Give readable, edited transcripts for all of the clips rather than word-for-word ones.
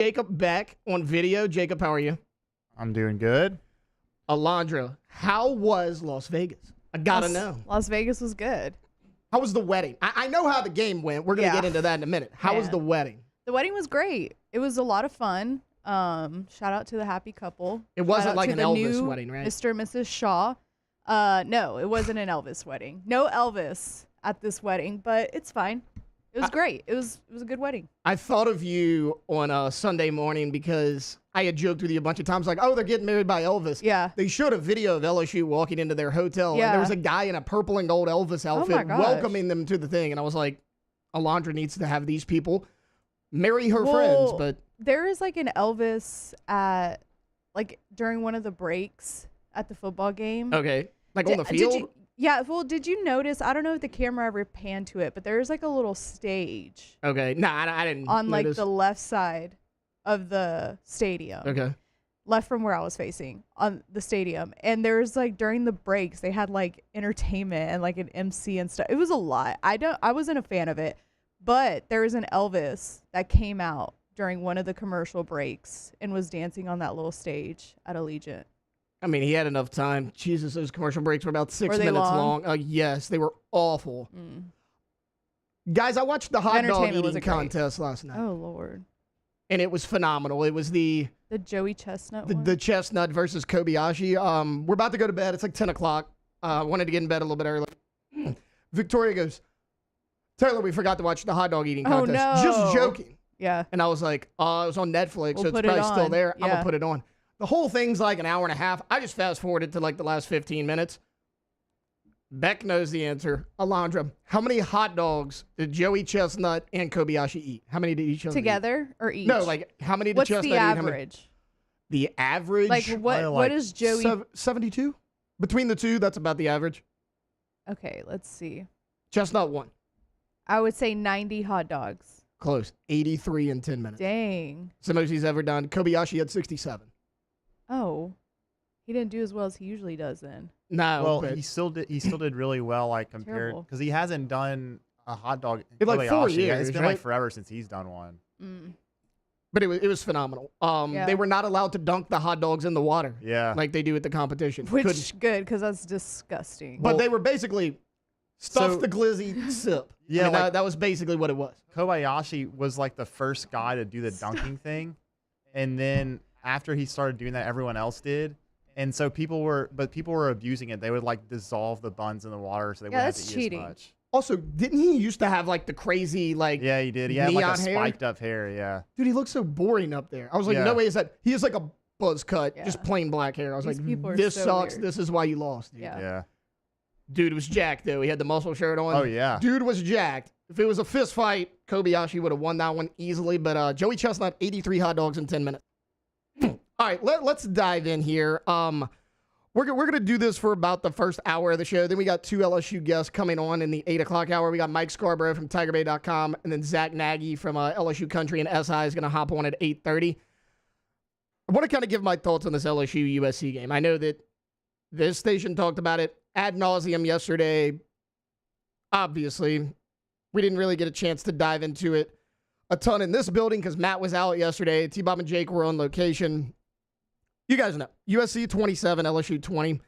Jacob Beck on video. Jacob, how are you? I'm doing good. Alondra, how was Las Vegas? I gotta know. Las Vegas was good. How was the wedding? I know how the game went. We're gonna get into that in a minute. How was the wedding? The wedding was great. It was a lot of fun. Shout out to the happy couple. It wasn't like an Elvis wedding, right? Mr. and Mrs. Shaw. No, it wasn't an Elvis wedding. No Elvis at this wedding, but it's fine. It was great. It was a good wedding. I thought of you on a Sunday morning because I had joked with you a bunch of times like, oh, they're getting married by Elvis. Yeah. They showed a video of LSU walking into their hotel, Yeah. and there was a guy in a purple and gold Elvis outfit my gosh. welcoming them to the thing, and I was like, Alondra needs to have these people marry her friends, but... There is like an Elvis at, like, during one of the breaks at the football game. Okay. Like on the field? Did you notice, I don't know if the camera ever panned to it, but there's like a little stage. Okay. Nah, I didn't on notice. like the left side of the stadium. Okay. Left from where I was facing on the stadium. And there's like during the breaks, they had like entertainment and like an MC and stuff. It was a lot. I wasn't a fan of it, but there was an Elvis that came out during one of the commercial breaks and was dancing on that little stage at Allegiant. I mean, he had enough time. Jesus, those commercial breaks were about 6 minutes long. Yes, they were awful. Guys, I watched the hot dog eating contest last night. Oh, Lord. And it was phenomenal. It was the Joey Chestnut one? The Chestnut versus Kobayashi. We're about to go to bed. It's like 10 o'clock. Wanted to get in bed a little bit early. Victoria goes, Taylor, we forgot to watch the hot dog eating contest. No. Just joking. Yeah. And I was like, it was on Netflix, so it's probably still there. I'm going to put it on. The whole thing's like an hour and a half. I just fast forwarded to like the last 15 minutes. Beck knows the answer. Alondra, how many hot dogs did Joey Chestnut and Kobayashi eat? How many did each of them Together eat? or each? No, like how many did What's Chestnut the eat? average? The average? Like what is Joey? 72? Between the two, that's about the average. Okay, let's see. Chestnut won. I would say 90 hot dogs. Close. 83 in 10 minutes. Dang. It's the most he's ever done. Kobayashi had 67. Oh, he didn't do as well as he usually does then. No, well, he still did really well, like compared because he hasn't done a hot dog in like 4 years. It's been like forever since he's done one. But it was phenomenal. They were not allowed to dunk the hot dogs in the water. Yeah, like they do at the competition. Which good because that's disgusting. But they were basically stuff the glizzy, sip. Yeah, I mean, that was basically what it was. Kobayashi was like the first guy to do the dunking thing, and then after he started doing that, everyone else did. And so people were abusing it. They would like dissolve the buns in the water so they wouldn't have to eat as much. Also, didn't he used to have like the crazy like Yeah, he did. He had like a spiked up hair, yeah. Dude, he looked so boring up there. I was like, no way is that. He has like a buzz cut, just plain black hair. I was like, this sucks. Weird. This is why you lost, dude. Yeah. Dude was jacked though. He had the muscle shirt on. Oh yeah. Dude was jacked. If it was a fist fight, Kobayashi would have won that one easily. But Joey Chestnut, 83 hot dogs in 10 minutes. All right, let's dive in here. We're going to do this for about the first hour of the show. Then we got two LSU guests coming on in the 8 o'clock hour. We got Mike Scarborough from TigerBay.com, and then Zach Nagy from LSU Country and SI is going to hop on at 8:30. I want to kind of give my thoughts on this LSU-USC game. I know that this station talked about it ad nauseum yesterday. Obviously, we didn't really get a chance to dive into it a ton in this building because Matt was out yesterday. T-Bob and Jake were on location. You guys know, USC 27, LSU 20.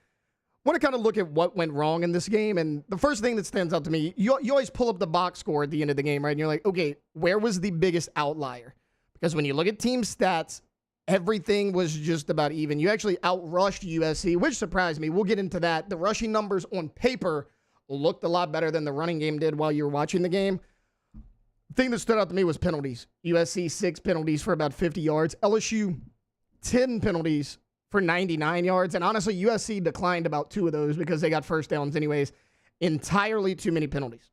Want to kind of look at what went wrong in this game. And the first thing that stands out to me, you always pull up the box score at the end of the game, right? And you're like, okay, where was the biggest outlier? Because when you look at team stats, everything was just about even. You actually outrushed USC, which surprised me. We'll get into that. The rushing numbers on paper looked a lot better than the running game did while you were watching the game. The thing that stood out to me was penalties. USC 6 penalties for about 50 yards. LSU 10 penalties for 99 yards. And honestly, USC declined about 2 of those because they got first downs anyways. Entirely too many penalties.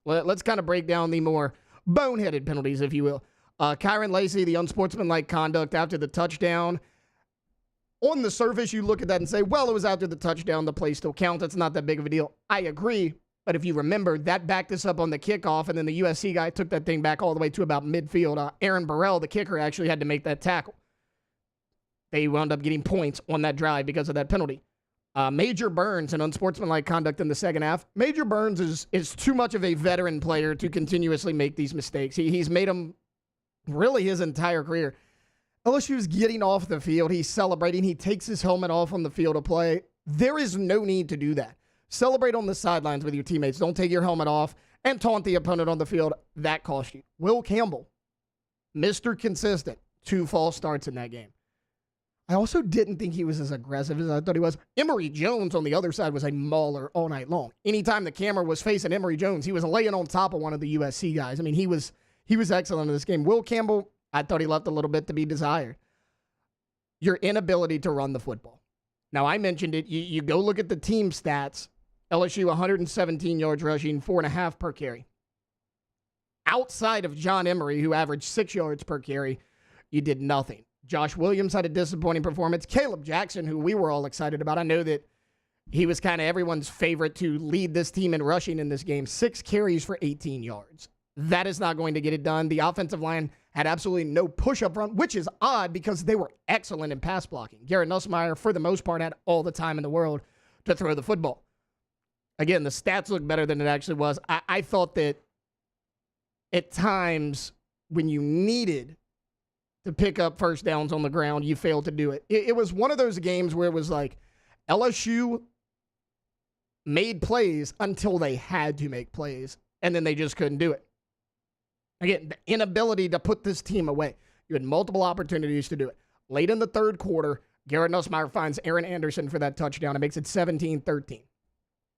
Let's kind of break down the more boneheaded penalties, if you will. Kyron Lacey, the unsportsmanlike conduct after the touchdown. On the surface, you look at that and say, well, it was after the touchdown. The play still counts. It's not that big of a deal. I agree. But if you remember, that backed us up on the kickoff, and then the USC guy took that thing back all the way to about midfield. Aaron Burrell, the kicker, actually had to make that tackle. They wound up getting points on that drive because of that penalty. Major Burns, an unsportsmanlike conduct in the second half. Major Burns is too much of a veteran player to continuously make these mistakes. He's made them really his entire career. LSU's getting off the field. He's celebrating. He takes his helmet off on the field of play. There is no need to do that. Celebrate on the sidelines with your teammates. Don't take your helmet off and taunt the opponent on the field. That cost you. Will Campbell, Mr. Consistent, 2 false starts in that game. I also didn't think he was as aggressive as I thought he was. Emory Jones on the other side was a mauler all night long. Anytime the camera was facing Emory Jones, he was laying on top of one of the USC guys. I mean, he was excellent in this game. Will Campbell, I thought he left a little bit to be desired. Your inability to run the football. Now, I mentioned it. You go look at the team stats. LSU 117 yards rushing, 4.5 per carry. Outside of John Emery, who averaged 6 yards per carry, you did nothing. Josh Williams had a disappointing performance. Caleb Jackson, who we were all excited about, I know that he was kind of everyone's favorite to lead this team in rushing in this game. 6 carries for 18 yards. That is not going to get it done. The offensive line had absolutely no push up front, which is odd because they were excellent in pass blocking. Garrett Nussmeier, for the most part, had all the time in the world to throw the football. Again, the stats look better than it actually was. I thought that at times when you needed to pick up first downs on the ground, you failed to do it. It was one of those games where it was like LSU made plays until they had to make plays, and then they just couldn't do it. Again, the inability to put this team away. You had multiple opportunities to do it. Late in the third quarter, Garrett Nussmeier finds Aaron Anderson for that touchdown. It makes it 17-13.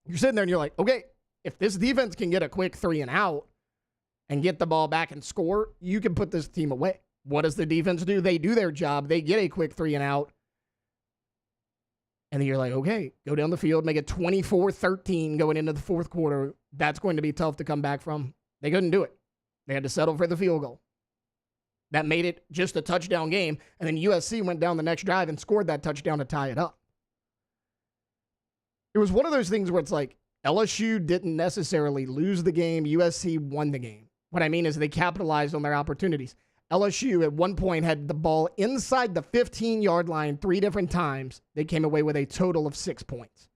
You're sitting there and you're like, okay, if this defense can get a quick 3 and out and get the ball back and score, you can put this team away. What does the defense do? They do their job. They get a quick 3 and out. And then you're like, okay, go down the field, make it 24-13 going into the fourth quarter. That's going to be tough to come back from. They couldn't do it. They had to settle for the field goal. That made it just a touchdown game. And then USC went down the next drive and scored that touchdown to tie it up. It was one of those things where it's like LSU didn't necessarily lose the game. USC won the game. What I mean is they capitalized on their opportunities. LSU at one point had the ball inside the 15-yard line 3 different times. They came away with a total of 6 points.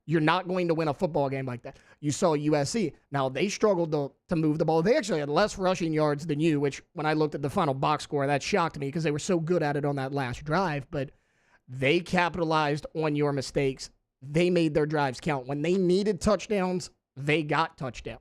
You're not going to win a football game like that. You saw USC. Now, they struggled to move the ball. They actually had less rushing yards than you, which when I looked at the final box score, that shocked me because they were so good at it on that last drive. But they capitalized on your mistakes. They made their drives count. When they needed touchdowns, they got touchdowns.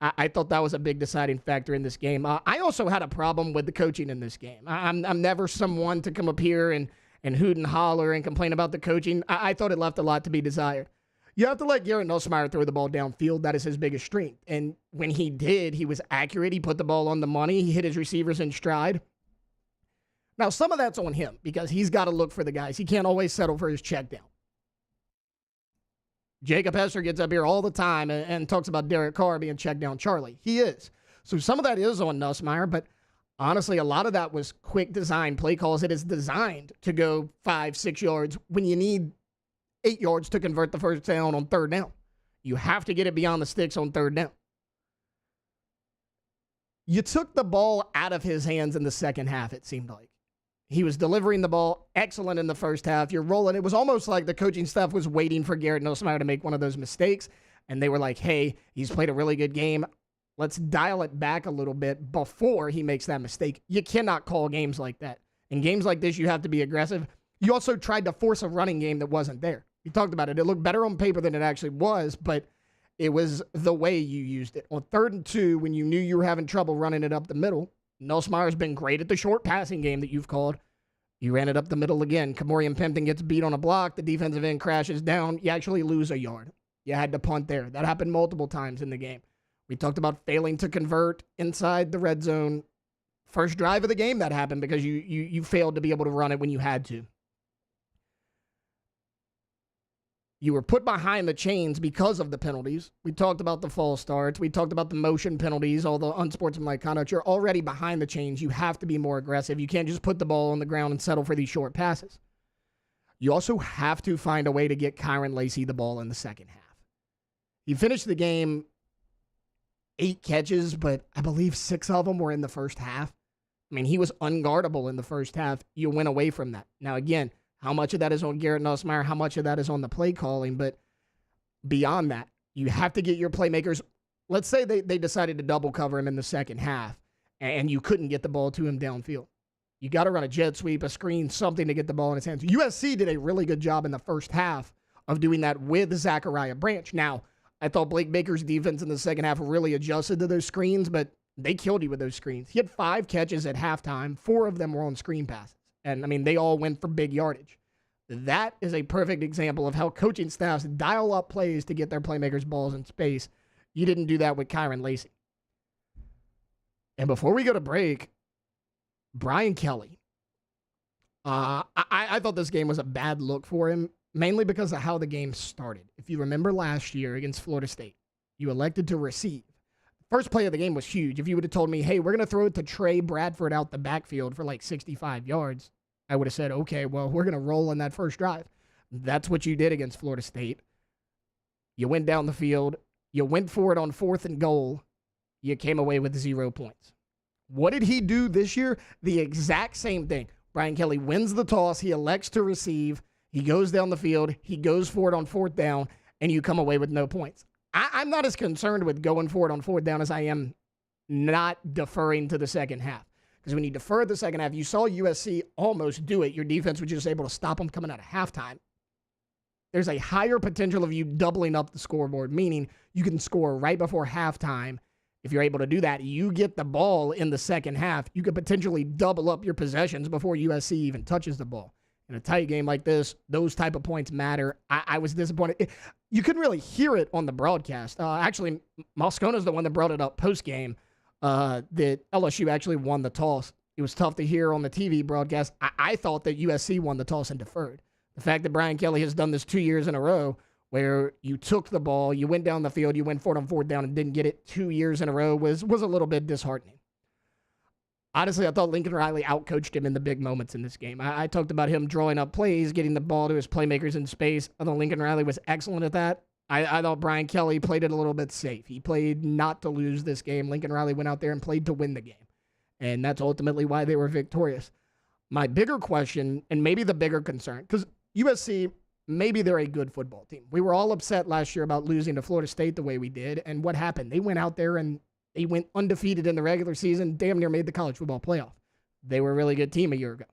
I thought that was a big deciding factor in this game. I also had a problem with the coaching in this game. I'm never someone to come up here and hoot and holler and complain about the coaching. I thought it left a lot to be desired. You have to let Garrett Nussmeier throw the ball downfield. That is his biggest strength. And when he did, he was accurate. He put the ball on the money. He hit his receivers in stride. Now, some of that's on him because he's got to look for the guys. He can't always settle for his check down. Jacob Hester gets up here all the time and talks about Derek Carr being checked down Charlie. He is. So some of that is on Nussmeier, but honestly, a lot of that was quick design play calls. It is designed to go 5-6 yards when you need 8 yards to convert the first down on third down. You have to get it beyond the sticks on third down. You took the ball out of his hands in the second half, it seemed like. He was delivering the ball excellent in the first half. You're rolling. It was almost like the coaching staff was waiting for Garrett Nussmeier to make one of those mistakes. And they were like, hey, he's played a really good game. Let's dial it back a little bit before he makes that mistake. You cannot call games like that. In games like this, you have to be aggressive. You also tried to force a running game that wasn't there. You talked about it. It looked better on paper than it actually was, but it was the way you used it. On 3rd and 2, when you knew you were having trouble running it up the middle, Nussmeier's been great at the short passing game that you've called. You ran it up the middle again. Kamorian Pimpton gets beat on a block. The defensive end crashes down. You actually lose a yard. You had to punt there. That happened multiple times in the game. We talked about failing to convert inside the red zone. First drive of the game that happened because you failed to be able to run it when you had to. You were put behind the chains because of the penalties. We talked about the false starts. We talked about the motion penalties, all the unsportsmanlike conduct. You're already behind the chains. You have to be more aggressive. You can't just put the ball on the ground and settle for these short passes. You also have to find a way to get Kyron Lacey the ball in the second half. He finished the game 8 catches, but I believe 6 of them were in the first half. I mean, he was unguardable in the first half. You went away from that. Now, again, how much of that is on Garrett Nussmeier? How much of that is on the play calling? But beyond that, you have to get your playmakers. Let's say they decided to double cover him in the second half, and you couldn't get the ball to him downfield. You got to run a jet sweep, a screen, something to get the ball in his hands. USC did a really good job in the first half of doing that with Zachariah Branch. Now, I thought Blake Baker's defense in the second half really adjusted to those screens, but they killed you with those screens. He had 5 catches at halftime. 4 of them were on screen passes. And, I mean, they all went for big yardage. That is a perfect example of how coaching staffs dial up plays to get their playmakers balls in space. You didn't do that with Kyron Lacey. And before we go to break, Brian Kelly. I thought this game was a bad look for him, mainly because of how the game started. If you remember last year against Florida State, you elected to receive. First play of the game was huge. If you would have told me, hey, we're going to throw it to Trey Bradford out the backfield for like 65 yards, I would have said, okay, well, we're going to roll on that first drive. That's what you did against Florida State. You went down the field. You went for it on 4th and goal. You came away with 0 points. What did he do this year? The exact same thing. Brian Kelly wins the toss. He elects to receive. He goes down the field. He goes for it on 4th down, and you come away with no points. I'm not as concerned with going for it on 4th down as I am not deferring to the second half. Because when you defer the second half, you saw USC almost do it. Your defense was just able to stop them coming out of halftime. There's a higher potential of you doubling up the scoreboard, meaning you can score right before halftime. If you're able to do that, you get the ball in the second half. You could potentially double up your possessions before USC even touches the ball. In a tight game like this, those type of points matter. I was disappointed. You couldn't really hear it on the broadcast. Actually, Moscona's the one that brought it up post-game. That LSU actually won the toss. It was tough to hear on the TV broadcast. I thought that USC won the toss and deferred. The fact that Brian Kelly has done this 2 years in a row where you took the ball, you went down the field, you went for it on 4th down and didn't get it 2 years in a row was a little bit disheartening. Honestly, I thought Lincoln Riley outcoached him in the big moments in this game. I talked about him drawing up plays, getting the ball to his playmakers in space. I thought Lincoln Riley was excellent at that. I thought Brian Kelly played it a little bit safe. He played not to lose this game. Lincoln Riley went out there and played to win the game. And that's ultimately why they were victorious. My bigger question, and maybe the bigger concern, because USC, maybe they're a good football team. We were all upset last year about losing to Florida State the way we did. And what happened? They went out there and they went undefeated in the regular season, damn near made the college football playoff. They were a really good team a year ago.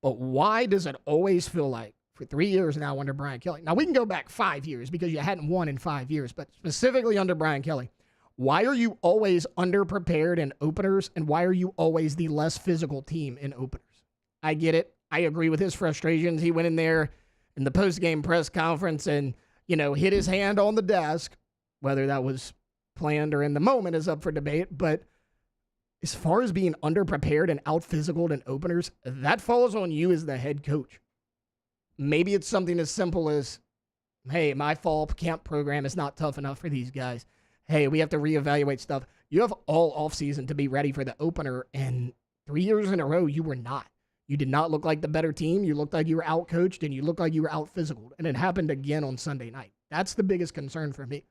But why does it always feel like, for 3 years now under Brian Kelly. Now, we can go back 5 years because you hadn't won in 5 years, but specifically under Brian Kelly, why are you always underprepared in openers, and why are you always the less physical team in openers? I get it. I agree with his frustrations. He went in there in the post-game press conference and, hit his hand on the desk. Whether that was planned or in the moment is up for debate, but as far as being underprepared and out-physicaled in openers, that falls on you as the head coach. Maybe it's something as simple as, hey, my fall camp program is not tough enough for these guys. Hey, we have to reevaluate stuff. You have all offseason to be ready for the opener, and 3 years in a row, you were not. You did not look like the better team. You looked like you were out-coached, and you looked like you were out-physicaled, and it happened again on Sunday night. That's the biggest concern for me.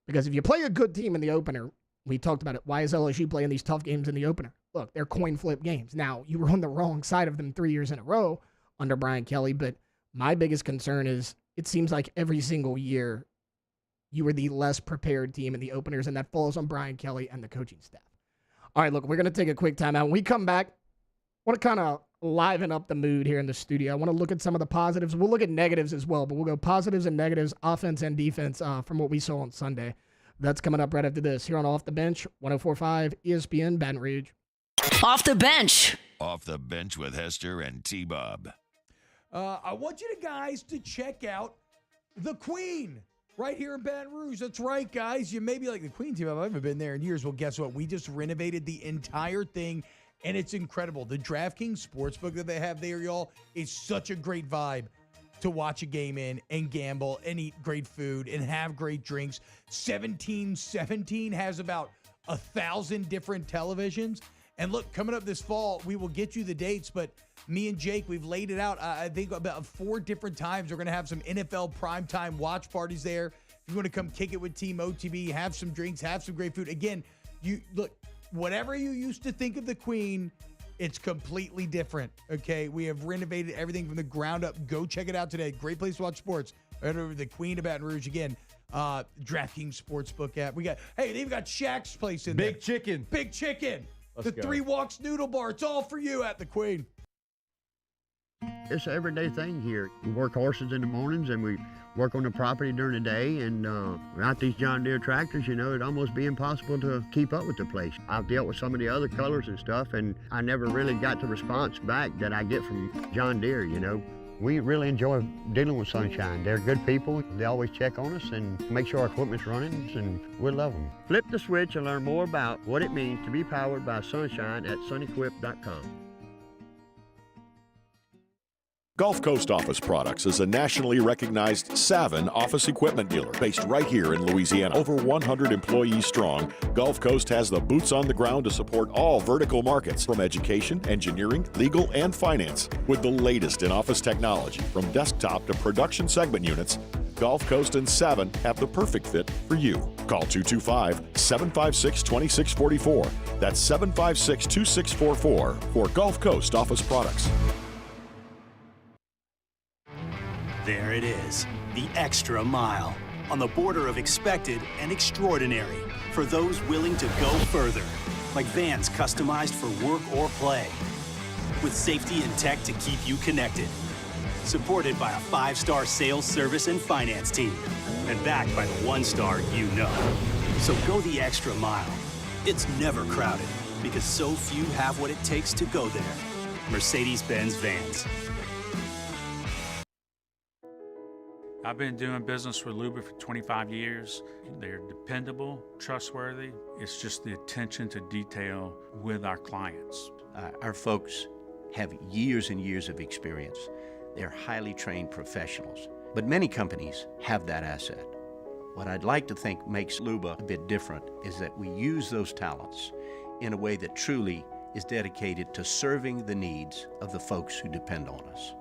Because if you play a good team in the opener, we talked about it, why is LSU playing these tough games in the opener? Look, they're coin flip games. Now, you were on the wrong side of them 3 years in a row under Brian Kelly, but my biggest concern is it seems like every single year you were the less prepared team in the openers, and that falls on Brian Kelly and the coaching staff. All right, look, we're going to take a quick timeout. When we come back, I want to kind of liven up the mood here in the studio. I want to look at some of the positives. We'll look at negatives as well, but we'll go positives and negatives, offense and defense from what we saw on Sunday. That's coming up right after this here on Off the Bench, 104.5 ESPN Baton Rouge. Off the Bench. Off the Bench with Hester and T-Bob. I want you guys to check out the Queen right here in Baton Rouge. That's right, guys. You may be like, the Queen team, I haven't been there in years. Well, guess what? We just renovated the entire thing, and it's incredible. The DraftKings Sportsbook that they have there, y'all, is such a great vibe to watch a game in and gamble and eat great food and have great drinks. 1717 has about 1,000 different televisions. And look, coming up this fall, we will get you the dates, but me and Jake, we've laid it out. I think about 4 different times. We're going to have some NFL primetime watch parties there. If you want to come kick it with Team OTB, have some drinks, have some great food. Again, you look, whatever you used to think of the Queen, it's completely different, okay? We have renovated everything from the ground up. Go check it out today. Great place to watch sports. Right over the Queen of Baton Rouge. Again, DraftKings Sportsbook app. They even got Shaq's place in there. Big Chicken. Big Chicken. Let's the go. 3 Walks Noodle Bar. It's all for you at the Queen. It's an everyday thing here. We work horses in the mornings and we work on the property during the day, and without these John Deere tractors, it'd almost be impossible to keep up with the place. I've dealt with some of the other colors and stuff, and I never really got the response back that I get from John Deere, We really enjoy dealing with Sunshine. They're good people. They always check on us and make sure our equipment's running, and we love them. Flip the switch and learn more about what it means to be powered by Sunshine at sunequip.com. Gulf Coast Office Products is a nationally recognized Savin office equipment dealer based right here in Louisiana. Over 100 employees strong, Gulf Coast has the boots on the ground to support all vertical markets, from education, engineering, legal, and finance. With the latest in office technology, from desktop to production segment units, Gulf Coast and Savin have the perfect fit for you. Call 225-756-2644. That's 756-2644 for Gulf Coast Office Products. There it is, the extra mile, on the border of expected and extraordinary, for those willing to go further, like vans customized for work or play, with safety and tech to keep you connected, supported by a 5-star sales, service, and finance team, and backed by the 1-star you know. So go the extra mile. It's never crowded, because so few have what it takes to go there. Mercedes-Benz Vans. I've been doing business with Luba for 25 years. They're dependable, trustworthy. It's just the attention to detail with our clients. Our folks have years and years of experience. They're highly trained professionals, but many companies have that asset. What I'd like to think makes Luba a bit different is that we use those talents in a way that truly is dedicated to serving the needs of the folks who depend on us.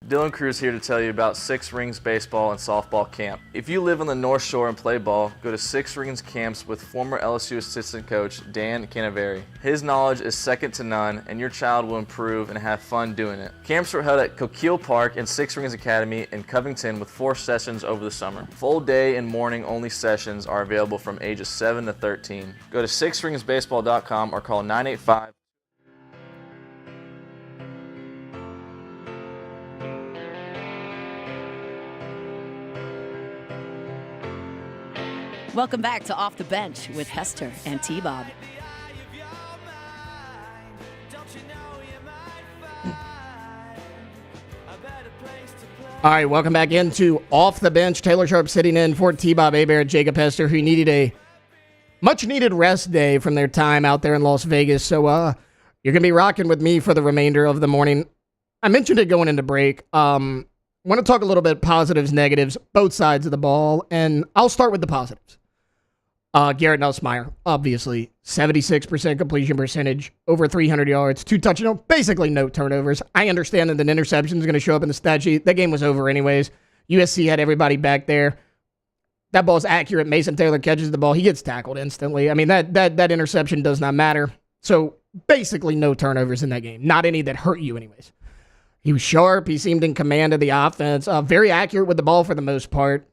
Dylan Cruz here to tell you about Six Rings Baseball and Softball Camp. If you live on the North Shore and play ball, go to Six Rings Camps with former LSU assistant coach Dan Canaveri. His knowledge is second to none, and your child will improve and have fun doing it. Camps were held at Coquille Park and Six Rings Academy in Covington with 4 sessions over the summer. Full day and morning only sessions are available from ages 7 to 13. Go to sixringsbaseball.com or call 985. Welcome back to Off the Bench with Hester and T-Bob. All right, welcome back into Off the Bench. Taylor Sharp sitting in for T-Bob Hebert, Jacob Hester, who needed a much-needed rest day from their time out there in Las Vegas. So you're going to be rocking with me for the remainder of the morning. I mentioned it going into break. Want to talk a little bit positives, negatives, both sides of the ball, and I'll start with the positives. Garrett Nussmeier, obviously, 76% completion percentage, over 300 yards, 2 touchdowns, basically no turnovers. I understand that an interception is going to show up in the stat sheet. That game was over anyways. USC had everybody back there. That ball's accurate. Mason Taylor catches the ball. He gets tackled instantly. I mean, that interception does not matter. So basically no turnovers in that game. Not any that hurt you anyways. He was sharp. He seemed in command of the offense. Very accurate with the ball for the most part.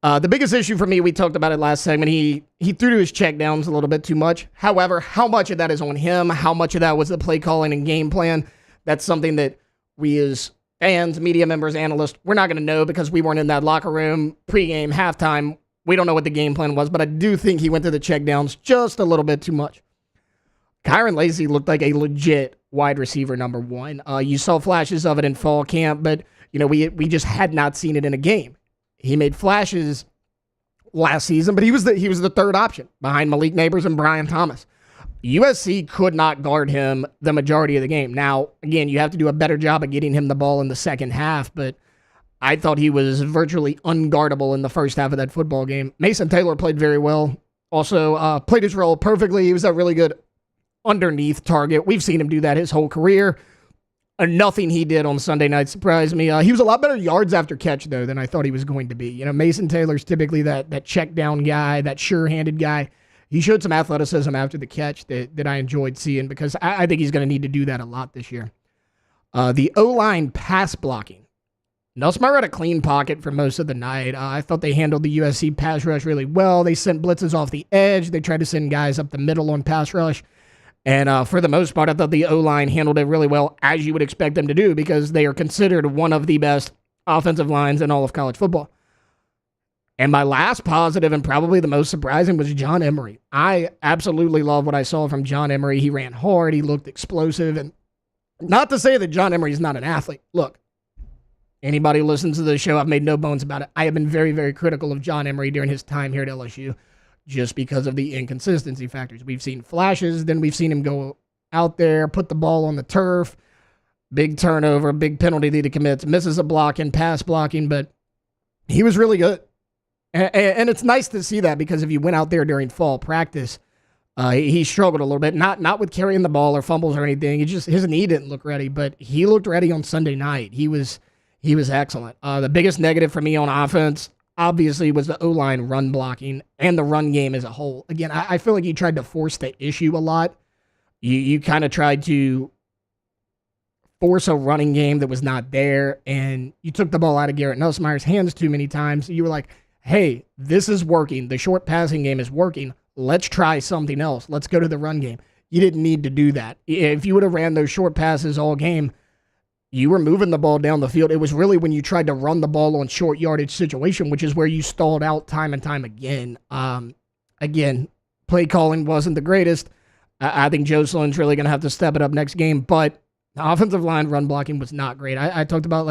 The biggest issue for me, we talked about it last segment, he threw to his checkdowns a little bit too much. However, how much of that is on him? How much of that was the play calling and game plan? That's something that we as fans, media members, analysts, we're not going to know because we weren't in that locker room pregame, halftime. We don't know what the game plan was, but I do think he went to the checkdowns just a little bit too much. Kyron Lacey looked like a legit wide receiver number 1. You saw flashes of it in fall camp, but we just had not seen it in a game. He made flashes last season, but he was the third option behind Malik Neighbors and Brian Thomas. USC could not guard him the majority of the game. Now, again, you have to do a better job of getting him the ball in the second half, but I thought he was virtually unguardable in the first half of that football game. Mason Taylor played very well. Also played his role perfectly. He was a really good underneath target. We've seen him do that his whole career. Nothing he did on Sunday night surprised me. He was a lot better yards after catch, though, than I thought he was going to be. You know, Mason Taylor's typically that check down guy, that sure-handed guy. He showed some athleticism after the catch that I enjoyed seeing because I think he's going to need to do that a lot this year. The O-line pass blocking. Nussmeier had a clean pocket for most of the night. I thought they handled the USC pass rush really well. They sent blitzes off the edge. They tried to send guys up the middle on pass rush. And for the most part, I thought the O-line handled it really well, as you would expect them to do, because they are considered one of the best offensive lines in all of college football. And my last positive, and probably the most surprising, was John Emery. I absolutely love what I saw from John Emery. He ran hard. He looked explosive. And not to say that John Emery is not an athlete. Look, anybody who listens to the show, I've made no bones about it. I have been very, very critical of John Emery during his time here at LSU just because of the inconsistency factors. We've seen flashes, then we've seen him go out there, put the ball on the turf, big turnover, big penalty that he commits, misses a block and pass blocking, but he was really good. And it's nice to see that because if you went out there during fall practice, he struggled a little bit, not with carrying the ball or fumbles or anything. His knee didn't look ready, but he looked ready on Sunday night. He was excellent. The biggest negative for me on offense, obviously, was the O-line run blocking and the run game as a whole. Again, I feel like you tried to force the issue a lot. You kind of tried to force a running game that was not there, and you took the ball out of Garrett Nussmeier's hands too many times. You were like, hey, this is working. The short passing game is working. Let's try something else. Let's go to the run game. You didn't need to do that. If you would have ran those short passes all game, you were moving the ball down the field. It was really when you tried to run the ball on short yardage situation, which is where you stalled out time and time again. Again, play calling wasn't the greatest. I think Joselin's really going to have to step it up next game, but the offensive line run blocking was not great. I talked about,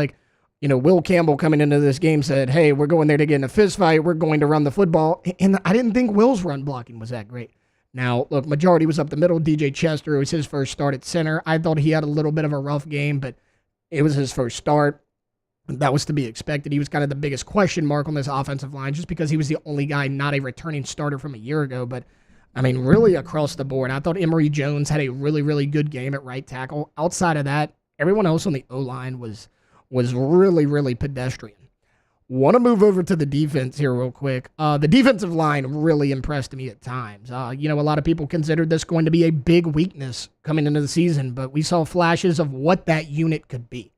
Will Campbell coming into this game said, hey, we're going there to get in a fist fight. We're going to run the football. And I didn't think Will's run blocking was that great. Now, look, majority was up the middle. DJ Chester, it was his first start at center. I thought he had a little bit of a rough game, but it was his first start. That was to be expected. He was kind of the biggest question mark on this offensive line just because he was the only guy not a returning starter from a year ago. But, really across the board, I thought Emory Jones had a really, really good game at right tackle. Outside of that, everyone else on the O-line was really, really pedestrian. Want to move over to the defense here real quick. The defensive line really impressed me at times. A lot of people considered this going to be a big weakness coming into the season, but we saw flashes of what that unit could be.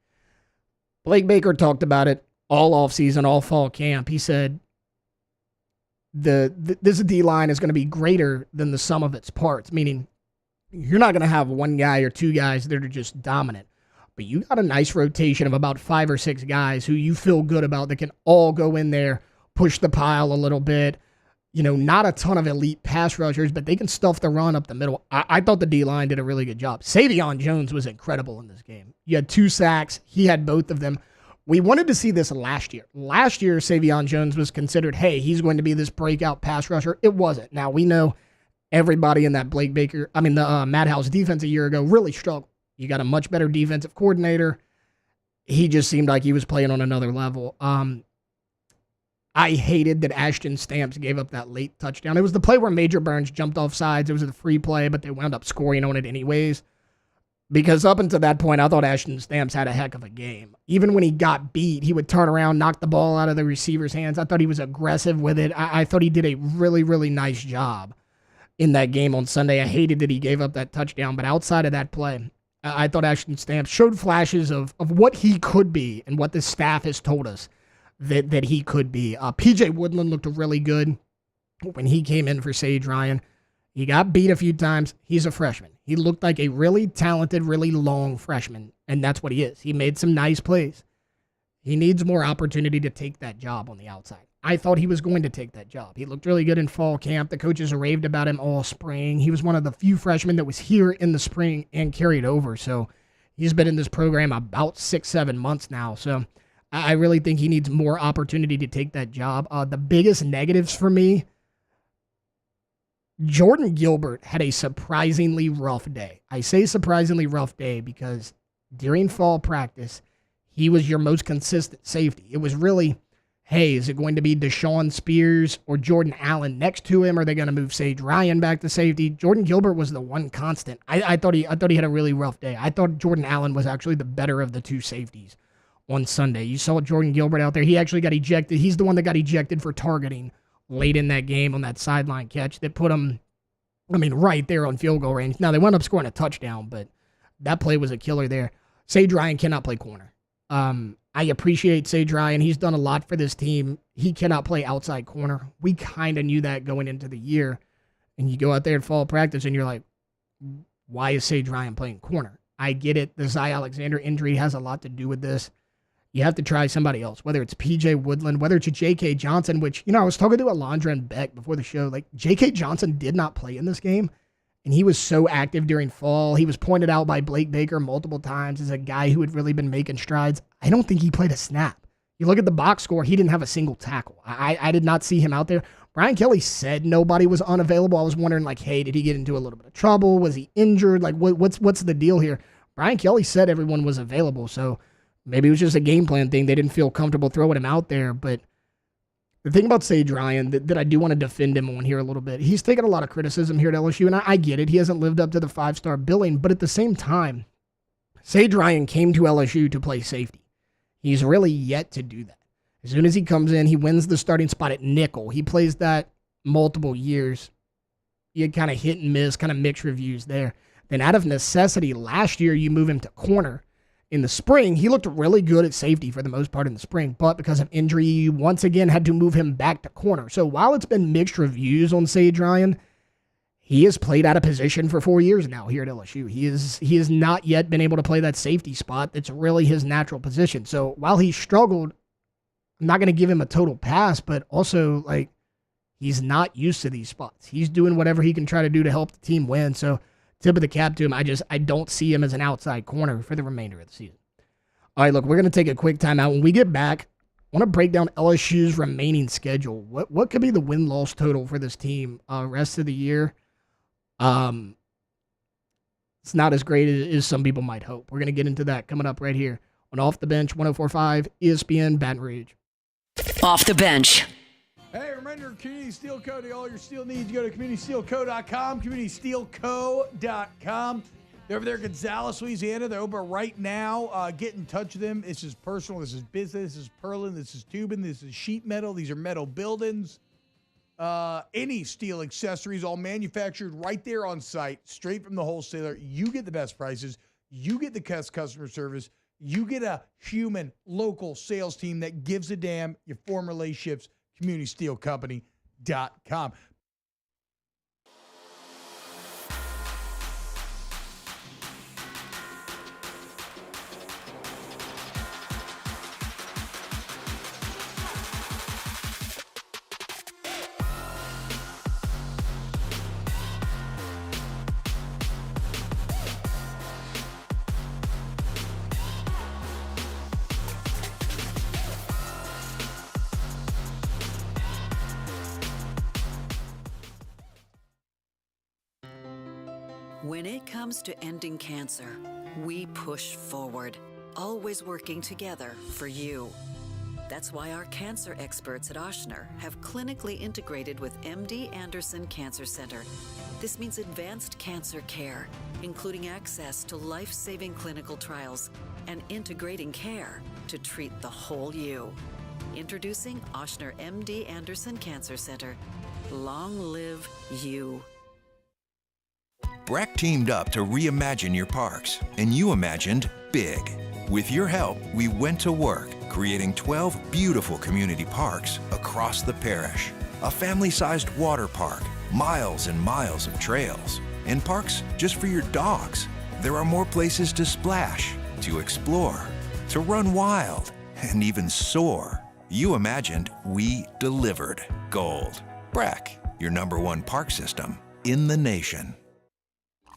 Blake Baker talked about it all offseason, all fall camp. He said this D-line is going to be greater than the sum of its parts, meaning you're not going to have one guy or two guys that are just dominant. But you got a nice rotation of about 5 or 6 guys who you feel good about that can all go in there, push the pile a little bit. Not a ton of elite pass rushers, but they can stuff the run up the middle. I thought the D-line did a really good job. Savion Jones was incredible in this game. You had 2 sacks. He had both of them. We wanted to see this last year. Last year, Savion Jones was considered, hey, he's going to be this breakout pass rusher. It wasn't. Now, we know everybody in that the Matt House defense a year ago really struggled. You got a much better defensive coordinator. He just seemed like he was playing on another level. I hated that Ashton Stamps gave up that late touchdown. It was the play where Major Burns jumped off sides. It was a free play, but they wound up scoring on it anyways. Because up until that point, I thought Ashton Stamps had a heck of a game. Even when he got beat, he would turn around, knock the ball out of the receiver's hands. I thought he was aggressive with it. I thought he did a really, really nice job in that game on Sunday. I hated that he gave up that touchdown, but outside of that play, I thought Ashton Stamps showed flashes of what he could be and what the staff has told us that he could be. P.J. Woodland looked really good when he came in for Sage Ryan. He got beat a few times. He's a freshman. He looked like a really talented, really long freshman, and that's what he is. He made some nice plays. He needs more opportunity to take that job on the outside. I thought he was going to take that job. He looked really good in fall camp. The coaches raved about him all spring. He was one of the few freshmen that was here in the spring and carried over. So he's been in this program about 6-7 months now. So I really think he needs more opportunity to take that job. The biggest negatives for me, Jordan Gilbert had a surprisingly rough day. I say surprisingly rough day because during fall practice, he was your most consistent safety. It was really, hey, is it going to be Deshaun Spears or Jordan Allen next to him? Are they going to move Sage Ryan back to safety? Jordan Gilbert was the one constant. I thought he had a really rough day. I thought Jordan Allen was actually the better of the two safeties on Sunday. You saw Jordan Gilbert out there. He actually got ejected. He's the one that got ejected for targeting late in that game on that sideline catch that put him, right there on field goal range. Now, they wound up scoring a touchdown, but that play was a killer there. Sage Ryan cannot play corner. I appreciate Sage Ryan. He's done a lot for this team. He cannot play outside corner. We kind of knew that going into the year. And you go out there in fall practice and you're like, why is Sage Ryan playing corner? I get it. The Zy Alexander injury has a lot to do with this. You have to try somebody else, whether it's P.J. Woodland, whether it's a J.K. Johnson, which, I was talking to Alondra and Beck before the show. Like, J.K. Johnson did not play in this game. And he was so active during fall. He was pointed out by Blake Baker multiple times as a guy who had really been making strides. I don't think he played a snap. You look at the box score, he didn't have a single tackle. I did not see him out there. Brian Kelly said nobody was unavailable. I was wondering, like, hey, did he get into a little bit of trouble? Was he injured? Like, what's the deal here? Brian Kelly said everyone was available, so maybe it was just a game plan thing. They didn't feel comfortable throwing him out there, but the thing about Sage Ryan that I do want to defend him on here a little bit, he's taken a lot of criticism here at LSU, and I get it. He hasn't lived up to the 5-star billing, but at the same time, Sage Ryan came to LSU to play safety. He's really yet to do that. As soon as he comes in, he wins the starting spot at nickel. He plays that multiple years. You had kind of hit and miss, kind of mixed reviews there. Then out of necessity, last year you move him to corner. In the spring, he looked really good at safety for the most part in the spring, but because of injury, you once again had to move him back to corner. So while it's been mixed reviews on Sage Ryan, he has played out of position for 4 years now here at LSU. He has not yet been able to play that safety spot that's really his natural position. So while he struggled, I'm not going to give him a total pass, but also, like, he's not used to these spots. He's doing whatever he can try to do to help the team win. So tip of the cap to him. I don't see him as an outside corner for the remainder of the season. All right, look, we're going to take a quick timeout. When we get back, I want to break down LSU's remaining schedule. What could be the win-loss total for this team rest of the year? It's not as great as some people might hope. We're going to get into that coming up right here on Off the Bench, 104.5 ESPN Baton Rouge. Off the Bench. Hey, remember Community Steel Co. To all your steel needs, go to communitysteelco.com, communitysteelco.com. They're over there in Gonzales, Louisiana. They're open right now. Get in touch with them. This is personal. This is business. This is purlin. This is tubing. This is sheet metal. These are metal buildings. Any steel accessories, all manufactured right there on site, straight from the wholesaler. You get the best prices. You get the best customer service. You get a human, local sales team that gives a damn. You form relationships. CommunitySteelCompany.com. When it comes to ending cancer, we push forward, always working together for you. That's why our cancer experts at Ochsner have clinically integrated with MD Anderson Cancer Center. This means advanced cancer care, including access to life-saving clinical trials and integrating care to treat the whole you. Introducing Ochsner MD Anderson Cancer Center. Long live you. Breck teamed up to reimagine your parks, and you imagined big. With your help, we went to work, creating 12 beautiful community parks across the parish. A family-sized water park, miles and miles of trails, and parks just for your dogs. There are more places to splash, to explore, to run wild, and even soar. You imagined, we delivered. Gold. Breck, your #1 park system in the nation.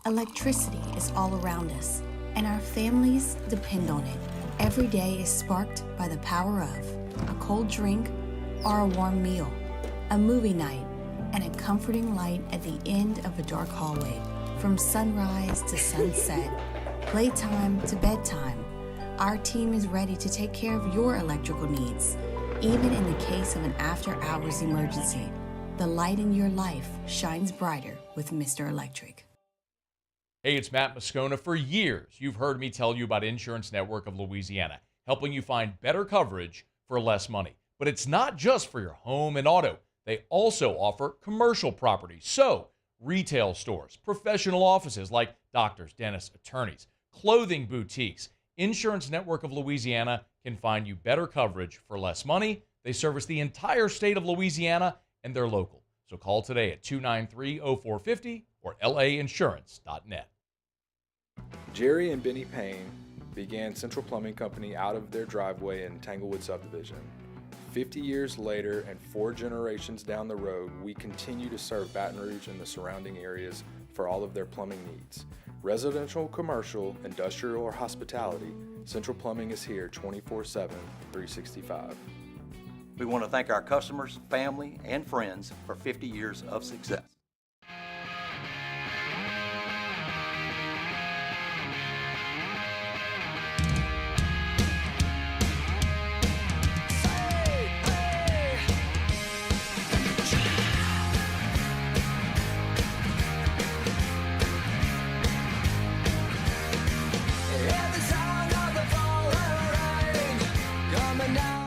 Electricity is all around us, and our families depend on it. Every day is sparked by the power of a cold drink or a warm meal, a movie night, and a comforting light at the end of a dark hallway. From sunrise to sunset, playtime to bedtime, Our team is ready to take care of your electrical needs. Even in the case of an after-hours emergency, the light in your life shines brighter with Mr. Electric. Hey, it's Matt Moscona. For years, you've heard me tell you about Insurance Network of Louisiana, helping you find better coverage for less money. But it's not just for your home and auto. They also offer commercial properties. So, retail stores, professional offices like doctors, dentists, attorneys, clothing boutiques. Insurance Network of Louisiana can find you better coverage for less money. They service the entire state of Louisiana, and they're local. So call today at 293-0450 or lainsurance.net. Jerry and Benny Payne began Central Plumbing Company out of their driveway in Tanglewood subdivision. 50 years later and 4 generations down the road, we continue to serve Baton Rouge and the surrounding areas for all of their plumbing needs. Residential, commercial, industrial, or hospitality, Central Plumbing is here 24/7, 365. We want to thank our customers, family, and friends for 50 years of success.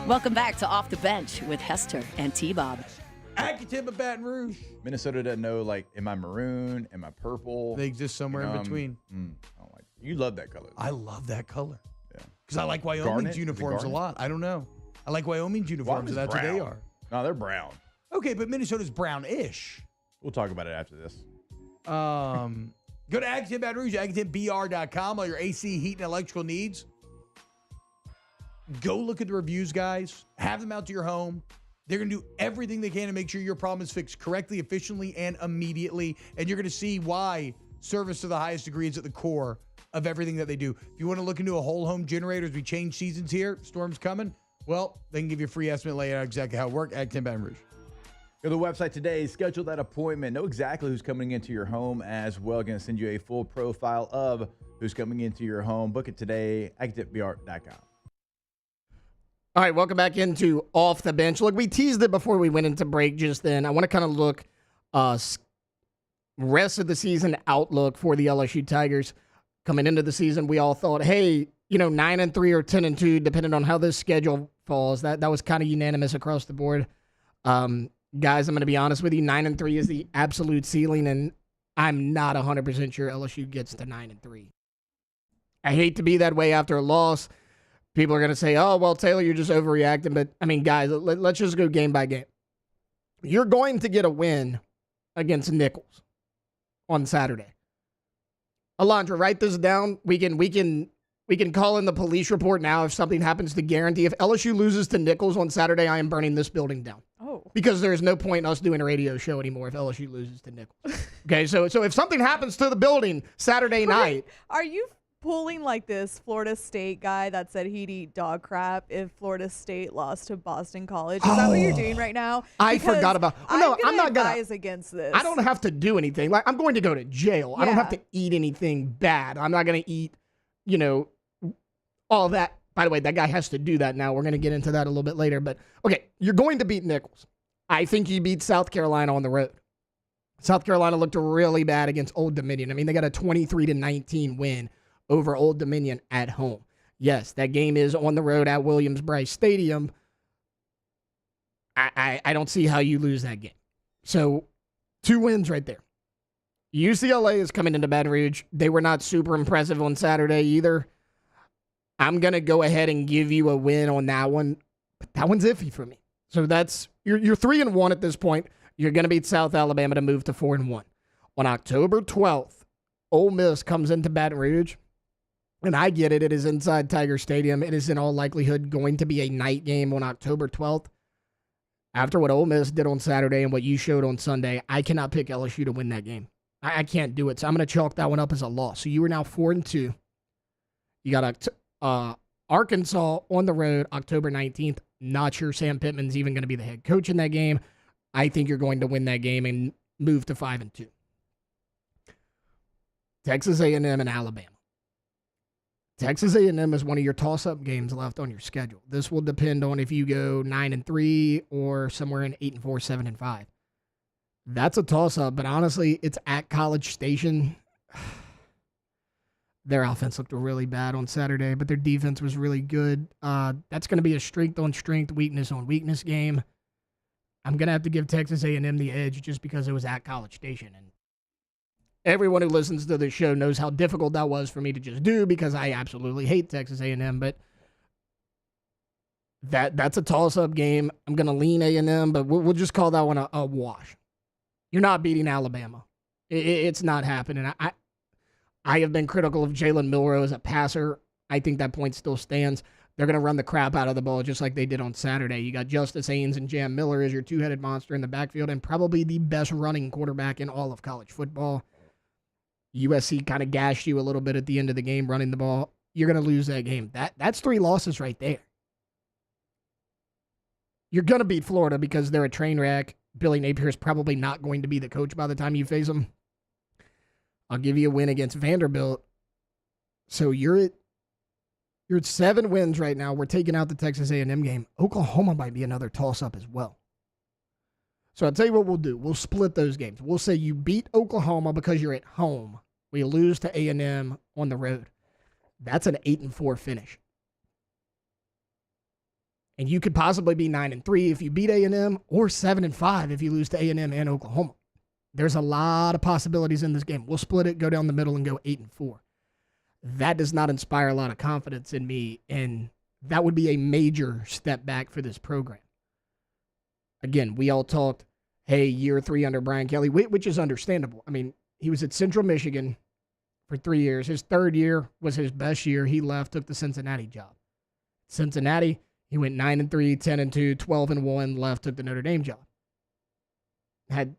Welcome back to Off the Bench with Hester and T-Bob. Accutin of Baton Rouge. Minnesota doesn't know, like, am I maroon? Am I purple? They exist somewhere in between. I don't like it. You love that color. I love that color. Yeah. Because I like Wyoming's Garnet? uniforms a lot. I don't know. I like Wyoming's uniforms, and that's what they are. No, they're brown. Okay, but Minnesota's brownish. We'll talk about it after this. Go to Accutin Baton Rouge, AccutinBR.com, all your AC, heat, and electrical needs. Go look at the reviews, guys. Have them out to your home. They're going to do everything they can to make sure your problem is fixed correctly, efficiently, and immediately. And you're going to see why service to the highest degree is at the core of everything that they do. If you want to look into a whole home generator as we change seasons here, storm's coming, well, they can give you a free estimate, lay out exactly how it works at Accutin Baton Rouge. Go to the website today, schedule that appointment, know exactly who's coming into your home as well. Going to send you a full profile of who's coming into your home. Book it today, AccutinBR.com. All right, welcome back into Off the Bench. Look, we teased it before we went into break just then. I want to kind of look rest of the season outlook for the LSU Tigers. Coming into the season, we all thought, hey, 9-3 or 10-2, depending on how this schedule falls. That was kind of unanimous across the board. Guys, I'm going to be honest with you. 9-3 is the absolute ceiling, and I'm not 100% sure LSU gets to 9-3. I hate to be that way after a loss. People are going to say, oh, well, Taylor, you're just overreacting. But, I mean, guys, let's just go game by game. You're going to get a win against Nichols on Saturday. Alondra, write this down. We can call in the police report now if something happens to guarantee. If LSU loses to Nichols on Saturday, I am burning this building down. Oh. Because there is no point in us doing a radio show anymore if LSU loses to Nichols. Okay, so if something happens to the building Saturday night. Are you pulling like this Florida State guy that said he'd eat dog crap if Florida State lost to Boston College? Is that what you're doing right now? I forgot about. I'm not going to advise against this. I don't have to do anything. Like, I'm going to go to jail. I don't have to eat anything bad. I'm not going to eat, all that. By the way, that guy has to do that now. We're going to get into that a little bit later. But, okay, you're going to beat Nichols. I think you beat South Carolina on the road. South Carolina looked really bad against Old Dominion. I mean, they got a 23-19 win over Old Dominion at home. Yes, that game is on the road at Williams-Brice Stadium. I don't see how you lose that game. So, 2 wins right there. UCLA is coming into Baton Rouge. They were not super impressive on Saturday either. I'm going to go ahead and give you a win on that one. But that one's iffy for me. So that's you're 3-1 at this point. You're going to beat South Alabama to move to 4-1. On October 12th, Ole Miss comes into Baton Rouge. And I get it. It is inside Tiger Stadium. It is in all likelihood going to be a night game on October 12th. After what Ole Miss did on Saturday and what you showed on Sunday, I cannot pick LSU to win that game. I can't do it. So I'm going to chalk that one up as a loss. So you are now 4-2. You got Arkansas on the road October 19th. Not sure Sam Pittman's even going to be the head coach in that game. I think you're going to win that game and move to 5-2. Texas A&M and Alabama. Texas A&M is one of your toss-up games left on your schedule. This will depend on if you go 9-3 or somewhere in 8-4, 7-5. That's a toss-up, but honestly, it's at College Station. Their offense looked really bad on Saturday, but their defense was really good. That's going to be a strength-on-strength, weakness-on-weakness game. I'm going to have to give Texas A&M the edge just because it was at College Station. And everyone who listens to the show knows how difficult that was for me to just do because I absolutely hate Texas A&M. But that's a toss-up game. I'm going to lean A&M, but we'll just call that one a wash. You're not beating Alabama. It's not happening. I have been critical of Jalen Milroe as a passer. I think that point still stands. They're going to run the crap out of the ball just like they did on Saturday. You got Justice Haynes and Jam Miller as your two-headed monster in the backfield and probably the best running quarterback in all of college football. USC kind of gashed you a little bit at the end of the game running the ball. You're going to lose that game. That's 3 losses right there. You're going to beat Florida because they're a train wreck. Billy Napier is probably not going to be the coach by the time you face them. I'll give you a win against Vanderbilt. So you're at 7 wins right now. We're taking out the Texas A&M game. Oklahoma might be another toss-up as well. So I'll tell you what we'll do. We'll split those games. We'll say you beat Oklahoma because you're at home. We lose to A&M on the road. That's an 8-4 finish. And you could possibly be 9-3 if you beat A&M or 7-5 if you lose to A&M and Oklahoma. There's a lot of possibilities in this game. We'll split it, go down the middle, and go 8-4. That does not inspire a lot of confidence in me, and that would be a major step back for this program. Again, we all talked, hey, year 3 under Brian Kelly, which is understandable. I mean, he was at Central Michigan for 3 years. His 3rd year was his best year. He left, took the Cincinnati job. Cincinnati, he went 9-3, 10-2, 12-1, left, took the Notre Dame job. Had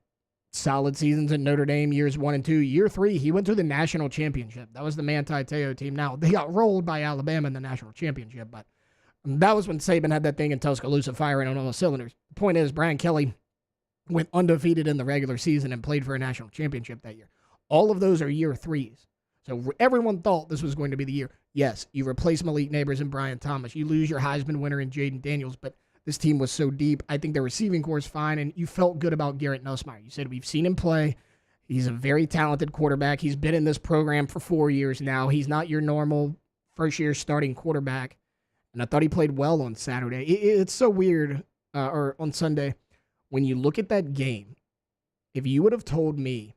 solid seasons in Notre Dame, years 1 and 2. Year 3, he went to the national championship. That was the Manti Te'o team. Now, they got rolled by Alabama in the national championship, but that was when Saban had that thing in Tuscaloosa firing on all cylinders. The point is, Brian Kelly went undefeated in the regular season and played for a national championship that year. All of those are year 3s. So everyone thought this was going to be the year. Yes, you replace Malik Neighbors and Brian Thomas. You lose your Heisman winner in Jaden Daniels, but this team was so deep. I think their receiving core is fine, and you felt good about Garrett Nussmeier. You said, we've seen him play. He's a very talented quarterback. He's been in this program for 4 years now. He's not your normal first-year starting quarterback, and I thought he played well on Saturday. It's so weird, or on Sunday, when you look at that game, if you would have told me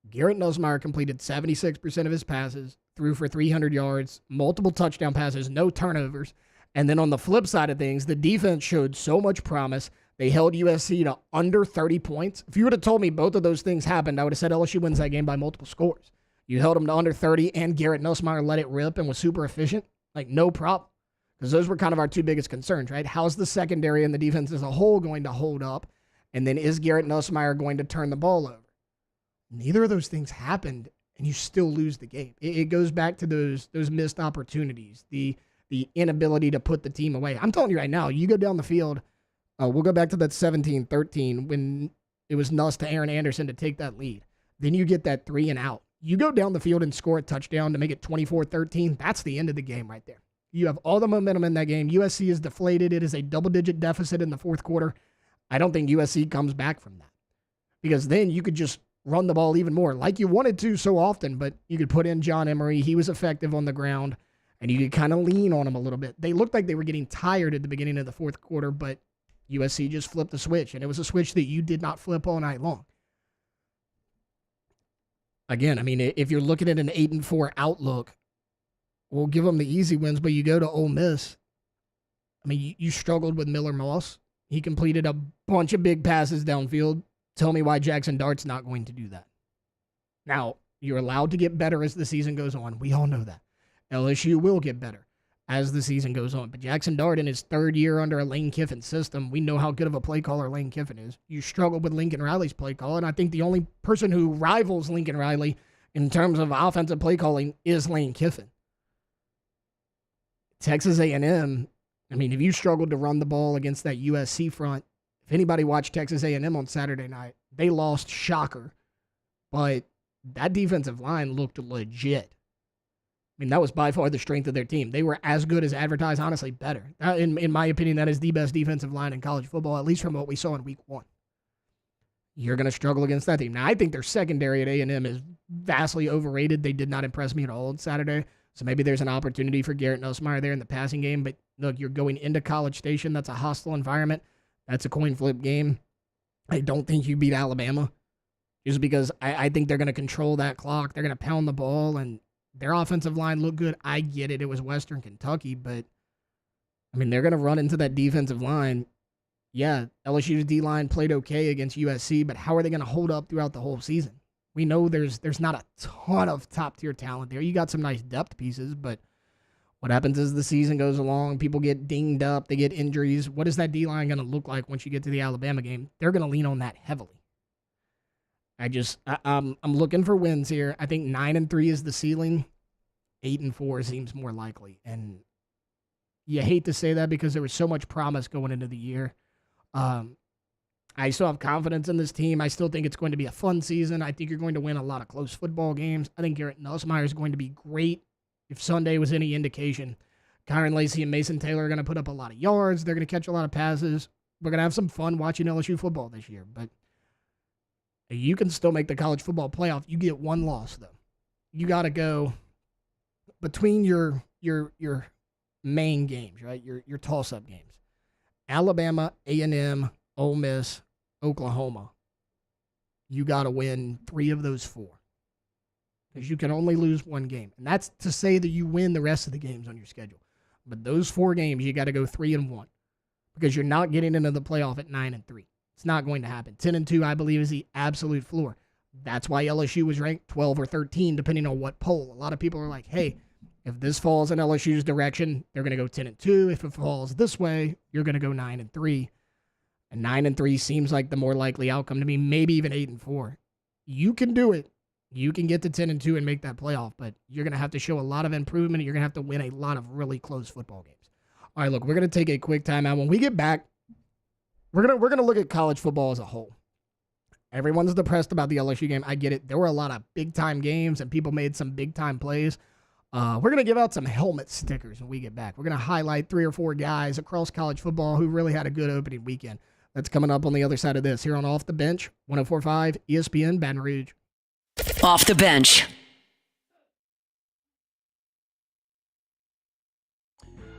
Garrett Nussmeier completed 76% of his passes, threw for 300 yards, multiple touchdown passes, no turnovers, and then on the flip side of things, the defense showed so much promise. They held USC to under 30 points. If you would have told me both of those things happened, I would have said LSU wins that game by multiple scores. You held them to under 30, and Garrett Nussmeier let it rip and was super efficient. Like, no problem. Because those were kind of our 2 biggest concerns, right? How's the secondary and the defense as a whole going to hold up? And then is Garrett Nussmeier going to turn the ball over? Neither of those things happened, and you still lose the game. It goes back to those missed opportunities, the inability to put the team away. I'm telling you right now, you go down the field, we'll go back to that 17-13 when it was Nuss to Aaron Anderson to take that lead. Then you get that 3 and out. You go down the field and score a touchdown to make it 24-13. That's the end of the game right there. You have all the momentum in that game. USC is deflated. It is a double-digit deficit in the 4th quarter. I don't think USC comes back from that because then you could just run the ball even more like you wanted to so often, but you could put in John Emery. He was effective on the ground. And you could kind of lean on them a little bit. They looked like they were getting tired at the beginning of the 4th quarter, but USC just flipped the switch. And it was a switch that you did not flip all night long. Again, I mean, if you're looking at an 8-4 outlook, we'll give them the easy wins, but you go to Ole Miss. I mean, you struggled with Miller Moss. He completed a bunch of big passes downfield. Tell me why Jackson Dart's not going to do that. Now, you're allowed to get better as the season goes on. We all know that. LSU will get better as the season goes on. But Jackson Dart in his 3rd year under a Lane Kiffin system, we know how good of a play caller Lane Kiffin is. You struggled with Lincoln Riley's play call, and I think the only person who rivals Lincoln Riley in terms of offensive play calling is Lane Kiffin. Texas A&M, I mean, if you struggled to run the ball against that USC front, if anybody watched Texas A&M on Saturday night, they lost, shocker. But that defensive line looked legit. mean, that was by far the strength of their team. They were as good as advertised, honestly, better. In my opinion, that is the best defensive line in college football, at least from what we saw in week 1. You're going to struggle against that team. Now, I think their secondary at A&M is vastly overrated. They did not impress me at all on Saturday. So maybe there's an opportunity for Garrett Nussmeier there in the passing game. But look, you're going into College Station. That's a hostile environment. That's a coin flip game. I don't think you beat Alabama just because I think they're going to control that clock. They're going to pound the ball, and their offensive line looked good. I get it. It was Western Kentucky, but, I mean, they're going to run into that defensive line. Yeah, LSU's D-line played okay against USC, but how are they going to hold up throughout the whole season? We know there's not a ton of top-tier talent there. You got some nice depth pieces, but what happens as the season goes along, people get dinged up, they get injuries. What is that D-line going to look like once you get to the Alabama game? They're going to lean on that heavily. I'm looking for wins here. I think 9-3 is the ceiling. 8-4 seems more likely. And you hate to say that because there was so much promise going into the year. I still have confidence in this team. I still think it's going to be a fun season. I think you're going to win a lot of close football games. I think Garrett Nussmeier is going to be great. If Sunday was any indication, Kyron Lacey and Mason Taylor are going to put up a lot of yards. They're going to catch a lot of passes. We're going to have some fun watching LSU football this year. But you can still make the college football playoff. You get one loss, though. You got to go between your main games, right? Your toss-up games. Alabama, A&M, Ole Miss, Oklahoma. You got to win 3 of those 4. Because you can only lose 1 game. And that's to say that you win the rest of the games on your schedule. But those 4 games, you got to go 3-1. Because you're not getting into the playoff at 9-3. It's not going to happen. 10-2, I believe, is the absolute floor. That's why LSU was ranked 12 or 13, depending on what poll. A lot of people are like, hey, if this falls in LSU's direction, they're going to go 10-2. If it falls this way, you're going to go 9-3. And 9-3 seems like the more likely outcome to me, maybe even 8-4. You can do it. You can get to 10-2 and make that playoff, but you're going to have to show a lot of improvement. You're going to have to win a lot of really close football games. All right, look, we're going to take a quick timeout. When we get back, we're going to look at college football as a whole. Everyone's depressed about the LSU game. I get it. There were a lot of big-time games, and people made some big-time plays. We're going to give out some helmet stickers when we get back. We're going to highlight 3 or 4 guys across college football who really had a good opening weekend. That's coming up on the other side of this here on Off the Bench, 104.5 ESPN Baton Rouge. Off the Bench.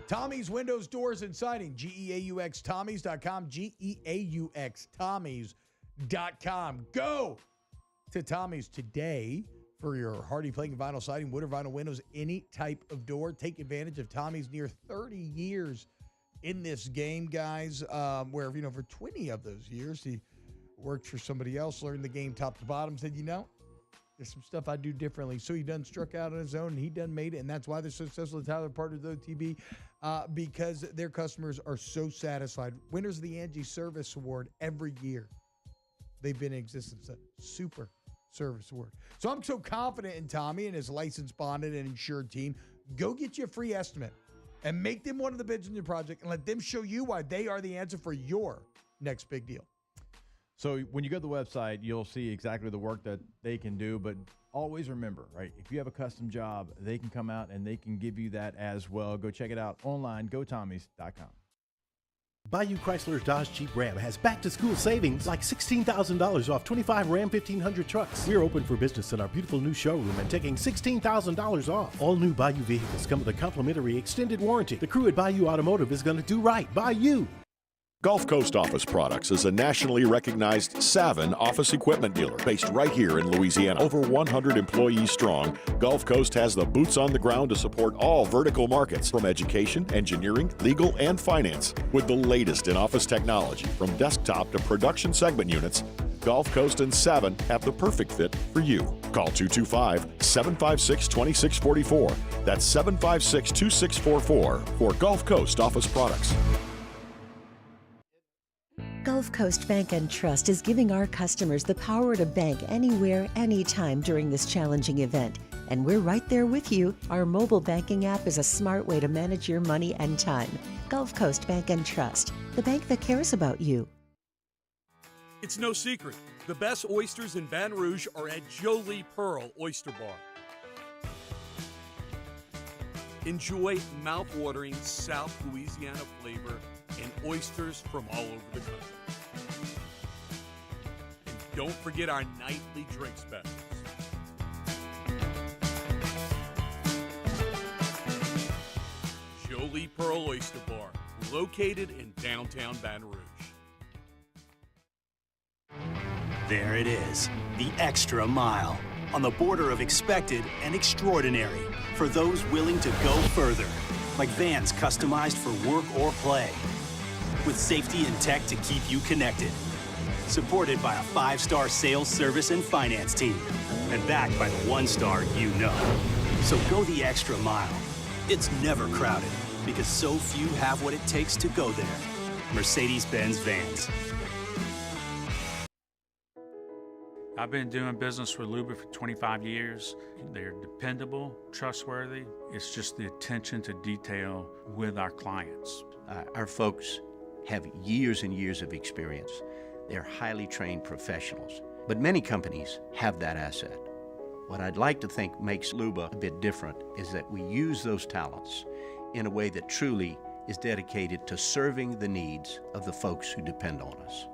Tommy's Windows, Doors, and Siding. GEAUXTommys.com. GEAUXTommys.com. Go to Tommy's today for your Hardy plank, vinyl siding, wood or vinyl windows, any type of door. Take advantage of Tommy's near 30 years in this game, guys, where, for 20 of those years, he worked for somebody else, learned the game top to bottom, said, there's some stuff I do differently. So he done struck out on his own, and he done made it, and that's why they're so successful. Tyler partners with OTB, because their customers are so satisfied. Winners of the Angie Service Award every year. They've been in existence. Super Service Award. So I'm so confident in Tommy and his licensed, bonded, and insured team. Go get you a free estimate and make them one of the bids in your project and let them show you why they are the answer for your next big deal. So when you go to the website, you'll see exactly the work that they can do, but always remember, right, if you have a custom job, they can come out and they can give you that as well. Go check it out online, gotommys.com. Bayou Chrysler Dodge Jeep Ram has back-to-school savings like $16,000 off 25 Ram 1500 trucks. We're open for business in our beautiful new showroom and taking $16,000 off. All new Bayou vehicles come with a complimentary extended warranty. The crew at Bayou Automotive is going to do right by you. Gulf Coast Office Products is a nationally recognized Savin office equipment dealer based right here in Louisiana. Over 100 employees strong, Gulf Coast has the boots on the ground to support all vertical markets, from education, engineering, legal, and finance. With the latest in office technology, from desktop to production segment units, Gulf Coast and Savin have the perfect fit for you. Call 225-756-2644. That's 756-2644 for Gulf Coast Office Products. Gulf Coast Bank and Trust is giving our customers the power to bank anywhere, anytime during this challenging event. And we're right there with you. Our mobile banking app is a smart way to manage your money and time. Gulf Coast Bank and Trust, the bank that cares about you. It's no secret. The best oysters in Baton Rouge are at Jolie Pearl Oyster Bar. Enjoy mouth-watering South Louisiana flavor and oysters from all over the country. And don't forget our nightly drink specials. Jolie Pearl Oyster Bar, located in downtown Baton Rouge. There it is, the extra mile, on the border of expected and extraordinary, for those willing to go further, like vans customized for work or play, with safety and tech to keep you connected. Supported by a 5-star sales, service, and finance team, and backed by the 1-star you know. So go the extra mile. It's never crowded, because so few have what it takes to go there. Mercedes-Benz Vans. I've been doing business with Luba for 25 years. They're dependable, trustworthy. It's just the attention to detail with our clients. Our folks have years and years of experience. They're highly trained professionals, but many companies have that asset. What I'd like to think makes Luba a bit different is that we use those talents in a way that truly is dedicated to serving the needs of the folks who depend on us.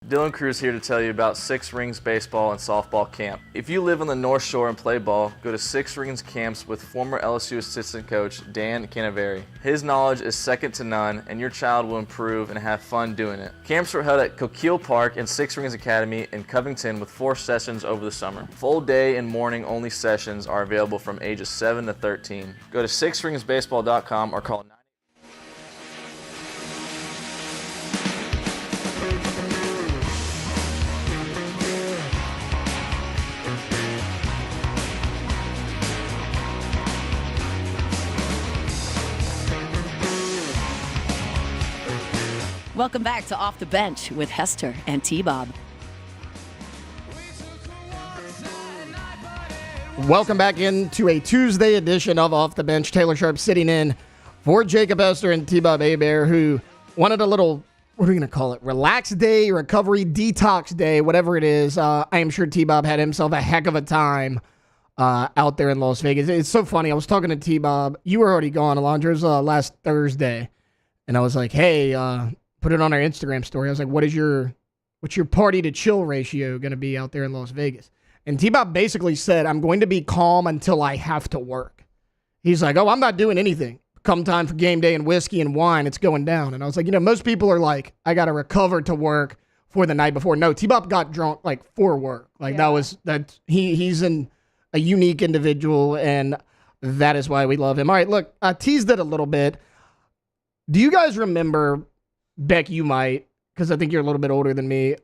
Dylan Cruz here to tell you about Six Rings Baseball and Softball Camp. If you live on the North Shore and play ball, go to Six Rings Camps with former LSU assistant coach Dan Canaveri. His knowledge is second to none, and your child will improve and have fun doing it. Camps are held at Coquille Park and Six Rings Academy in Covington with 4 sessions over the summer. Full day and morning only sessions are available from ages 7 to 13. Go to sixringsbaseball.com or call 9. Welcome back to Off the Bench with Hester and T-Bob. Welcome back into a Tuesday edition of Off the Bench. Taylor Sharp sitting in for Jacob Hester and T-Bob Hebert, who wanted a little, what are we going to call it, relax day, recovery, detox day, whatever it is. I am sure T-Bob had himself a heck of a time out there in Las Vegas. It's so funny. I was talking to T-Bob. You were already gone, Alondra's last Thursday. And I was like, hey, put it on our Instagram story. I was like, what's your party to chill ratio going to be out there in Las Vegas? And T-Bob basically said, I'm going to be calm until I have to work. He's like, oh, I'm not doing anything. Come time for game day and whiskey and wine, it's going down. And I was like, most people are like, I got to recover to work for the night before. No, T-Bob got drunk like for work. Like he's a unique individual, and that is why we love him. All right, look, I teased it a little bit. Do you guys remember, Beck, you might, because I think you're a little bit older than me.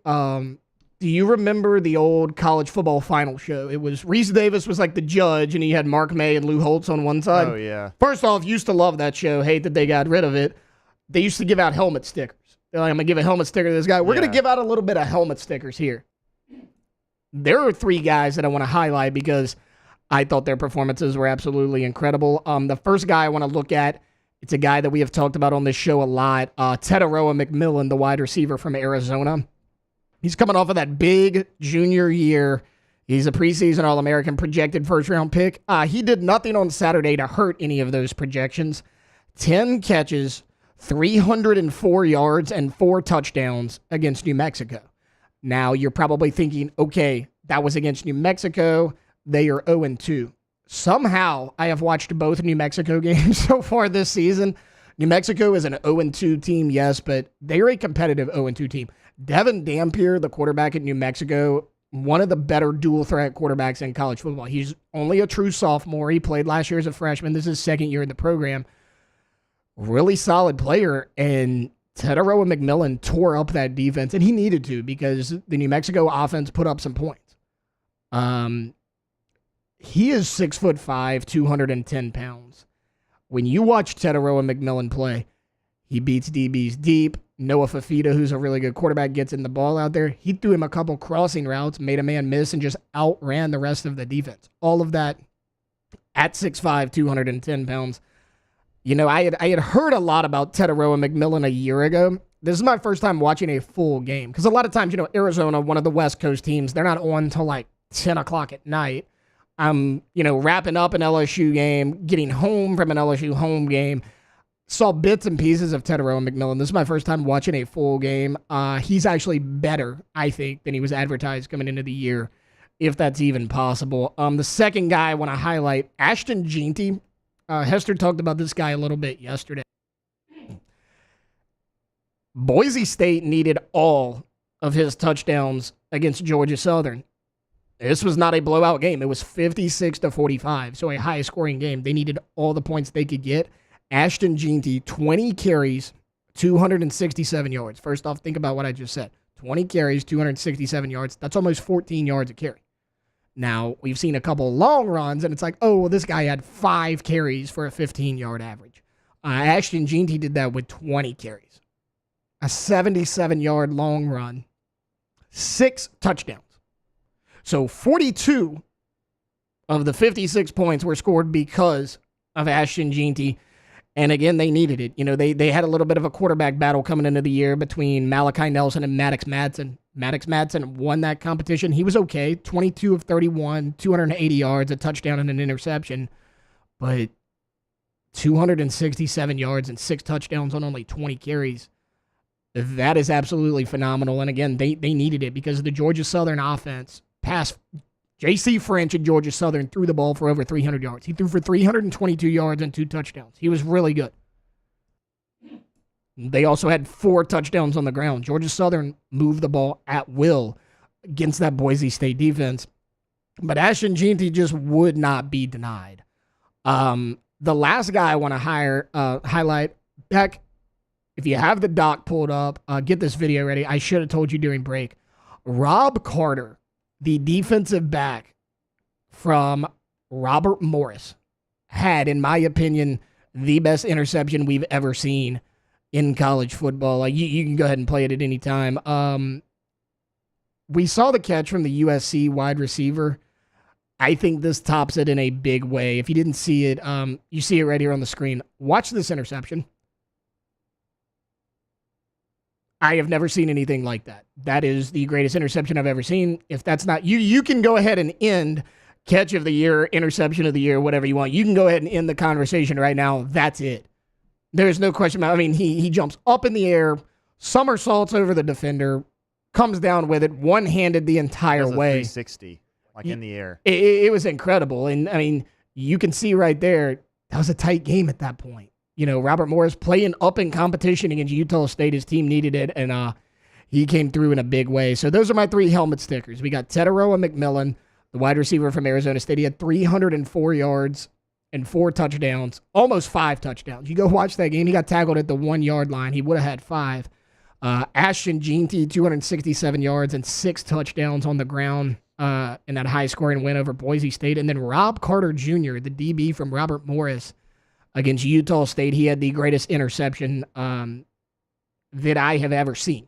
Do you remember the old college football final show? It was Reese Davis was like the judge, and he had Mark May and Lou Holtz on one side. Oh, yeah. First off, used to love that show. Hate that they got rid of it. They used to give out helmet stickers. They're like, I'm going to give a helmet sticker to this guy. We're going to give out a little bit of helmet stickers here. There are 3 guys that I want to highlight because I thought their performances were absolutely incredible. The first guy I want to look at, it's a guy that we have talked about on this show a lot, Teteroa McMillan, the wide receiver from Arizona. He's coming off of that big junior year. He's a preseason All-American projected first-round pick. He did nothing on Saturday to hurt any of those projections. 10 catches, 304 yards, and 4 touchdowns against New Mexico. Now, you're probably thinking, okay, that was against New Mexico. They are 0-2. Somehow, I have watched both New Mexico games so far this season. New Mexico is an 0-2 team, yes, but they are a competitive 0-2 team. Devin Dampier, the quarterback at New Mexico, one of the better dual-threat quarterbacks in college football. He's only a true sophomore. He played last year as a freshman. This is his second year in the program. Really solid player, and Teteroa McMillan tore up that defense, and he needed to because the New Mexico offense put up some points. He is 6'5", 210 pounds. When you watch Teteroa McMillan play, he beats DBs deep. Noah Fafita, who's a really good quarterback, gets in the ball out there. He threw him a couple crossing routes, made a man miss, and just outran the rest of the defense. All of that at 6'5", 210 pounds. I had heard a lot about Teteroa McMillan a year ago. This is my first time watching a full game. Because a lot of times, Arizona, one of the West Coast teams, they're not on until like 10 o'clock at night. I'm, wrapping up an LSU game, getting home from an LSU home game. Saw bits and pieces of Teteroa McMillan. This is my first time watching a full game. He's actually better, I think, than he was advertised coming into the year, if that's even possible. The second guy I want to highlight, Ashton Jeanty. Hester talked about this guy a little bit yesterday. Boise State needed all of his touchdowns against Georgia Southern. This was not a blowout game. It was 56-45, so a high-scoring game. They needed all the points they could get. Ashton Jeanty, 20 carries, 267 yards. First off, think about what I just said. 20 carries, 267 yards. That's almost 14 yards a carry. Now, we've seen a couple long runs, and it's like, oh, well, this guy had 5 carries for a 15-yard average. Ashton Jeanty did that with 20 carries. A 77-yard long run. 6 touchdowns. So 42 of the 56 points were scored because of Ashton Jeanty. And again, they needed it. They had a little bit of a quarterback battle coming into the year between Malachi Nelson and Maddox Madsen. Maddox Madsen won that competition. He was okay. 22 of 31, 280 yards, a touchdown and an interception. But 267 yards and 6 touchdowns on only 20 carries. That is absolutely phenomenal. And again, they needed it because the Georgia Southern offense passed. J.C. French at Georgia Southern threw the ball for over 300 yards. He threw for 322 yards and 2 touchdowns. He was really good. They also had 4 touchdowns on the ground. Georgia Southern moved the ball at will against that Boise State defense. But Ashton Jeanty just would not be denied. The last guy I want to highlight, Beck, if you have the doc pulled up, get this video ready. I should have told you during break. Rob Carter, the defensive back from Robert Morris, had, in my opinion, the best interception we've ever seen in college football. Like you can go ahead and play it at any time. We saw the catch from the USC wide receiver. I think this tops it in a big way. If you didn't see it, you see it right here on the screen. Watch this interception. I have never seen anything like that. That is the greatest interception I've ever seen. If that's not you can go ahead and end catch of the year, interception of the year, whatever you want. You can go ahead and end the conversation right now. That's it. There's no question about it. I mean, he jumps up in the air, somersaults over the defender, comes down with it, one-handed the entire way. 360, like in the air. It was incredible. And, I mean, you can see right there, that was a tight game at that point. Robert Morris playing up in competition against Utah State. His team needed it, and he came through in a big way. So those are my 3 helmet stickers. We got Teteroa McMillan, the wide receiver from Arizona State. He had 304 yards and 4 touchdowns, almost 5 touchdowns. You go watch that game. He got tackled at the 1-yard line. He would have had 5. Ashton Jeanty, 267 yards and 6 touchdowns on the ground in that high-scoring win over Boise State. And then Rob Carter Jr., the DB from Robert Morris, against Utah State. He had the greatest interception that I have ever seen.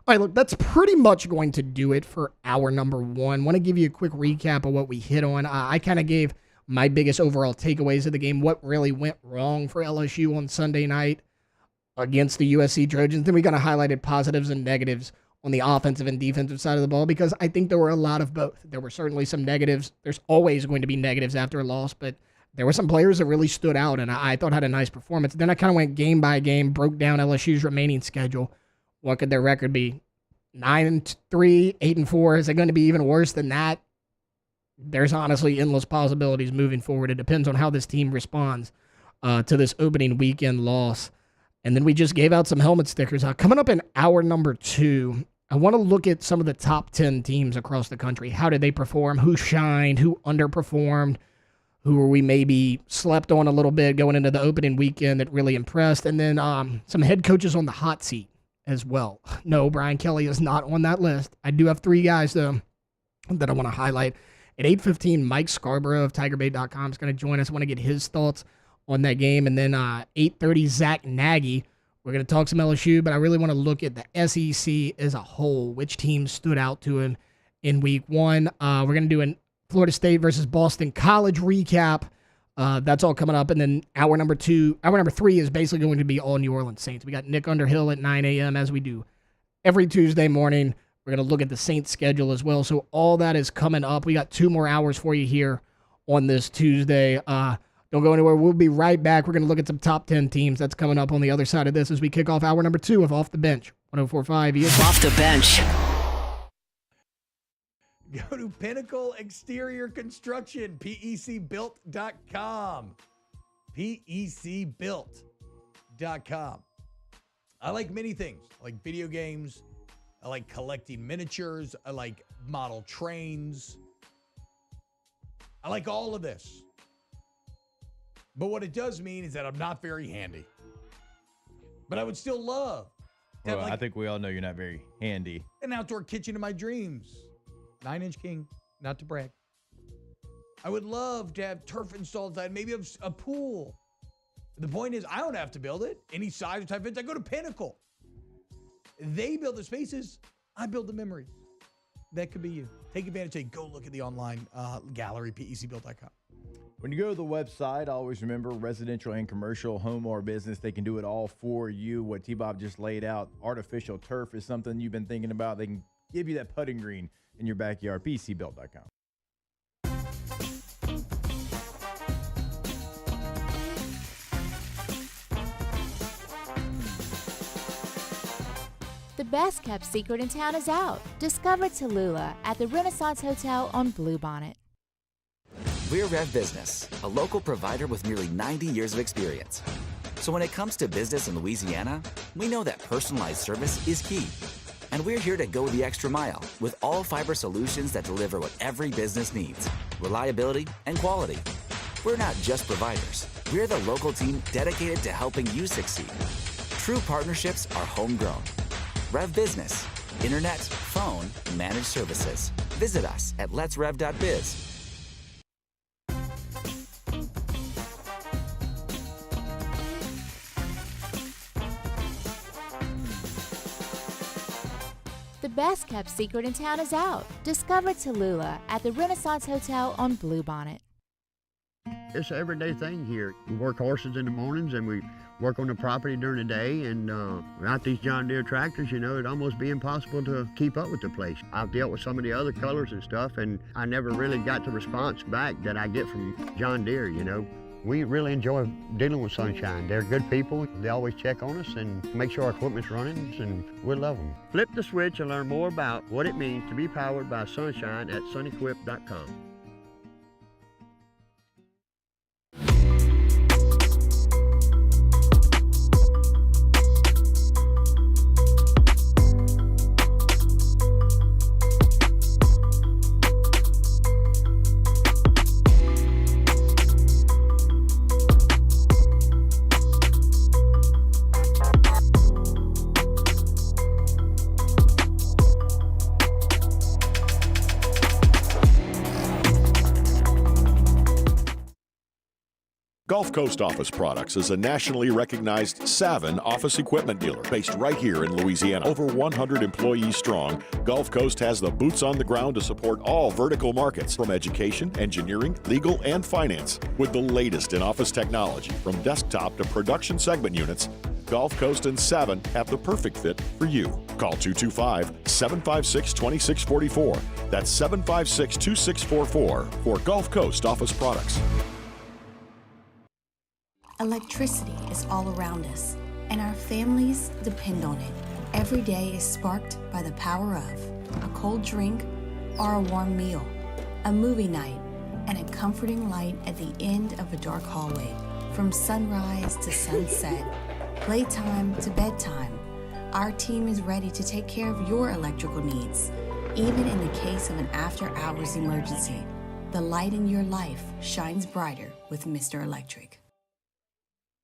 All right, look, that's pretty much going to do it for hour number 1. Want to give you a quick recap of what we hit on. I kind of gave my biggest overall takeaways of the game, what really went wrong for LSU on Sunday night against the USC Trojans. Then we kind of highlighted positives and negatives on the offensive and defensive side of the ball because I think there were a lot of both. There were certainly some negatives. There's always going to be negatives after a loss, but there were some players that really stood out and I thought had a nice performance. Then I kind of went game by game, broke down LSU's remaining schedule. What could their record be? 9-3, 8-4. Is it going to be even worse than that? There's honestly endless possibilities moving forward. It depends on how this team responds to this opening weekend loss. And then we just gave out some helmet stickers. Coming up in hour number 2, I want to look at some of the top 10 teams across the country. How did they perform? Who shined? Who underperformed? Who were we maybe slept on a little bit going into the opening weekend that really impressed? And then some head coaches on the hot seat as well. No, Brian Kelly is not on that list. I do have 3 guys, though, that I want to highlight. At 8:15, Mike Scarborough of TigerBait.com is going to join us. I want to get his thoughts on that game. And then 8:30, Zach Nagy. We're going to talk some LSU, but I really want to look at the SEC as a whole. Which teams stood out to him in week 1? We're going to do a Florida State versus Boston College recap. That's all coming up. And then hour number 3 is basically going to be all New Orleans Saints. We got Nick Underhill at 9 a.m. as we do every Tuesday morning. We're going to look at the Saints schedule as well. So all that is coming up. We got 2 more hours for you here on this Tuesday. Don't go anywhere. We'll be right back. We're going to look at some top 10 teams. That's coming up on the other side of this as we kick off hour number 2 of Off the Bench. 104.5 ESPN. Off the Bench. Go to Pinnacle Exterior Construction, PECbuilt.com. PECbuilt.com. I like many things. I like video games. I like collecting miniatures. I like model trains. I like all of this. But what it does mean is that I'm not very handy. But I would still love to have I think we all know you're not very handy. an outdoor kitchen of my dreams. 9-inch king, not to brag. I would love to have turf installed inside, maybe a pool. The point is, I don't have to build it. Any size or type of fence, I go to Pinnacle. They build the spaces, I build the memories. That could be you. Take advantage of it. Go look at the online gallery, PECbuilt.com. When you go to the website, always remember residential and commercial, home or business, they can do it all for you. What T-Bob just laid out, artificial turf is something you've been thinking about. They can give you that putting green in your backyard, PECbuilt.com. The best kept secret in town is out. Discover Tallulah at the Renaissance Hotel on Bluebonnet. We're Rev Business, a local provider with nearly 90 years of experience. So when it comes to business in Louisiana, we know that personalized service is key. And we're here to go the extra mile with all fiber solutions that deliver what every business needs: reliability and quality. We're not just providers. We're the local team dedicated to helping you succeed. True partnerships are homegrown. Rev Business, internet, phone, managed services. Visit us at letsrev.biz. The best kept secret in town is out. Discover Tallulah at the Renaissance Hotel on Bluebonnet. It's an everyday thing here. We work horses in the mornings and we work on the property during the day, and without these John Deere tractors, it'd almost be impossible to keep up with the place. I've dealt with some of the other colors and stuff, and I never really got the response back that I get from John Deere, We really enjoy dealing with Sunshine. They're good people. They always check on us and make sure our equipment's running, and we love them. Flip the switch and learn more about what it means to be powered by Sunshine at sunequip.com. Gulf Coast Office Products is a nationally recognized Savin office equipment dealer based right here in Louisiana. Over 100 employees strong, Gulf Coast has the boots on the ground to support all vertical markets, from education, engineering, legal, and finance. With the latest in office technology, from desktop to production segment units, Gulf Coast and Savin have the perfect fit for you. Call 225-756-2644. That's 756-2644 for Gulf Coast Office Products. Electricity is all around us, and our families depend on it. Every day is sparked by the power of a cold drink or a warm meal, a movie night, and a comforting light at the end of a dark hallway. From sunrise to sunset, playtime to bedtime, our team is ready to take care of your electrical needs. Even in the case of an after-hours emergency, the light in your life shines brighter with Mr. Electric.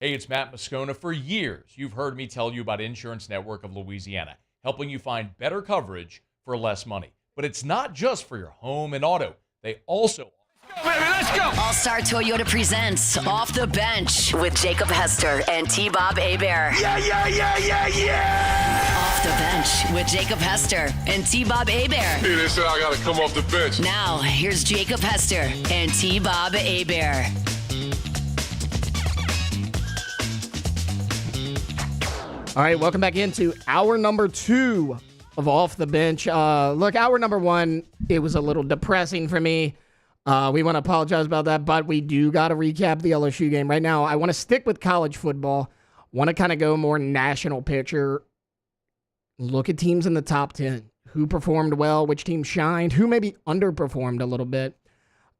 Hey, it's Matt Moscona. For years, you've heard me tell you about Insurance Network of Louisiana, helping you find better coverage for less money. But it's not just for your home and auto. They also... Let's go! All-Star Toyota presents Off the Bench with Jacob Hester and T-Bob Hebert. Yeah! Off the Bench with Jacob Hester and T-Bob Hebert. Hey, they said I gotta come off the bench. Now, here's Jacob Hester and T-Bob Hebert. All right, welcome back into hour number 2 of Off the Bench. Look, hour number one, it was a little depressing for me. We want to apologize about that, but we do got to recap the LSU game. Right now, I want to stick with college football. Want to kind of go more national picture. Look at teams in the top 10. Who performed well, which team shined, who maybe underperformed a little bit.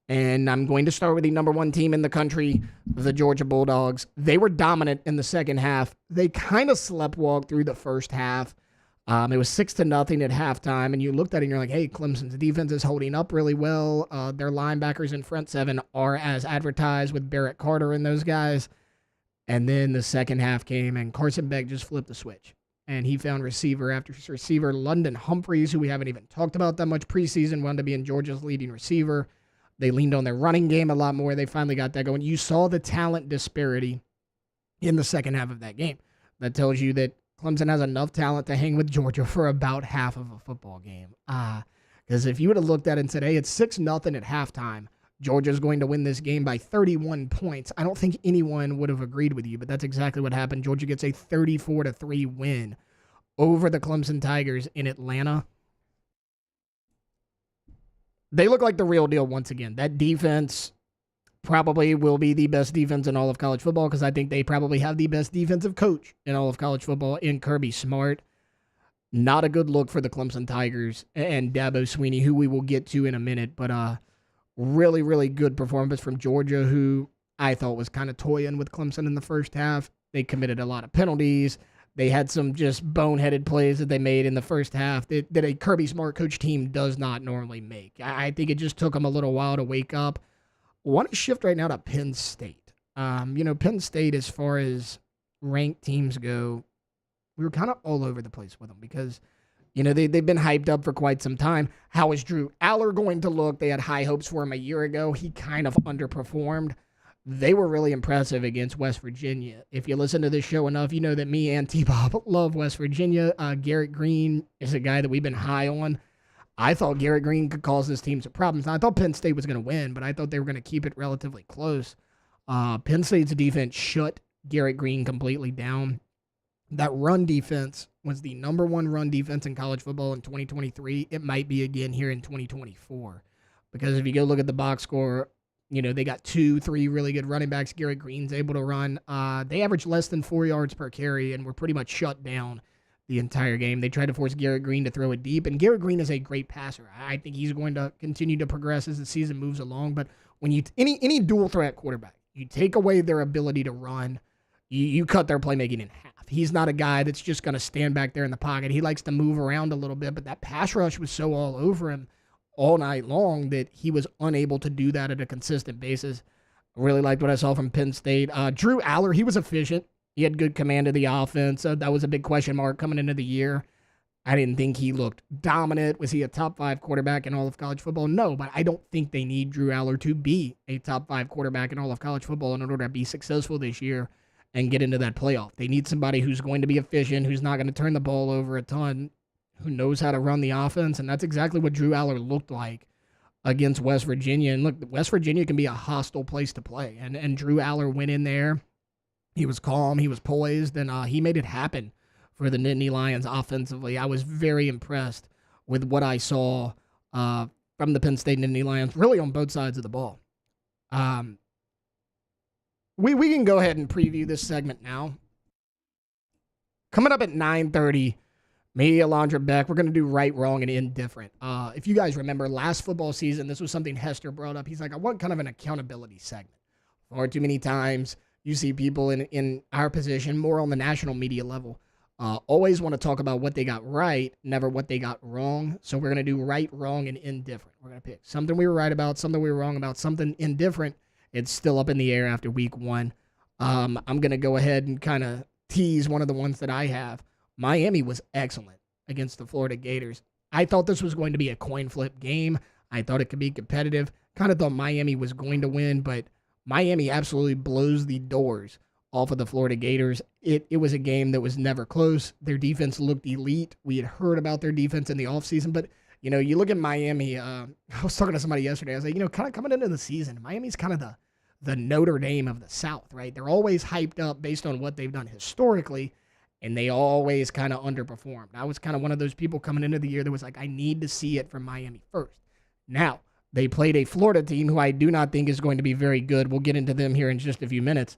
And I'm going to start with the number one team in the country, the Georgia Bulldogs. They were dominant in the second half. They kind of sleptwalked through the first half. It was 6-0 at halftime, and you looked at it and you're like, hey, Clemson's defense is holding up really well. Their linebackers in front seven are as advertised with Barrett Carter and those guys. And then the second half came, and Carson Beck just flipped the switch. And he found receiver after receiver. London Humphreys, who we haven't even talked about that much preseason, wound up being Georgia's leading receiver. They leaned on their running game a lot more. They finally got that going. You saw the talent disparity in the second half of that game. That tells you that Clemson has enough talent to hang with Georgia for about half of a football game. Because if you would have looked at it and said, hey, it's 6-0 at halftime, Georgia's going to win this game by 31 points, I don't think anyone would have agreed with you, but that's exactly what happened. Georgia gets a 34-3 win over the Clemson Tigers in Atlanta. They look like the real deal once again. That defense probably will be the best defense in all of college football because I think they probably have the best defensive coach in all of college football in Kirby Smart. Not a good look for the Clemson Tigers and Dabo Swinney, who we will get to in a minute, but really, really good performance from Georgia, who I thought was kind of toying with Clemson in the first half. They committed a lot of penalties. They had some just boneheaded plays that they made in the first half that a Kirby Smart coach team does not normally make. I think it just took them a little while to wake up. I want to shift right now to Penn State. Penn State, as far as ranked teams go, we were kind of all over the place with them because, they've been hyped up for quite some time. How is Drew Aller going to look? They had high hopes for him a year ago. He kind of underperformed. They were really impressive against West Virginia. If you listen to this show enough, you know that me and T-Bob love West Virginia. Garrett Green is a guy that we've been high on. I thought Garrett Green could cause this team some problems. Now, I thought Penn State was going to win, but I thought they were going to keep it relatively close. Penn State's defense shut Garrett Green completely down. That run defense was the number one run defense in college football in 2023. It might be again here in 2024. Because if you go look at the box score, they got 2-3 really good running backs. Garrett Green's able to run. They averaged less than 4 yards per carry and were pretty much shut down the entire game. They tried to force Garrett Green to throw it deep, and Garrett Green is a great passer. I think he's going to continue to progress as the season moves along, but when you any dual threat quarterback, you take away their ability to run, you cut their playmaking in half. He's not a guy that's just going to stand back there in the pocket. He likes to move around a little bit, but that pass rush was so all over him all night long that he was unable to do that at a consistent basis. I really liked what I saw from Penn State. Drew Aller, he was efficient. He had good command of the offense. That was a big question mark coming into the year. I didn't think he looked dominant. Was he a top 5 quarterback in all of college football? No, but I don't think they need Drew Aller to be a top 5 quarterback in all of college football in order to be successful this year and get into that playoff. They need somebody who's going to be efficient, who's not going to turn the ball over a ton, who knows how to run the offense, and that's exactly what Drew Aller looked like against West Virginia. And look, West Virginia can be a hostile place to play, and Drew Aller went in there. He was calm, he was poised, and he made it happen for the Nittany Lions offensively. I was very impressed with what I saw from the Penn State Nittany Lions, really on both sides of the ball. We can go ahead and preview this segment now. Coming up at 9:30, me, Alondra Beck, we're going to do right, wrong, and indifferent. If you guys remember last football season, this was something Hester brought up. He's like, I want kind of an accountability segment. Far too many times, you see people in our position, more on the national media level, always want to talk about what they got right, never what they got wrong. So we're going to do right, wrong, and indifferent. We're going to pick something we were right about, something we were wrong about, something indifferent. It's still up in the air after week 1. I'm going to go ahead and kind of tease one of the ones that I have. Miami was excellent against the Florida Gators. I thought this was going to be a coin flip game. I thought it could be competitive. Kind of thought Miami was going to win, but Miami absolutely blows the doors off of the Florida Gators. It was a game that was never close. Their defense looked elite. We had heard about their defense in the offseason, but you look at Miami. I was talking to somebody yesterday. I was like, kind of coming into the season, Miami's kind of the Notre Dame of the South, right? They're always hyped up based on what they've done historically. and they always kind of underperformed. I was kind of one of those people coming into the year that was like, I need to see it from Miami first. Now, they played a Florida team who I do not think is going to be very good. We'll get into them here in just a few minutes.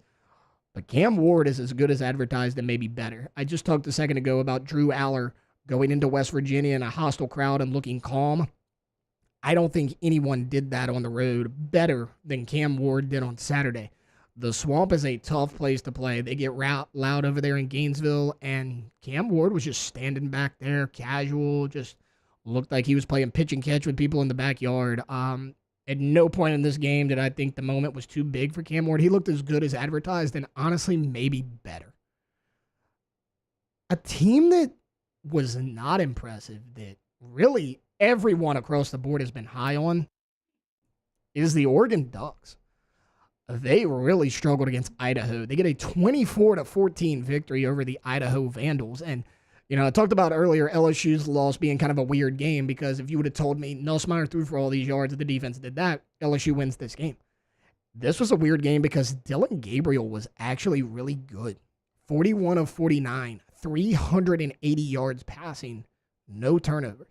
But Cam Ward is as good as advertised and maybe better. I just talked a second ago about Drew Aller going into West Virginia in a hostile crowd and looking calm. I don't think anyone did that on the road better than Cam Ward did on Saturday. The Swamp is a tough place to play. They get loud over there in Gainesville, and Cam Ward was just standing back there, casual, just looked like he was playing pitch and catch with people in the backyard. At no point in this game did I think the moment was too big for Cam Ward. He looked as good as advertised, and honestly, maybe better. A team that was not impressive, that really everyone across the board has been high on, is the Oregon Ducks. They really struggled against Idaho. They get a 24-14 victory over the Idaho Vandals. And, I talked about earlier LSU's loss being kind of a weird game because if you would have told me Nussmeier threw for all these yards and the defense did that, LSU wins this game. This was a weird game because Dylan Gabriel was actually really good. 41 of 49, 380 yards passing, no turnovers.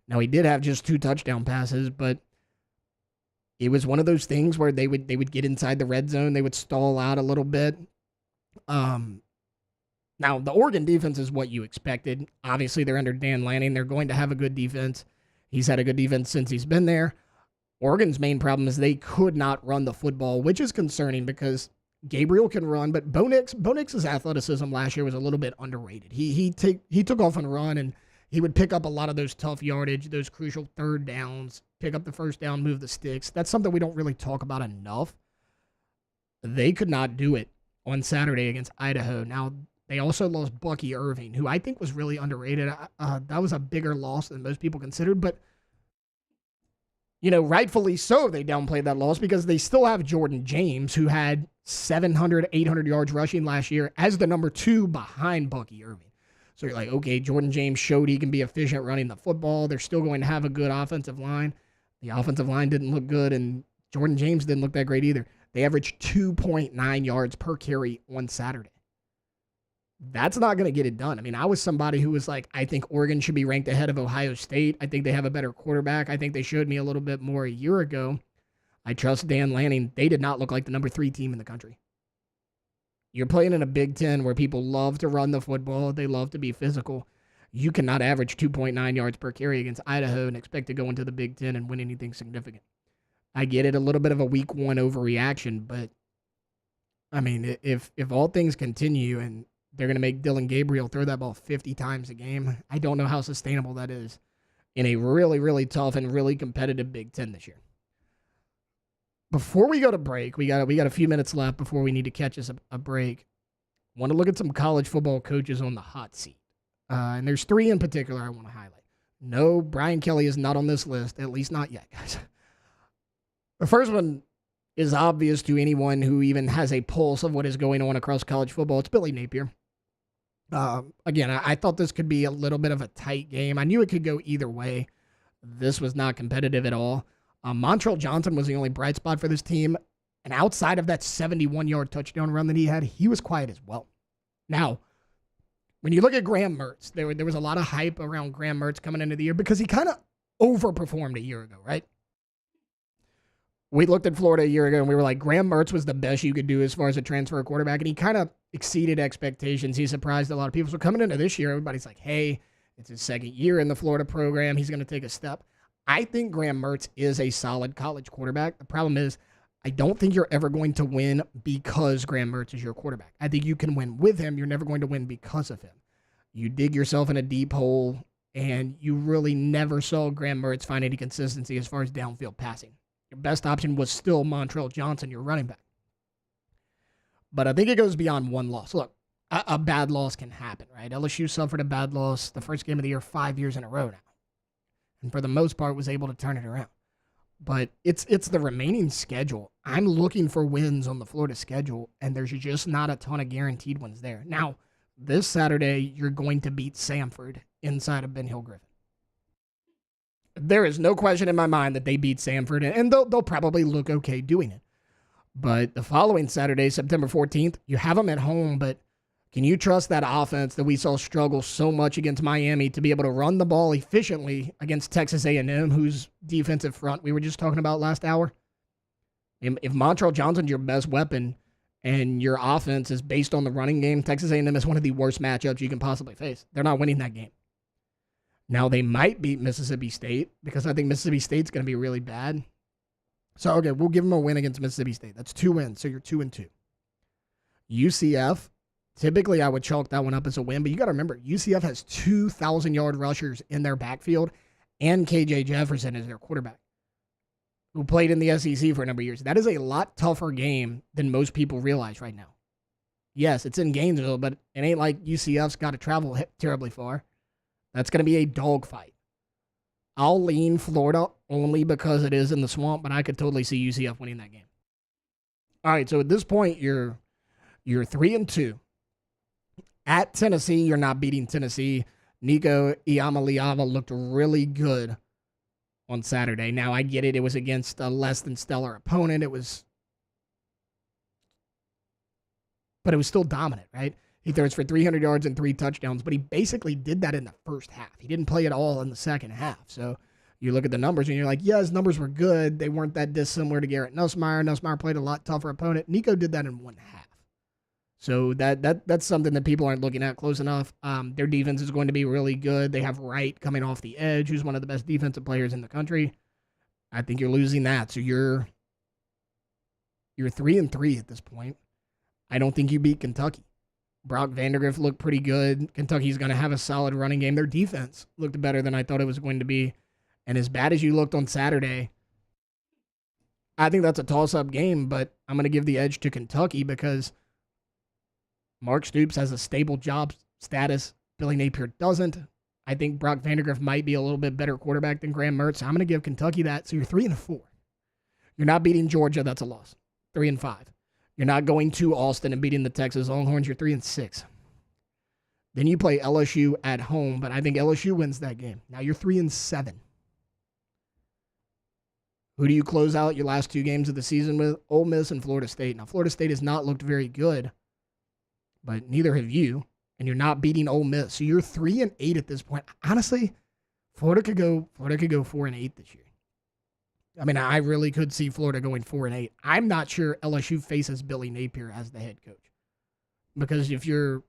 Now, he did have just 2 touchdown passes, but it was one of those things where they would get inside the red zone. They would stall out a little bit. Now, the Oregon defense is what you expected. Obviously, they're under Dan Lanning. They're going to have a good defense. He's had a good defense since he's been there. Oregon's main problem is they could not run the football, which is concerning because Gabriel can run, but Bo Nix's athleticism last year was a little bit underrated. He took off and run, and he would pick up a lot of those tough yardage, those crucial third downs, pick up the first down, move the sticks. That's something we don't really talk about enough. They could not do it on Saturday against Idaho. Now, they also lost Bucky Irving, who I think was really underrated. That was a bigger loss than most people considered, but rightfully so, they downplayed that loss because they still have Jordan James, who had 700, 800 yards rushing last year as the number 2 behind Bucky Irving. So you're like, okay, Jordan James showed he can be efficient running the football. They're still going to have a good offensive line. The offensive line didn't look good, and Jordan James didn't look that great either. They averaged 2.9 yards per carry on Saturday. That's not going to get it done. I mean, I was somebody who was like, I think Oregon should be ranked ahead of Ohio State. I think they have a better quarterback. I think they showed me a little bit more a year ago. I trust Dan Lanning. They did not look like the number 3 team in the country. You're playing in a Big Ten where people love to run the football. They love to be physical. You cannot average 2.9 yards per carry against Idaho and expect to go into the Big Ten and win anything significant. I get it, a little bit of a week 1 overreaction, but I mean, if all things continue and they're going to make Dylan Gabriel throw that ball 50 times a game, I don't know how sustainable that is in a really, really tough and really competitive Big Ten this year. Before we go to break, we got a few minutes left before we need to catch us a break. I want to look at some college football coaches on the hot seat. And there's 3 in particular I want to highlight. No, Brian Kelly is not on this list, at least not yet, guys. The first one is obvious to anyone who even has a pulse of what is going on across college football. It's Billy Napier. Again, I thought this could be a little bit of a tight game. I knew it could go either way. This was not competitive at all. Montrell Johnson was the only bright spot for this team. And outside of that 71-yard touchdown run that he had, he was quiet as well. Now, when you look at Graham Mertz, there was a lot of hype around Graham Mertz coming into the year because he kind of overperformed a year ago, right? We looked at Florida a year ago and we were like, Graham Mertz was the best you could do as far as a transfer quarterback, and he kind of exceeded expectations. He surprised a lot of people. So coming into this year, everybody's like, hey, it's his second year in the Florida program. He's going to take a step. I think Graham Mertz is a solid college quarterback. The problem is, I don't think you're ever going to win because Graham Mertz is your quarterback. I think you can win with him. You're never going to win because of him. You dig yourself in a deep hole, and you really never saw Graham Mertz find any consistency as far as downfield passing. Your best option was still Montrell Johnson, your running back. But I think it goes beyond one loss. Look, a bad loss can happen, right? LSU suffered a bad loss the first game of the year 5 years in a row now. And for the most part was able to turn it around. But it's the remaining schedule. I'm looking for wins on the Florida schedule, and there's just not a ton of guaranteed ones there. Now, this Saturday, you're going to beat Samford inside of Ben Hill Griffin. There is no question in my mind that they beat Samford, and they'll probably look okay doing it. But the following Saturday, September 14th, you have them at home, but Can you trust that offense that we saw struggle so much against Miami to be able to run the ball efficiently against Texas A&M, whose defensive front we were just talking about last hour? If Montrell Johnson's your best weapon and your offense is based on the running game, Texas A&M is one of the worst matchups you can possibly face. They're not winning that game. Now, they might beat Mississippi State because I think Mississippi State's going to be really bad. So, okay, we'll give them a win against Mississippi State. That's 2 wins, so you're 2-2. UCF, typically I would chalk that one up as a win, but you got to remember, UCF has 2,000-yard rushers in their backfield and KJ Jefferson as their quarterback, who played in the SEC for a number of years. That is a lot tougher game than most people realize right now. Yes, it's in Gainesville, but it ain't like UCF's got to travel terribly far. That's going to be a dogfight. I'll lean Florida only because it is in the swamp, but I could totally see UCF winning that game. All right, so at this point, you're 3-2. At Tennessee, you're not beating Tennessee. Nico Iamaleava looked really good on Saturday. Now, I get it. It was against a less than stellar opponent. But it was still dominant, right? He throws for 300 yards and 3 touchdowns, but he basically did that in the first half. He didn't play at all in the second half. So you look at the numbers and you're like, yeah, his numbers were good. They weren't that dissimilar to Garrett Nussmeier. Nussmeier played a lot tougher opponent. Nico did that in one half. So that's something that people aren't looking at close enough. Their defense is going to be really good. They have Wright coming off the edge, who's one of the best defensive players in the country. I think you're losing that. So you're 3-3 at this point. I don't think you beat Kentucky. Brock Vandagriff looked pretty good. Kentucky's going to have a solid running game. Their defense looked better than I thought it was going to be. And as bad as you looked on Saturday, I think that's a toss-up game, but I'm going to give the edge to Kentucky because Mark Stoops has a stable job status. Billy Napier doesn't. I think Brock Vandagriff might be a little bit better quarterback than Graham Mertz. So I'm going to give Kentucky that. So you're 3-4. You're not beating Georgia. That's a loss. 3-5. You're not going to Austin and beating the Texas Longhorns. You're 3-6. Then you play LSU at home, but I think LSU wins that game. Now you're 3-7. Who do you close out your last 2 games of the season with? Ole Miss and Florida State. Now, Florida State has not looked very good, but neither have you, and you're not beating Ole Miss. So you're 3-8 at this point. Honestly, Florida could go 4-8 this year. I mean, I really could see Florida going 4-8. I'm not sure LSU faces Billy Napier as the head coach. Because if you're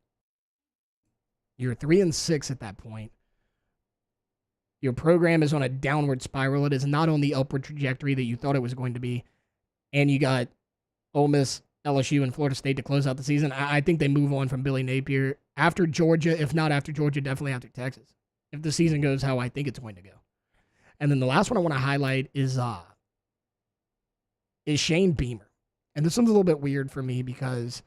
3-6 at that point, your program is on a downward spiral. It is not on the upward trajectory that you thought it was going to be. And you got Ole Miss, LSU, and Florida State to close out the season. I think they move on from Billy Napier after Georgia. If not after Georgia, definitely after Texas. If the season goes how I think it's going to go. And then the last one I want to highlight is Shane Beamer. And this one's a little bit weird for me because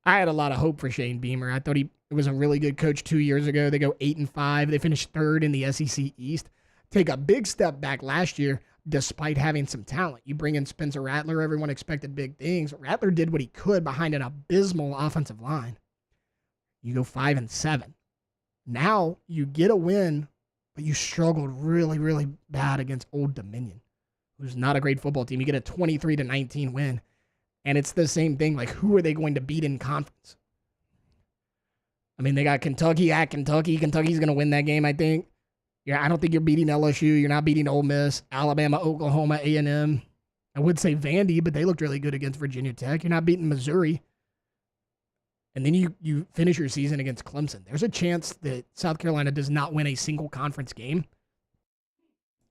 I had a lot of hope for Shane Beamer. I thought he was a really good coach 2 years ago. They go 8-5. They finished 3rd in the SEC East. Take a big step back last year despite having some talent. You bring in Spencer Rattler. Everyone expected big things. Rattler did what he could behind an abysmal offensive line. You go 5-7. Now you get a win, but you struggled really, really bad against Old Dominion, who's not a great football team. You get a 23-19 win, and it's the same thing. Like, who are they going to beat in conference? I mean, they got Kentucky at Kentucky. Kentucky's going to win that game, I think. Yeah, I don't think you're beating LSU. You're not beating Ole Miss, Alabama, Oklahoma, A&M. I would say Vandy, but they looked really good against Virginia Tech. You're not beating Missouri. And then you finish your season against Clemson. There's a chance that South Carolina does not win a single conference game.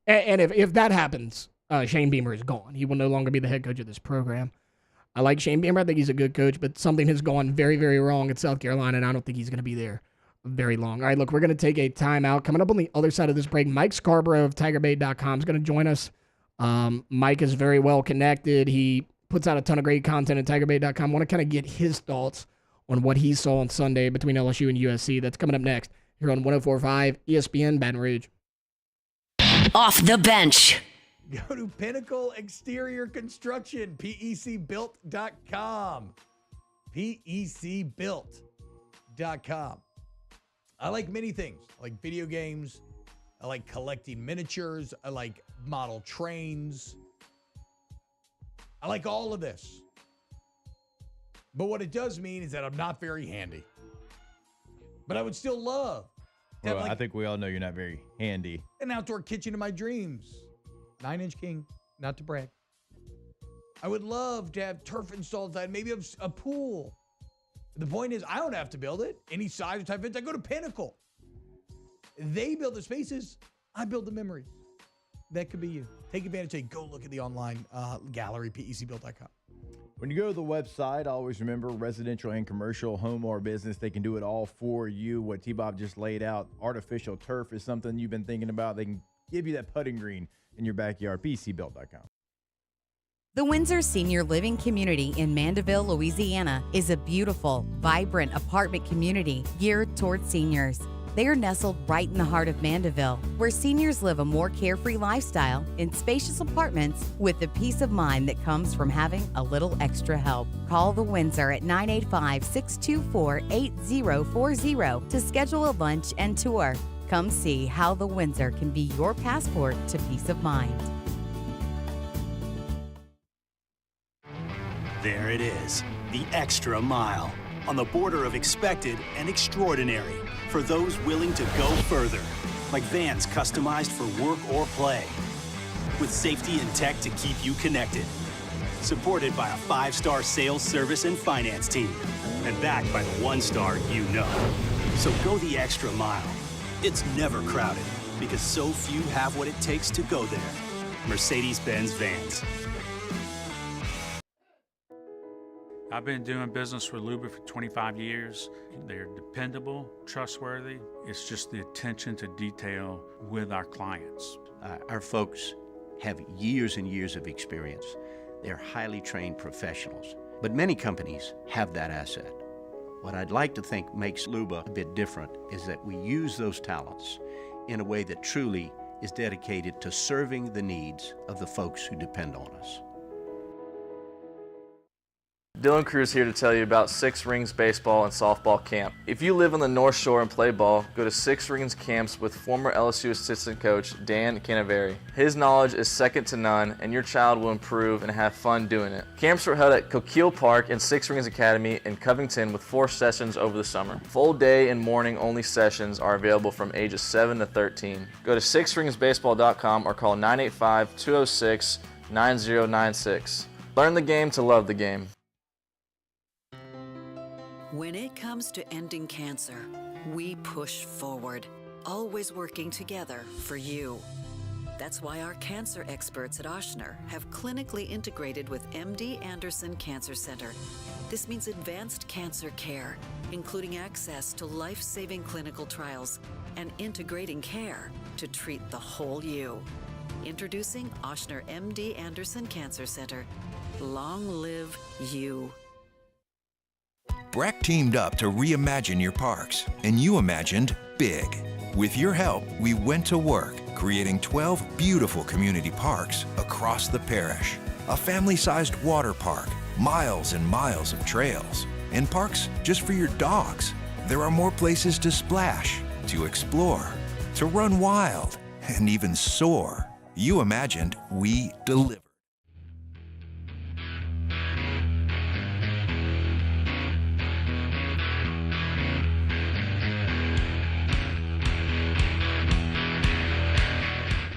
And if that happens, Shane Beamer is gone. He will no longer be the head coach of this program. I like Shane Beamer. I think he's a good coach, but something has gone very, very wrong at South Carolina, and I don't think he's going to be there very long. All right, look, we're going to take a timeout. Coming up on the other side of this break, Mike Scarborough of TigerBait.com is going to join us. Mike is very well connected. He puts out a ton of great content at TigerBait.com. I want to kind of get his thoughts on what he saw on Sunday between LSU and USC. That's coming up next here on 104.5 ESPN Baton Rouge. Off the bench. Go to Pinnacle Exterior Construction, PECbuilt.com. PECbuilt.com. I like many things. I like video games. I like collecting miniatures. I like model trains. I like all of this. But what it does mean is that I'm not very handy. But I would still love to have Well, I think we all know you're not very handy. an outdoor kitchen in my dreams. 9-inch king, not to brag. I would love to have turf installed inside, maybe a pool. The point is, I don't have to build it. Any size or type of fence, I go to Pinnacle. They build the spaces, I build the memories. That could be you. Take advantage of it. Go look at the online gallery, pecbuild.com. When you go to the website, always remember residential and commercial, home or business, they can do it all for you. What T-Bob just laid out, artificial turf is something you've been thinking about. They can give you that putting green in your backyard, pcbuild.com. The Windsor Senior Living Community in Mandeville, Louisiana is a beautiful, vibrant apartment community geared towards seniors. They are nestled right in the heart of Mandeville, where seniors live a more carefree lifestyle in spacious apartments with the peace of mind that comes from having a little extra help. Call the Windsor at 985-624-8040 to schedule a lunch and tour. Come see how the Windsor can be your passport to peace of mind. There it is, the extra mile, on the border of expected and extraordinary, for those willing to go further, like vans customized for work or play, with safety and tech to keep you connected. Supported by a 5-star sales, service, and finance team, and backed by the 1-star you know. So go the extra mile. It's never crowded, because so few have what it takes to go there. Mercedes-Benz Vans. I've been doing business with Luba for 25 years. They're dependable, trustworthy. It's just the attention to detail with our clients. Our folks have years and years of experience. They're highly trained professionals. But many companies have that asset. What I'd like to think makes Luba a bit different is that we use those talents in a way that truly is dedicated to serving the needs of the folks who depend on us. Dylan Cruz here to tell you about Six Rings Baseball and Softball Camp. If you live on the North Shore and play ball, go to Six Rings Camps with former LSU assistant coach Dan Canaveri. His knowledge is second to none, and your child will improve and have fun doing it. Camps were held at Coquille Park and Six Rings Academy in Covington with 4 sessions over the summer. Full day and morning only sessions are available from ages 7 to 13. Go to sixringsbaseball.com or call 985-206-9096. Learn the game to love the game. When it comes to ending cancer, we push forward, always working together for you. That's why our cancer experts at Ochsner have clinically integrated with MD Anderson Cancer Center. This means advanced cancer care, including access to life-saving clinical trials and integrating care to treat the whole you. Introducing Ochsner MD Anderson Cancer Center. Long live you. Breck teamed up to reimagine your parks, and you imagined big. With your help, we went to work, creating 12 beautiful community parks across the parish. A family-sized water park, miles and miles of trails, and parks just for your dogs. There are more places to splash, to explore, to run wild, and even soar. You imagined, we delivered.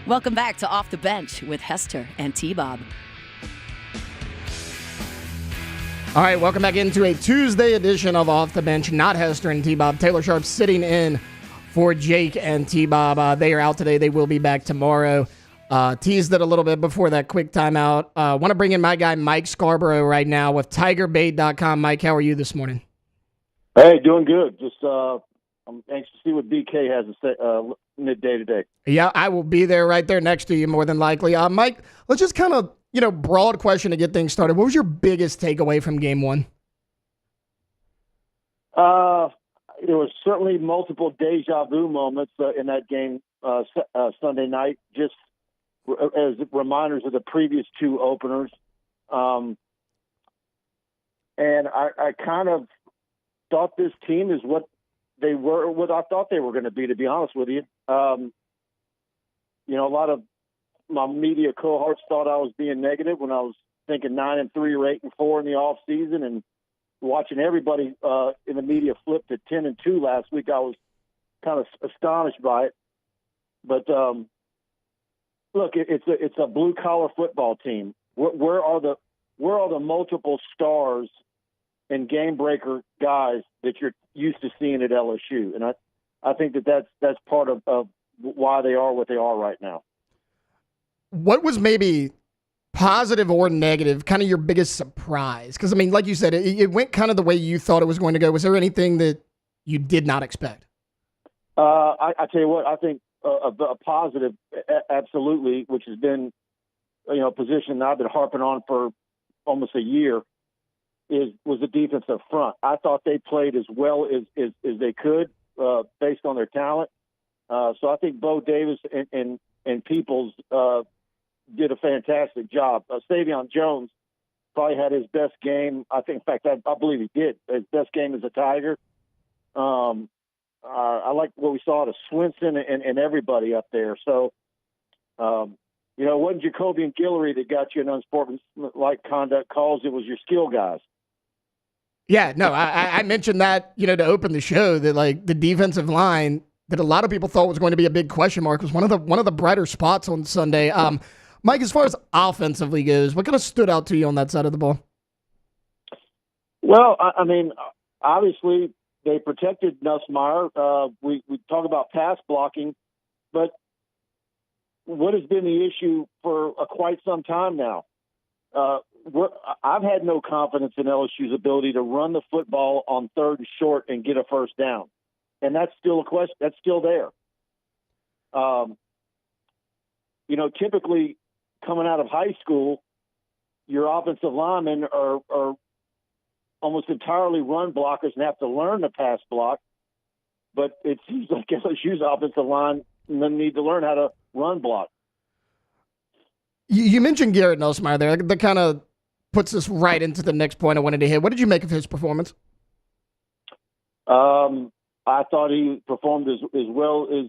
Welcome back to Off the Bench with Hester and T-Bob. All right, welcome back into a Tuesday edition of Off the Bench. Not Hester and T-Bob. Taylor Sharp sitting in for Jake and T-Bob. They are out today. They will be back tomorrow. Teased it a little bit before that quick timeout. Want to bring in my guy Mike Scarborough right now with TigerBait.com. Mike, how are you this morning? Hey, doing good. Just I'm anxious to see what BK has to say midday today. Yeah, I will be there right there next to you more than likely. Mike, let's just kind of, broad question to get things started. What was your biggest takeaway from game one? There was certainly multiple deja vu moments in that game Sunday night, just as reminders of the previous 2 openers. And I kind of thought this team is what I thought they were going to be honest with you. A lot of my media cohorts thought I was being negative when I was thinking 9-3 or 8-4 in the off season, and watching everybody in the media flip to 10-2 last week, I was kind of astonished by it. But look, it's a blue collar football team. Where are the multiple stars and game breaker guys that you're used to seeing at LSU? And I think that's part of why they are what they are right now. What was maybe positive or negative, kind of your biggest surprise? Because, I mean, like you said, it went kind of the way you thought it was going to go. Was there anything that you did not expect? I tell you what, I think a positive, absolutely, which has been, a position that I've been harping on for almost a year, was the defensive front. I thought they played as well as they could based on their talent. So I think Bo Davis and Peoples did a fantastic job. Savion Jones probably had his best game. I think, in fact, I believe he did his best game as a Tiger. I like what we saw to Swinson and everybody up there. So, it wasn't Jacoby and Guillory that got you an unsportsmanlike conduct calls. It was your skill guys. Yeah, no, I mentioned that, to open the show, that like the defensive line that a lot of people thought was going to be a big question mark was one of the brighter spots on Sunday. Mike, as far as offensively goes, what kind of stood out to you on that side of the ball? Well, I mean, obviously they protected Nussmeier. We talk about pass blocking, but what has been the issue for quite some time now? I've had no confidence in LSU's ability to run the football on third and short and get a first down. And that's still a question. That's still there. Typically coming out of high school, your offensive linemen are almost entirely run blockers and have to learn to pass block. But it seems like LSU's offensive line need to learn how to run block. You mentioned Garrett Nussmeier there. That kind of puts us right into the next point I wanted to hit. What did you make of his performance? I thought he performed as well as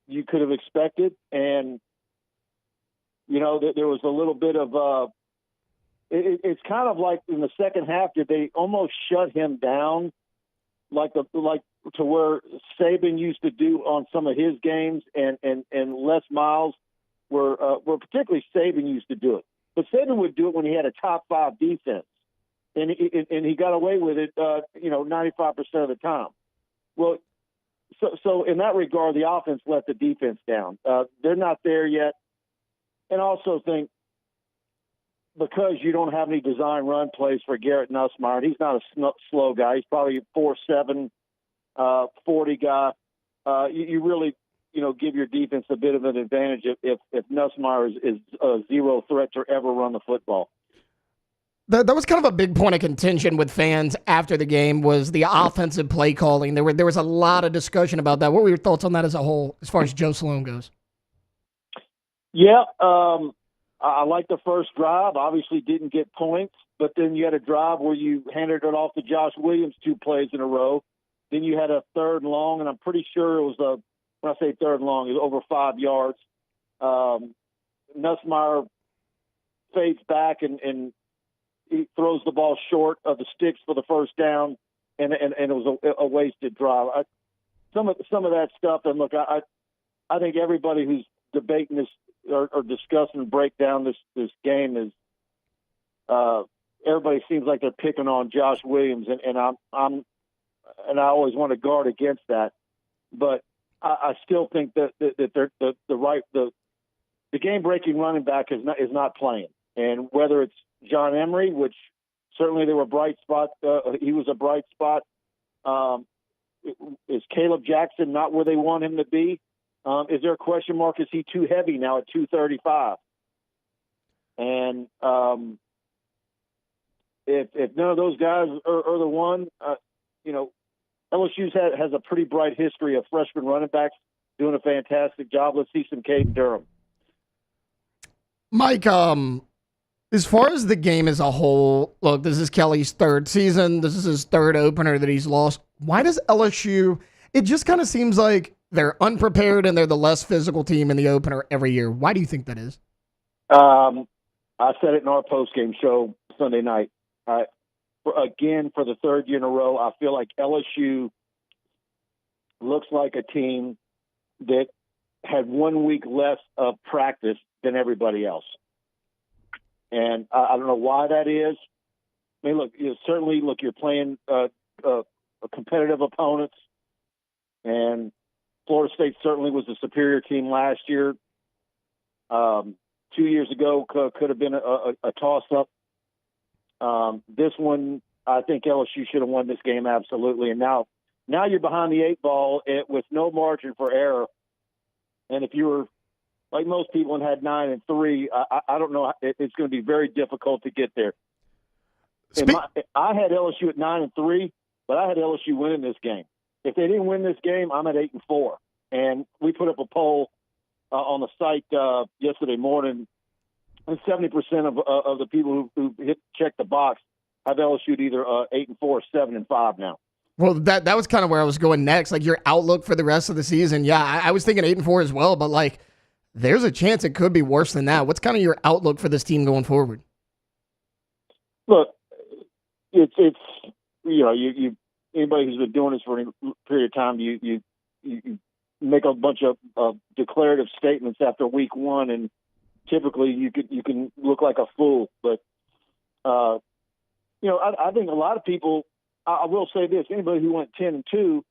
you could have expected. And, there was a little bit of it's kind of like in the second half, did they almost shut him down like to where Saban used to do on some of his games and Les Miles were particularly Saban used to do it. But Saban would do it when he had a top 5 defense. And he got away with it, 95% of the time. Well, so in that regard, the offense let the defense down. They're not there yet. And I also think because you don't have any design run plays for Garrett Nussmeier, and he's not a slow guy. He's probably a 4.7, 40 guy. You really, give your defense a bit of an advantage if Nussmeier is a zero threat to ever run the football. That was kind of a big point of contention with fans after the game was the offensive play calling. There was a lot of discussion about that. What were your thoughts on that as a whole, as far as Joe Sloan goes? Yeah, I like the first drive. Obviously didn't get points, but then you had a drive where you handed it off to Josh Williams 2 plays in a row. Then you had a 3rd and long, and I'm pretty sure it was when I say 3rd and long, it was over 5 yards. Nussmeier fades back and he throws the ball short of the sticks for the first down, and it was a wasted drive. Some of that stuff, and look, I think everybody who's debating this or discussing and break down this game is everybody seems like they're picking on Josh Williams, and I always want to guard against that, but I still think that they're the game breaking running back is not playing, and whether it's John Emery, which certainly there were bright spots. He was a bright spot. Is Caleb Jackson not where they want him to be? Is there a question mark? Is he too heavy now at 235? And if none of those guys are the one, LSU has a pretty bright history of freshman running backs doing a fantastic job. Let's see some Caden Durham. Mike, as far as the game as a whole, look, this is Kelly's 3rd season. This is his 3rd opener that he's lost. Why does LSU, it just kind of seems like they're unprepared and they're the less physical team in the opener every year. Why do you think that is? I said it in our postgame show Sunday night. for the third year in a row, I feel like LSU looks like a team that had 1 week less of practice than everybody else. And I don't know why that is. I mean, look, you're playing competitive opponents, and Florida State certainly was a superior team last year. 2 years ago could have been a toss-up. This one, I think LSU should have won this game absolutely. And now you're behind the 8 ball with no margin for error. And if you were like most people and had 9-3, I don't know. It's going to be very difficult to get there. I had LSU at 9-3, but I had LSU winning this game. If they didn't win this game, I'm at 8-4. And we put up a poll on the site yesterday morning, and 70% of the people who check the box have LSU at either 8-4 or 7-5 now. Well, that was kind of where I was going next. Like your outlook for the rest of the season. Yeah, I was thinking 8-4 as well, but like there's a chance it could be worse than that. What's kind of your outlook for this team going forward? Look, it's you anybody who's been doing this for a period of time, you make a bunch of declarative statements after week one, and typically you can look like a fool. But I think a lot of people. I will say this: anybody who went 10-2,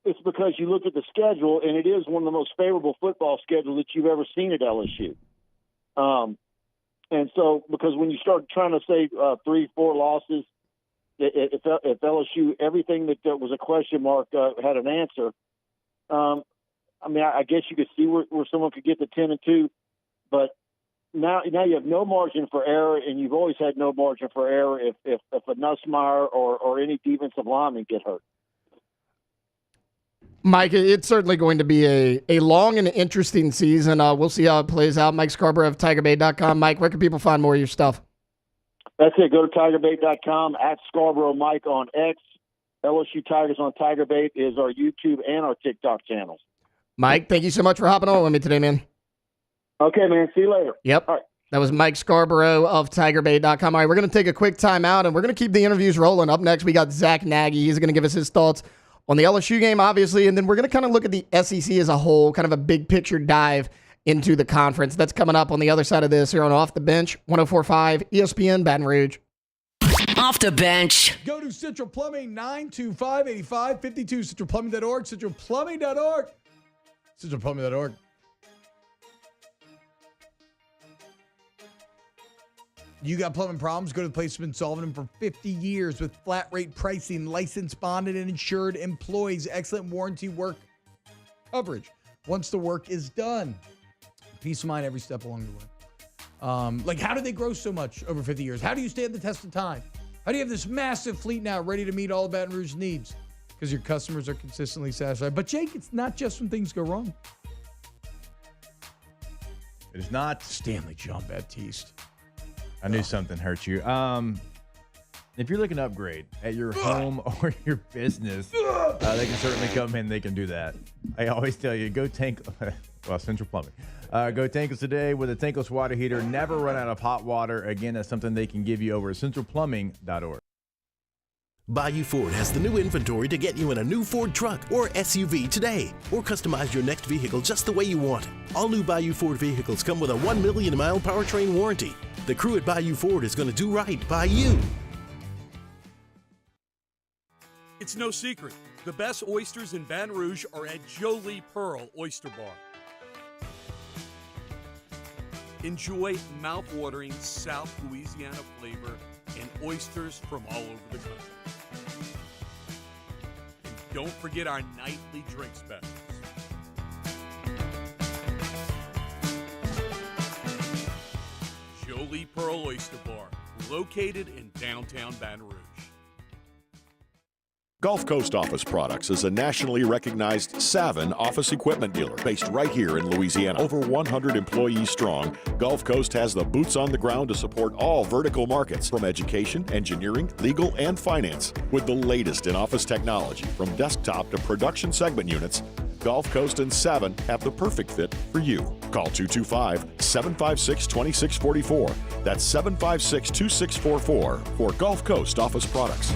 it's because you look at the schedule, and it is one of the most favorable football schedules that you've ever seen at LSU. And so, because when you start trying to say 3-4 losses, if LSU, everything that was a question mark had an answer, I guess you could see where someone could get to 10-2, but now you have no margin for error, and you've always had no margin for error if a Nussmeier or any defensive lineman get hurt. Mike, it's certainly going to be a long and interesting season. We'll see how it plays out. Mike Scarborough of TigerBait.com. Mike, where can people find more of your stuff? That's it. Go to TigerBait.com, at Scarborough Mike on X. LSU Tigers on TigerBait is our YouTube and our TikTok channels. Mike, thank you so much for hopping on with me today, man. Okay, man. See you later. Yep. All right. That was Mike Scarborough of TigerBait.com. All right, we're going to take a quick timeout, and we're going to keep the interviews rolling. Up next, we got Zach Nagy. He's going to give us his thoughts on the LSU game, obviously, and then we're going to kind of look at the SEC as a whole, kind of a big-picture dive into the conference. That's coming up on the other side of this here on Off the Bench, 104.5 ESPN Baton Rouge. Off the Bench. Go to Central Plumbing, 925-8552, centralplumbing.org, centralplumbing.org, centralplumbing.org. You got plumbing problems? Go to the place that's been solving them for 50 years with flat rate pricing, licensed, bonded, and insured employees, excellent warranty work coverage once the work is done. Peace of mind every step along the way. How did they grow so much over 50 years? How do you stand the test of time? How do you have this massive fleet now ready to meet all of Baton Rouge's needs? Because your customers are consistently satisfied. But Jake, it's not just when things go wrong. It is not. Stanley Jean-Baptiste. I knew something hurt you. If you're looking to upgrade at your home or your business, they can certainly come in. They can do that. I always tell you, go Central Plumbing. Go tankless today with a tankless water heater. Never run out of hot water. Again, that's something they can give you over at centralplumbing.org. Bayou Ford has the new inventory to get you in a new Ford truck or SUV today, or customize your next vehicle just the way you want it. All new Bayou Ford vehicles come with a 1 million mile powertrain warranty. The crew at Bayou Ford is going to do right by you. It's no secret. The best oysters in Baton Rouge are at Jolie Pearl Oyster Bar. Enjoy mouth-watering South Louisiana flavor and oysters from all over the country. And don't forget our nightly drink specials. Jolie Pearl Oyster Bar, located in downtown Baton Rouge. Gulf Coast Office Products is a nationally recognized Savin office equipment dealer based right here in Louisiana. Over 100 employees strong, Gulf Coast has the boots on the ground to support all vertical markets, from education, engineering, legal, and finance. With the latest in office technology, from desktop to production segment units, Gulf Coast and Savin have the perfect fit for you. Call 225-756-2644. That's 756-2644 for Gulf Coast Office Products.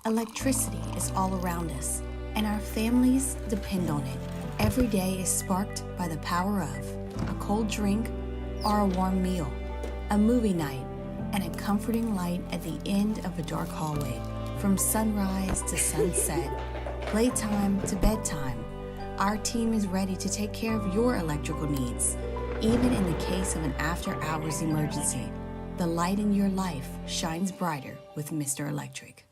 Electricity is all around us, and our families depend on it. Every day is sparked by the power of a cold drink or a warm meal, a movie night, and a comforting light at the end of a dark hallway. From sunrise to sunset, playtime to bedtime, our team is ready to take care of your electrical needs. Even in the case of an after-hours emergency, the light in your life shines brighter with Mr. Electric.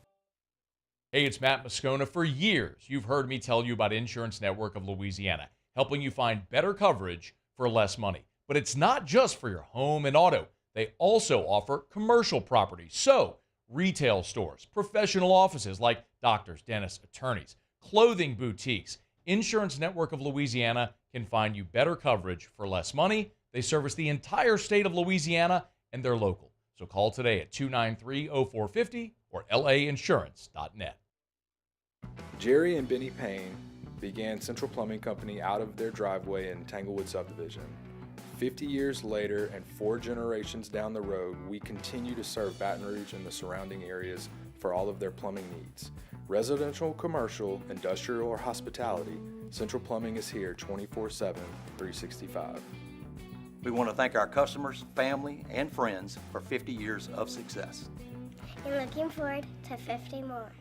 Hey, it's Matt Moscona. For years, you've heard me tell you about Insurance Network of Louisiana, helping you find better coverage for less money. But it's not just for your home and auto. They also offer commercial property. So, retail stores, professional offices like doctors, dentists, attorneys, clothing boutiques. Insurance Network of Louisiana can find you better coverage for less money. They service the entire state of Louisiana, and they're local. So call today at 293-0450 or lainsurance.net. Jerry and Benny Payne began Central Plumbing Company out of their driveway in Tanglewood subdivision. 50 years later and 4 generations down the road, we continue to serve Baton Rouge and the surrounding areas for all of their plumbing needs. Residential, commercial, industrial, or hospitality, Central Plumbing is here 24/7, 365. We want to thank our customers, family, and friends for 50 years of success. And looking forward to 50 more.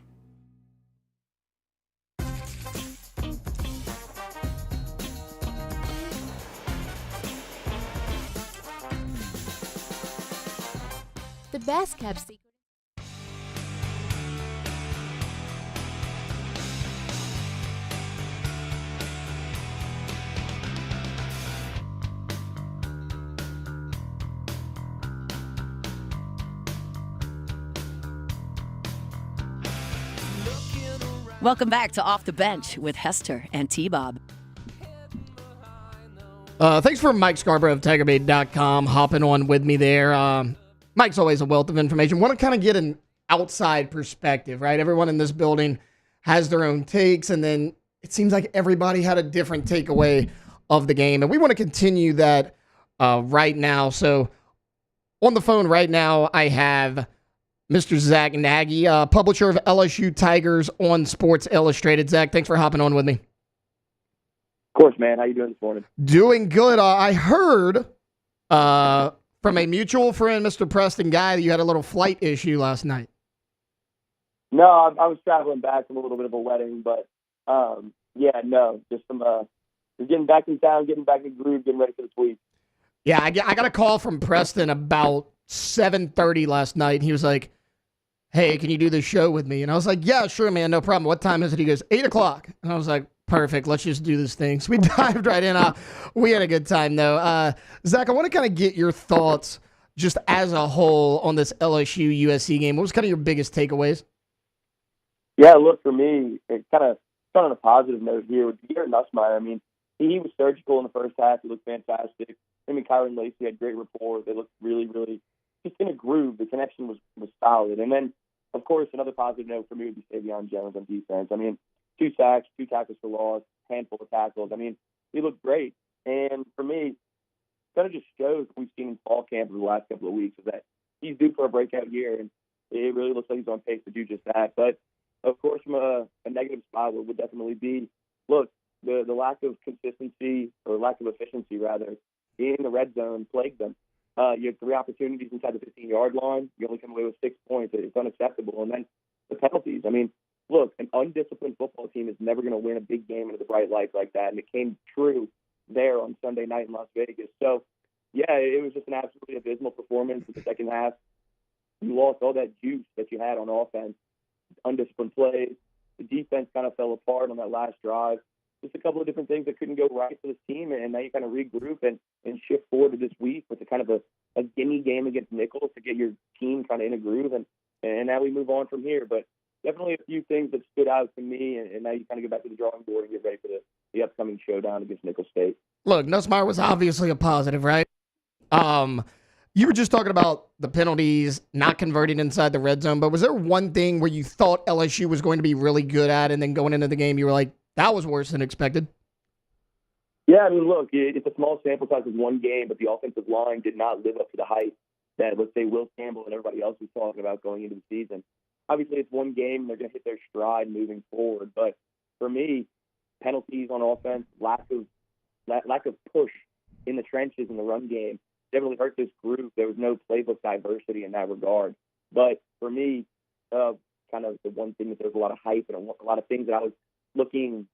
The best kept secret. Welcome back to Off the Bench with Hester and T-Bob. Thanks for Mike Scarborough of TigerBait.com hopping on with me there. Mike's always a wealth of information. Want to kind of get an outside perspective, right? Everyone in this building has their own takes, and then it seems like everybody had a different takeaway of the game, and we want to continue that right now. So on the phone right now, I have Mr. Zach Nagy, publisher of LSU Tigers on Sports Illustrated. Zach, thanks for hopping on with me. Of course, man. How you doing this morning? Doing good. I heard from a mutual friend, Mr. Preston Guy, that you had a little flight issue last night. No, I was traveling back from a little bit of a wedding, but just some getting back in town, getting back in groove, getting ready for this week. Yeah, I got a call from Preston about 7:30 last night, and he was like, "Hey, can you do this show with me?" And I was like, "Yeah, sure, man, no problem. What time is it?" He goes, 8 o'clock. And I was like, "Perfect, let's just do this thing." So we dived right in. We had a good time, though. Zach, I want to kind of get your thoughts just as a whole on this LSU-USC game. What was kind of your biggest takeaways? Yeah, look, for me, it kind of started on a positive note here with Garrett Nussmeier. I mean, he was surgical in the first half. He looked fantastic. Him and Kyron Lacey had great rapport. They looked really, really just in a groove. The connection was solid. And then, of course, another positive note for me would be Savion Jones on defense. I mean, 2 sacks, 2 tackles for loss, handful of tackles. I mean, he looked great. And for me, it kind of just shows what we've seen in fall camp over the last couple of weeks is that he's due for a breakout year, and it really looks like he's on pace to do just that. But, of course, from a negative spot would definitely be, look, the lack of consistency or lack of efficiency, rather, in the red zone plagued them. You had 3 opportunities inside the 15-yard line. You only come away with 6 points. It's unacceptable. And then the penalties. I mean, look, an undisciplined football team is never going to win a big game into the bright lights like that, and it came true there on Sunday night in Las Vegas. So, yeah, it was just an absolutely abysmal performance in the second half. You lost all that juice that you had on offense, undisciplined plays. The defense kind of fell apart on that last drive. Just a couple of different things that couldn't go right for this team, and now you kind of regroup and shift forward to this week with a kind of a gimme game against Nichols to get your team kind of in a groove, and now we move on from here. But definitely a few things that stood out to me, and now you kind of go back to the drawing board and get ready for the upcoming showdown against Nicholls State. Look, Nussmeier was obviously a positive, right? You were just talking about the penalties, not converting inside the red zone, but was there one thing where you thought LSU was going to be really good at, and then going into the game, you were like, that was worse than expected? Yeah, I mean, look, it's a small sample size of one game, but the offensive line did not live up to the hype that, let's say, Will Campbell and everybody else was talking about going into the season. Obviously, it's one game, and they're going to hit their stride moving forward. But for me, penalties on offense, lack of push in the trenches in the run game, definitely hurt this group. There was no playbook diversity in that regard. But for me, kind of the one thing that there's a lot of hype and a lot of things that I was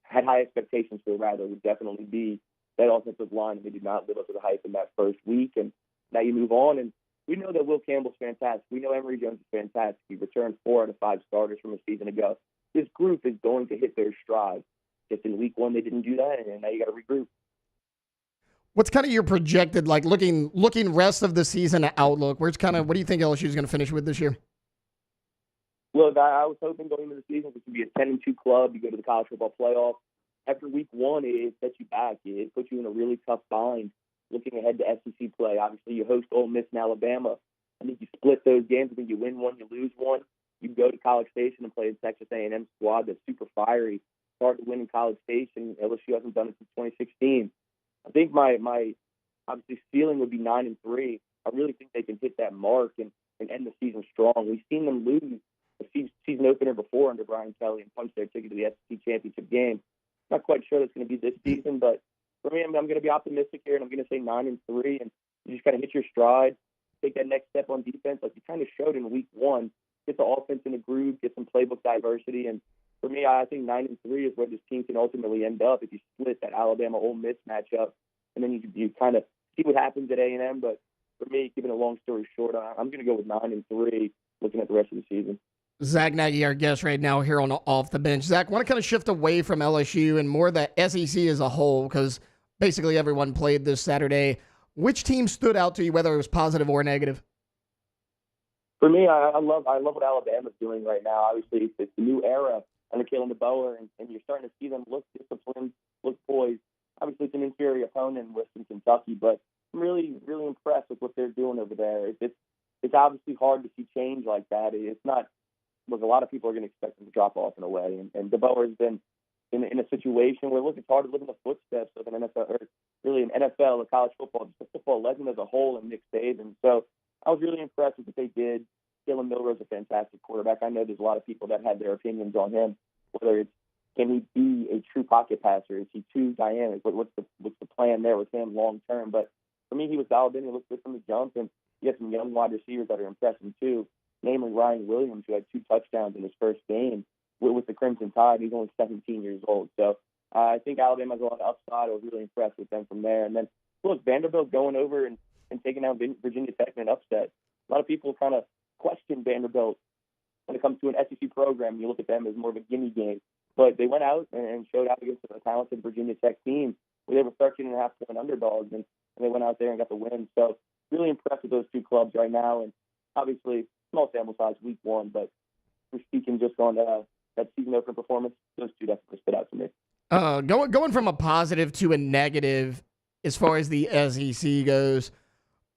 had high expectations for, rather, would definitely be that offensive line. They did not live up to the hype in that first week. And now you move on, and we know that Will Campbell's fantastic. We know Emory Jones is fantastic. He returned 4 out of 5 starters from a season ago. This group is going to hit their stride. Just in week 1, they didn't do that, and now you got to regroup. What's kind of your projected, like, looking rest of the season outlook? What do you think LSU is going to finish with this year? Look, I was hoping going into the season this would be a 10-2 club. You go to the college football playoff. After week 1, it sets you back. It puts you in a really tough bind looking ahead to SEC play. Obviously, you host Ole Miss and Alabama. I think you split those games. I think you win one, you lose one. You go to College Station and play a Texas A&M squad that's super fiery. It's hard to win in College Station. LSU hasn't done it since 2016. I think my obviously ceiling would be 9-3. I really think they can hit that mark and end the season strong. We've seen them lose the season opener before under Brian Kelly and punch their ticket to the SEC championship game. Not quite sure that's going to be this season, but for me, I'm going to be optimistic here, and I'm going to say 9-3, and you just kind of hit your stride, take that next step on defense, like you kind of showed in week 1. Get the offense in a groove, get some playbook diversity, and for me, I think 9-3 is where this team can ultimately end up if you split that Alabama-Ole Miss matchup, and then you kind of see what happens at A&M. But for me, keeping a long story short, I'm going to go with 9-3, looking at the rest of the season. Zach Nagy, our guest right now here on Off the Bench. Zach, want to kind of shift away from LSU and more the SEC as a whole, because basically everyone played this Saturday. Which team stood out to you, whether it was positive or negative? For me, I love what Alabama's doing right now. Obviously, it's a new era under Kalen DeBoer, and you're starting to see them look disciplined, look poised. Obviously, it's an inferior opponent in Western Kentucky, but I'm really, really impressed with what they're doing over there. It's obviously hard to see change like that. It's not. Look, a lot of people are going to expect them to drop off in a way, and DeBoer has been in a situation where, look, it's hard to live in the footsteps of an NFL, or really an NFL, a college football, just a football legend as a whole, and Nick Saban. So I was really impressed with what they did. Jalen Milroe's a fantastic quarterback. I know there's a lot of people that had their opinions on him, whether it's can he be a true pocket passer? Is he too dynamic? What's the plan there with him long term? But for me, he was dialed in. He looked good from the jump, and he had some young wide receivers that are impressive too, namely Ryan Williams, who had 2 touchdowns in his first game with the Crimson Tide. He's only 17 years old. So I think Alabama's a lot of upside. I was really impressed with them from there. And then, look, Vanderbilt going over and taking out Virginia Tech in an upset. A lot of people kind of question Vanderbilt when it comes to an SEC program. You look at them as more of a gimme game. But they went out and showed out against a talented Virginia Tech team where they were 13.5-point underdogs, and they went out there and got the win. So really impressed with those 2 clubs right now. And obviously, small sample size, week 1, but we're speaking just on that season opener performance. Those 2 definitely stood out to me. Going from a positive to a negative as far as the SEC goes,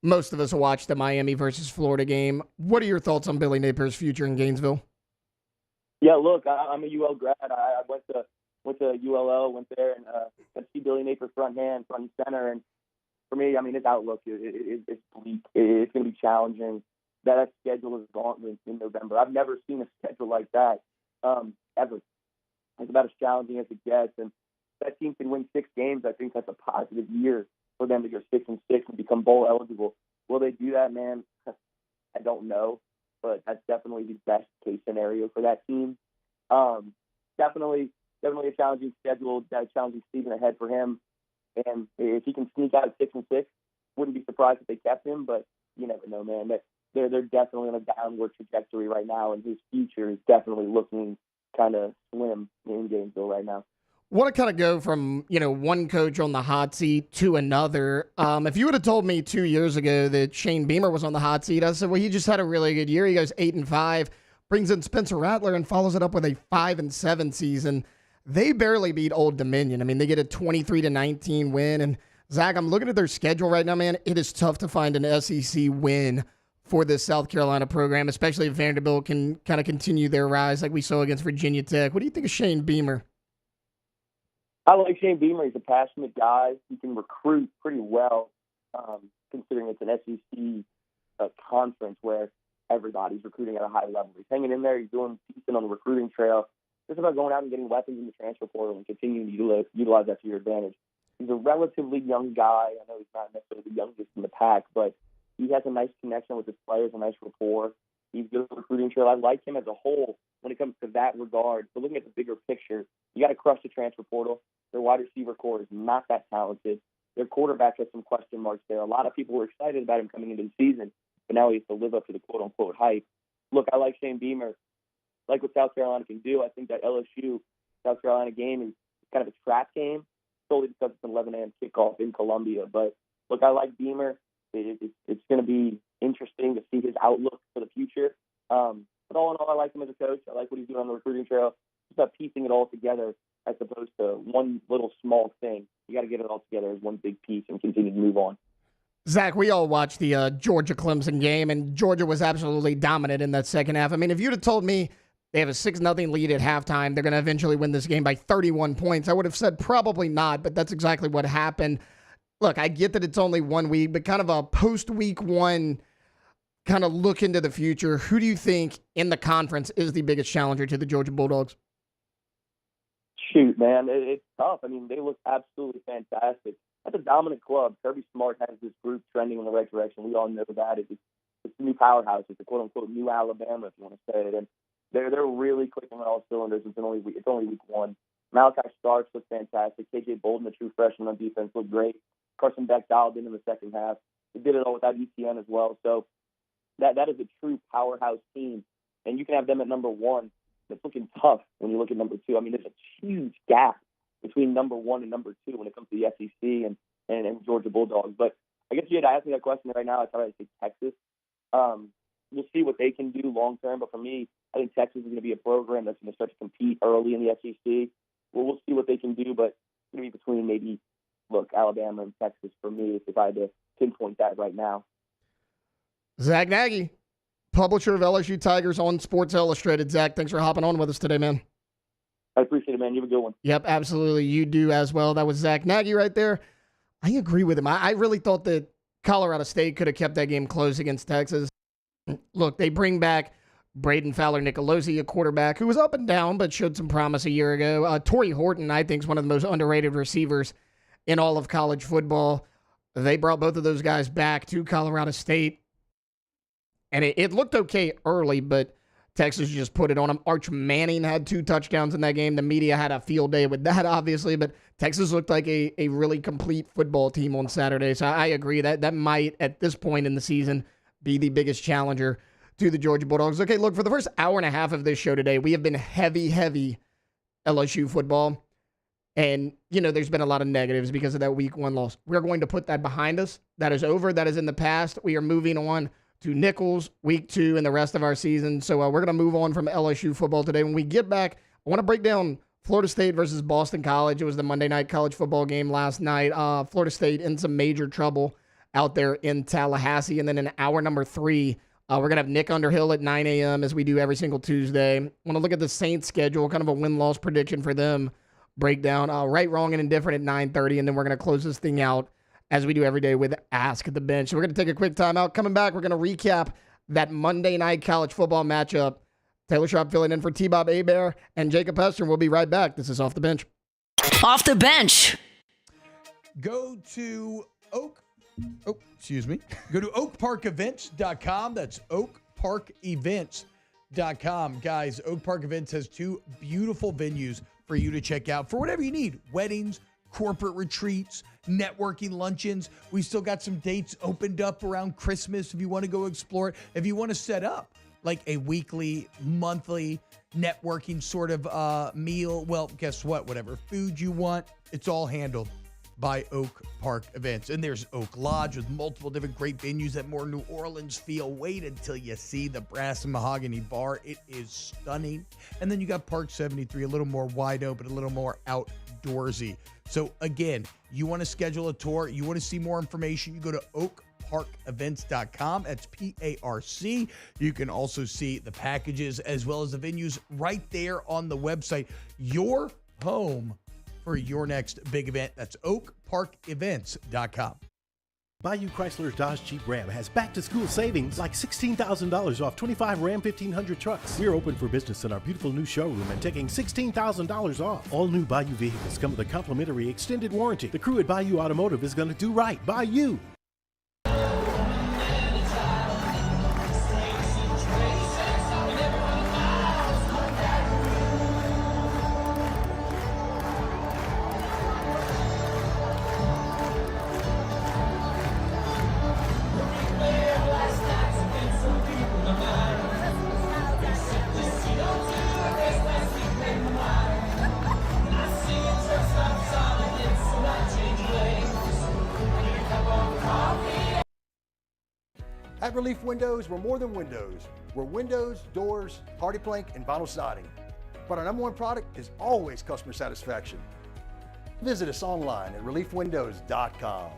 most of us watched the Miami versus Florida game. What are your thoughts on Billy Napier's future in Gainesville? Yeah, look, I'm a UL grad. I went to ULL, went there, and got to see Billy Napier front and center. And for me, I mean, his outlook is bleak. It's going to be challenging. That schedule is gauntlet in November. I've never seen a schedule like that ever. It's about as challenging as it gets. And if that team can win 6 games, I think that's a positive year for them to go 6-6 and become bowl eligible. Will they do that, man? I don't know, but that's definitely the best case scenario for that team. Definitely a challenging schedule, a challenging season ahead for him. And if he can sneak out at 6-6, wouldn't be surprised if they kept him. But you never know, man. They're definitely on a downward trajectory right now, and his future is definitely looking kind of slim in Gainesville right now. Want to kind of go from, one coach on the hot seat to another. If you would have told me 2 years ago that Shane Beamer was on the hot seat, I said, well, he just had a really good year. He goes 8-5, brings in Spencer Rattler and follows it up with a 5-7 season. They barely beat Old Dominion. I mean, they get a 23-19 win, and Zach, I'm looking at their schedule right now, man. It is tough to find an SEC win for this South Carolina program, especially if Vanderbilt can kind of continue their rise like we saw against Virginia Tech. What do you think of Shane Beamer? I like Shane Beamer. He's a passionate guy. He can recruit pretty well, considering it's an SEC conference where everybody's recruiting at a high level. He's hanging in there. He's doing decent on the recruiting trail. It's about going out and getting weapons in the transfer portal and continuing to utilize that to your advantage. He's a relatively young guy. I know he's not necessarily the youngest in the pack, but he has a nice connection with his players, a nice rapport. He's good at the recruiting trail. I like him as a whole when it comes to that regard. But looking at the bigger picture, you got to crush the transfer portal. Their wide receiver core is not that talented. Their quarterback has some question marks there. A lot of people were excited about him coming into the season, but now he has to live up to the quote-unquote hype. Look, I like Shane Beamer. Like what South Carolina can do. I think that LSU-South Carolina game is kind of a trap game, solely because it's an 11 a.m. kickoff in Columbia. But, look, I like Beamer. It's going to be interesting to see his outlook for the future. But all in all, I like him as a coach. I like what he's doing on the recruiting trail. It's about piecing it all together as opposed to one little small thing. You got to get it all together as one big piece and continue to move on. Zach, we all watched the Georgia-Clemson game, and Georgia was absolutely dominant in that second half. I mean, if you'd have told me they have a 6-0 lead at halftime, they're going to eventually win this game by 31 points, I would have said probably not, but that's exactly what happened. Look, I get that it's only 1 week, but kind of a post-week one kind of look into the future. Who do you think in the conference is the biggest challenger to the Georgia Bulldogs? Shoot, man, it's tough. I mean, they look absolutely fantastic. That's a dominant club. Kirby Smart has this group trending in the right direction. We all know that. It's a new powerhouse. It's a quote-unquote new Alabama, if you want to say it. And they're really clicking on all cylinders. It's only week one. Malachi Starks looked fantastic. KJ Bolden, the true freshman on defense, looked great. Carson Beck dialed in the second half. They did it all without ETN as well. So that is a true powerhouse team. And you can have them at number one. It's looking tough when you look at number two. I mean, there's a huge gap between number one and number two when it comes to the SEC and Georgia Bulldogs. But I guess you had to ask me that question right now. I thought I'd say Texas. We'll see what they can do long term. But for me, I think Texas is going to be a program that's going to start to compete early in the SEC. Well, we'll see what they can do, but it's going to be between maybe, Alabama and Texas for me if I had to pinpoint that right now. Zach Nagy, publisher of LSU Tigers on Sports Illustrated. Zach, thanks for hopping on with us today, man. I appreciate it, man. You have a good one. Yep, absolutely. You do as well. That was Zach Nagy right there. I agree with him. I really thought that Colorado State could have kept that game close against Texas. Look, they bring back Braden Fowler-Nicolosi, a quarterback who was up and down but showed some promise a year ago. Torrey Horton, I think, is one of the most underrated receivers in all of college football. They brought both of those guys back to Colorado State. And it looked okay early, but Texas just put it on them. Arch Manning had 2 touchdowns in that game. The media had a field day with that, obviously, but Texas looked like a really complete football team on Saturday. So I agree that might, at this point in the season, be the biggest challenger to the Georgia Bulldogs. Okay, look, for the first hour and a half of this show today, we have been heavy LSU football. And, there's been a lot of negatives because of that week 1 loss. We're going to put that behind us. That is over. That is in the past. We are moving on to Nichols, week 2, and the rest of our season. So we're going to move on from LSU football today. When we get back, I want to break down Florida State versus Boston College. It was the Monday night college football game last night. Florida State in some major trouble out there in Tallahassee. And then in hour number 3, we're going to have Nick Underhill at 9 a.m. as we do every single Tuesday. I want to look at the Saints schedule, kind of a win-loss prediction for them. Breakdown, right, wrong, and indifferent at 9:30. And then we're going to close this thing out as we do every day with Ask the Bench. So we're going to take a quick timeout. Coming back, we're going to recap that Monday night college football matchup. Taylor Sharp filling in for T-Bob Hebert and Jacob Hester. We'll be right back. This is Off the Bench. Off the Bench. Go to oakparkevents.com. That's oakparkevents.com. Guys, Oak Park Events has 2 beautiful venues for you to check out for whatever you need. Weddings, corporate retreats, networking luncheons. We still got some dates opened up around Christmas if you want to go explore it. If you want to set up like a weekly, monthly networking sort of meal, well, guess what? Whatever food you want, it's all handled by Oak Park Events. And there's Oak Lodge with multiple different great venues that more New Orleans feel. Wait until you see the Brass and Mahogany Bar. It is stunning. And then you got Park 73, a little more wide open, a little more outdoorsy. So again, You want to schedule a tour, you want to see more information, you go to oakparkevents.com. That's PARC. You can also see the packages as well as the venues right there on the website. Your home for your next big event. That's oakparkevents.com. Bayou Chrysler Dodge Jeep Ram has back-to-school savings like $16,000 off 25 Ram 1500 trucks. We're open for business in our beautiful new showroom and taking $16,000 off. All new Bayou vehicles come with a complimentary extended warranty. The crew at Bayou Automotive is going to do right by you. At Relief Windows, we're more than windows. We're windows, doors, hardy plank, and vinyl siding. But our number one product is always customer satisfaction. Visit us online at reliefwindows.com.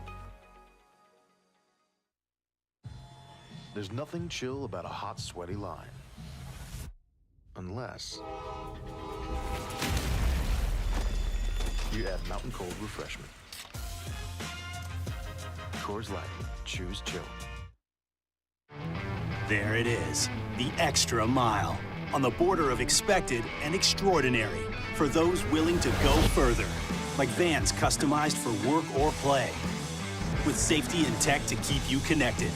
There's nothing chill about a hot, sweaty line. Unless you add Mountain Cold Refreshment. Coors Light, choose chill. There it is, the extra mile, on the border of expected and extraordinary for those willing to go further, like vans customized for work or play, with safety and tech to keep you connected,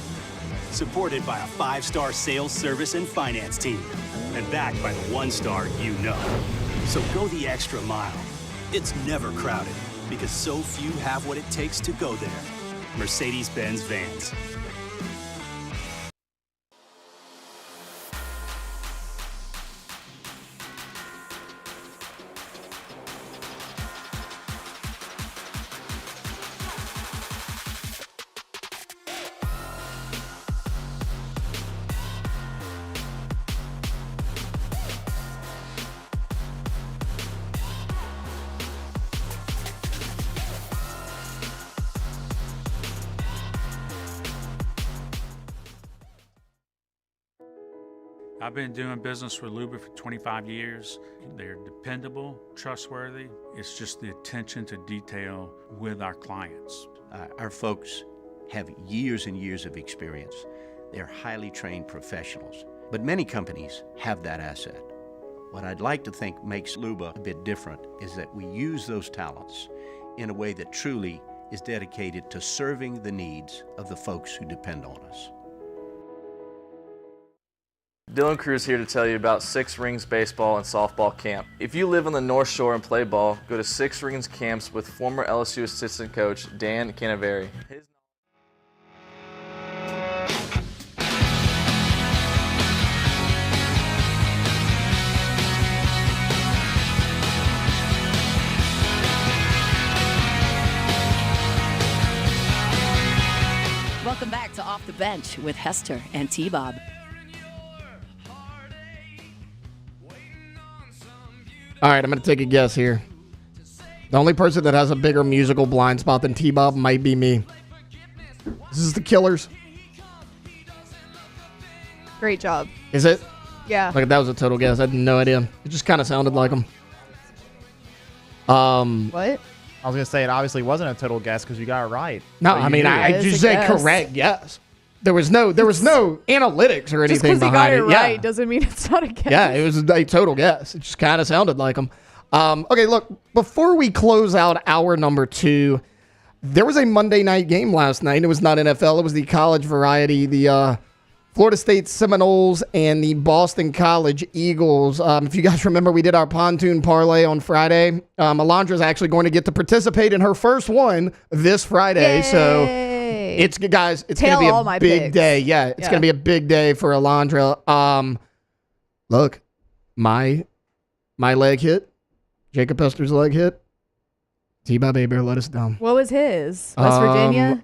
supported by a 5-star sales, service, and finance team, and backed by the 1-star you know. So go the extra mile. It's never crowded, because so few have what it takes to go there. Mercedes-Benz Vans. I've been doing business with Luba for 25 years. They're dependable, trustworthy. It's just the attention to detail with our clients. Our folks have years and years of experience. They're highly trained professionals, but many companies have that asset. What I'd like to think makes Luba a bit different is that we use those talents in a way that truly is dedicated to serving the needs of the folks who depend on us. Dylan Cruz here to tell you about Six Rings Baseball and Softball Camp. If you live on the North Shore and play ball, go to Six Rings Camps with former LSU assistant coach Dan Canaveri. Welcome back to Off the Bench with Hester and T-Bob. All right, I'm going to take a guess here. The only person that has a bigger musical blind spot than T-Bob might be me. This is the Killers. Great job. Is it? Yeah. Like, that was a total guess. I had no idea. It just kind of sounded like them. What? I was going to say it obviously wasn't a total guess because you got it right. No, So I mean, I just said correct guess. There was no analytics or Just anything because he got behind it it. right doesn't mean it's not a guess. Yeah, it was a total guess. It just kind of sounded like them. Okay, look, before we close out hour number 2, there was a Monday night game last night. It was not NFL. It was the college variety, the Florida State Seminoles and the Boston College Eagles. If you guys remember, we did our pontoon parlay on Friday. Alondra's actually going to get to participate in her first one this Friday. Yay. So it's going to be a big day. Yeah, it's going to be a big day for Alondra. Look, my leg hit. Jacob Hester's leg hit. T-Bob Aber let us down. What was his? West Virginia?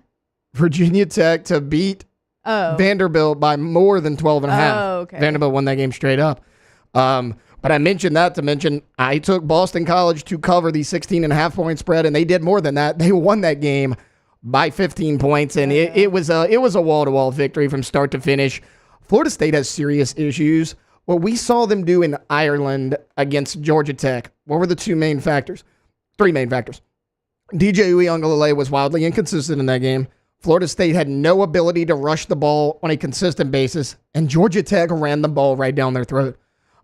Virginia Tech to beat Vanderbilt by more than 12 and a half. Oh, okay. Vanderbilt won that game straight up. But I mentioned that to mention I took Boston College to cover the 16.5-point spread, and they did more than that. They won that game by 15 points, and it was a wall-to-wall victory from start to finish. Florida State has serious issues. What we saw them do in Ireland against Georgia Tech, what were the three main factors? DJ Uiagalelei was wildly inconsistent in that game. Florida State had no ability to rush the ball on a consistent basis, and Georgia Tech ran the ball right down their throat.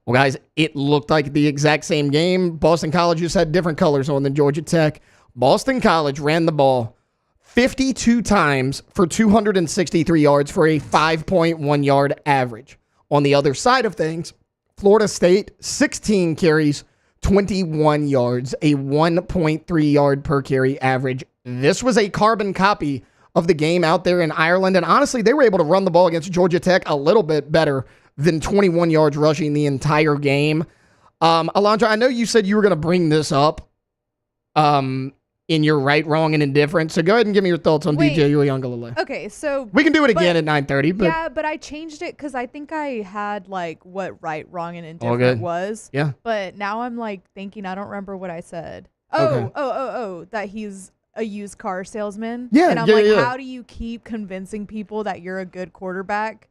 Well, guys, it looked like the exact same game. Boston College just had different colors on than Georgia Tech. Boston College ran the ball 52 times for 263 yards for a 5.1 yard average. On the other side of things, Florida State, 16 carries, 21 yards, a 1.3 yard per carry average. This was a carbon copy of the game out there in Ireland, and honestly, they were able to run the ball against Georgia Tech a little bit better than 21 yards rushing the entire game. Alondra, I know you said you were going to bring this up in your right, wrong, and indifferent, so go ahead and give me your thoughts on DJ Uiagalelei. Okay, so... We can do it again at 9:30. But yeah, but I changed it because I think I had, like, what right, wrong, and indifferent was. Yeah. But now I'm, like, thinking I don't remember what I said. Okay. That he's a used car salesman. Yeah, and I'm like, how do you keep convincing people that you're a good quarterback?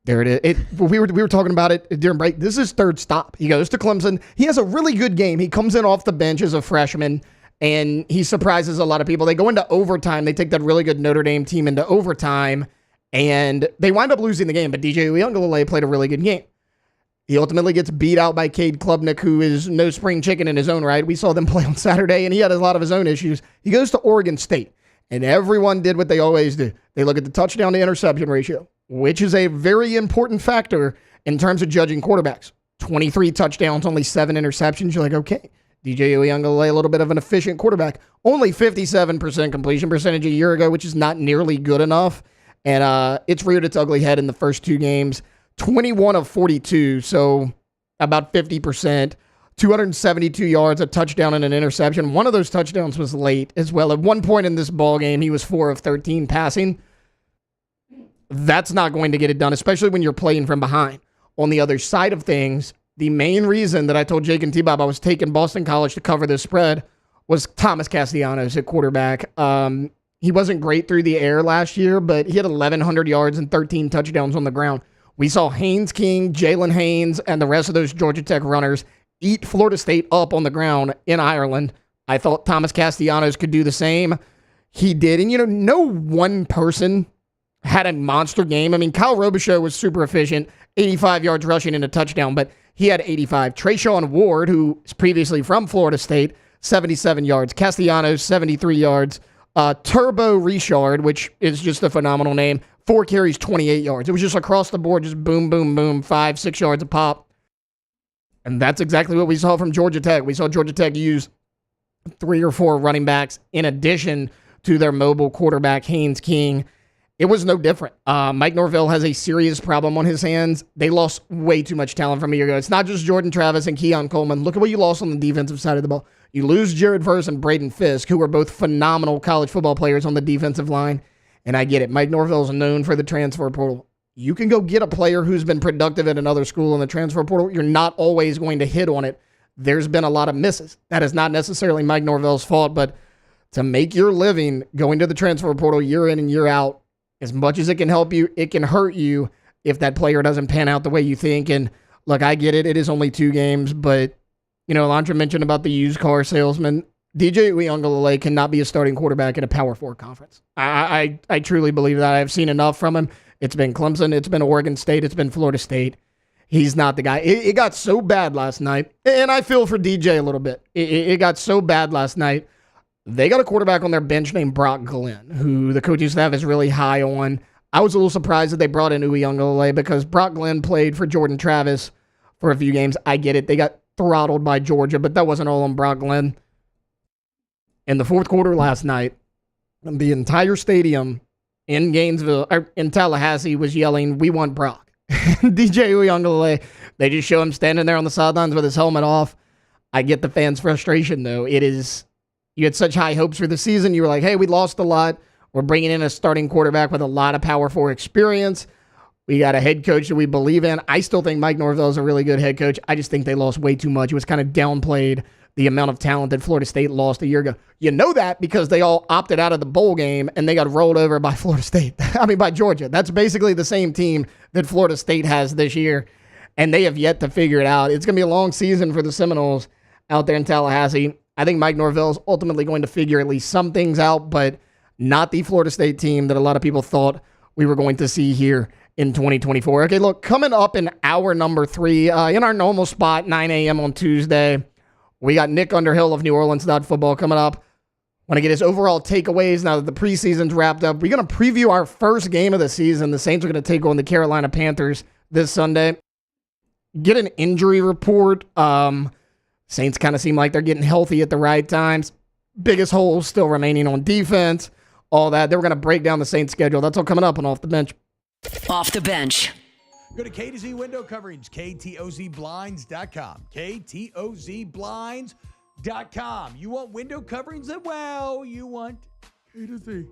There it is. We were talking about it during break. This is his third stop. He goes to Clemson. He has a really good game. He comes in off the bench as a freshman, and he surprises a lot of people. They go into overtime. They take that really good Notre Dame team into overtime, and they wind up losing the game. But DJ Uiagalelei played a really good game. He ultimately gets beat out by Cade Klubnik, who is no spring chicken in his own right. We saw them play on Saturday, and he had a lot of his own issues. He goes to Oregon State, and everyone did what they always do. They look at the touchdown to interception ratio, which is a very important factor in terms of judging quarterbacks. 23 touchdowns, only 7 interceptions. You're like, okay, DJ Uiagalelei, a little bit of an efficient quarterback. Only 57% completion percentage a year ago, which is not nearly good enough. And it's reared its ugly head in the first 2 games. 21 of 42, so about 50%. 272 yards, a touchdown, and an interception. One of those touchdowns was late as well. At one point in this ball game, he was 4 of 13 passing. That's not going to get it done, especially when you're playing from behind. On the other side of things, the main reason that I told Jake and T-Bob I was taking Boston College to cover this spread was Thomas Castellanos at quarterback. He wasn't great through the air last year, but he had 1,100 yards and 13 touchdowns on the ground. We saw Haynes King, Jalen Haynes, and the rest of those Georgia Tech runners eat Florida State up on the ground in Ireland. I thought Thomas Castellanos could do the same. He did. And, no one person had a monster game. I mean, Kyle Robichaux was super efficient, 85 yards rushing and a touchdown, but he had 85. Trayshawn Ward, who is previously from Florida State, 77 yards. Castellanos, 73 yards. Turbo Richard, which is just a phenomenal name, 4 carries, 28 yards. It was just across the board, just boom, boom, boom, 5-6 yards a pop. And that's exactly what we saw from Georgia Tech. We saw Georgia Tech use 3 or 4 running backs in addition to their mobile quarterback, Haynes King. It was no different. Mike Norvell has a serious problem on his hands. They lost way too much talent from a year ago. It's not just Jordan Travis and Keon Coleman. Look at what you lost on the defensive side of the ball. You lose Jared Verse and Braden Fisk, who are both phenomenal college football players on the defensive line. And I get it. Mike Norvell is known for the transfer portal. You can go get a player who's been productive at another school in the transfer portal. You're not always going to hit on it. There's been a lot of misses. That is not necessarily Mike Norvell's fault, but to make your living going to the transfer portal year in and year out, as much as it can help you, it can hurt you if that player doesn't pan out the way you think. And look, I get it. It is only 2 games, but Alondra mentioned about the used car salesman. DJ Uiagalelei cannot be a starting quarterback at a Power 4 conference. I truly believe that. I've seen enough from him. It's been Clemson. It's been Oregon State. It's been Florida State. He's not the guy. It got so bad last night, and I feel for DJ a little bit. It got so bad last night. They got a quarterback on their bench named Brock Glenn, who the coaching staff is really high on. I was a little surprised that they brought in Uiagalelei because Brock Glenn played for Jordan Travis for a few games. I get it. They got throttled by Georgia, but that wasn't all on Brock Glenn. In the fourth quarter last night, the entire stadium in Gainesville, or in Tallahassee, was yelling, "We want Brock." DJ Uiagalelei, they just show him standing there on the sidelines with his helmet off. I get the fans' frustration, though. You had such high hopes for the season. You were like, hey, we lost a lot. We're bringing in a starting quarterback with a lot of Power 4 experience. We got a head coach that we believe in. I still think Mike Norvell is a really good head coach. I just think they lost way too much. It was kind of downplayed, the amount of talent that Florida State lost a year ago. You know that because they all opted out of the bowl game and they got rolled over by Florida State. By Georgia. That's basically the same team that Florida State has this year, and they have yet to figure it out. It's going to be a long season for the Seminoles out there in Tallahassee. I think Mike Norvell is ultimately going to figure at least some things out, but not the Florida State team that a lot of people thought we were going to see here in 2024. Okay, look, coming up in hour number 3, in our normal spot, 9 a.m. on Tuesday, we got Nick Underhill of New Orleans Football coming up. Want to get his overall takeaways now that the preseason's wrapped up. We're going to preview our first game of the season. The Saints are going to take on the Carolina Panthers this Sunday. Get an injury report. Saints kind of seem like they're getting healthy at the right times. Biggest holes still remaining on defense. All that. Then we're going to break down the Saints schedule. That's all coming up on Off the Bench. Off the Bench. Go to K to Z Window Coverage, KTOZBlinds.com. KTOZBlinds.com. You want window coverings that, well, you want K to Z.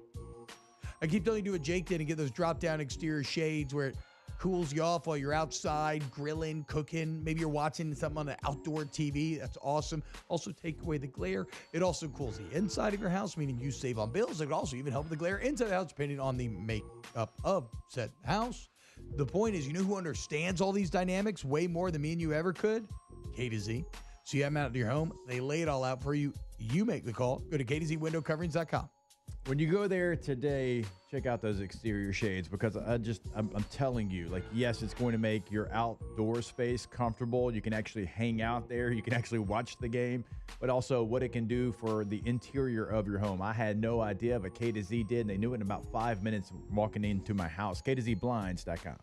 I keep telling you to do what Jake did and get those drop-down exterior shades where it cools you off while you're outside, grilling, cooking. Maybe you're watching something on an outdoor TV. That's awesome. Also, take away the glare. It also cools the inside of your house, meaning you save on bills. It could also even help with the glare inside the house, depending on the makeup of said house. The point is, you know who understands all these dynamics way more than me and you ever could? K to Z. So you have them out to your home. They lay it all out for you. You make the call. Go to KTZWindowCoverings.com. When you go there today, check out those exterior shades because I'm telling you, like, yes, it's going to make your outdoor space comfortable. You can actually hang out there. You can actually watch the game, but also what it can do for the interior of your home. I had no idea, but K to Z did, and they knew it in about 5 minutes walking into my house. KTZBlinds.com.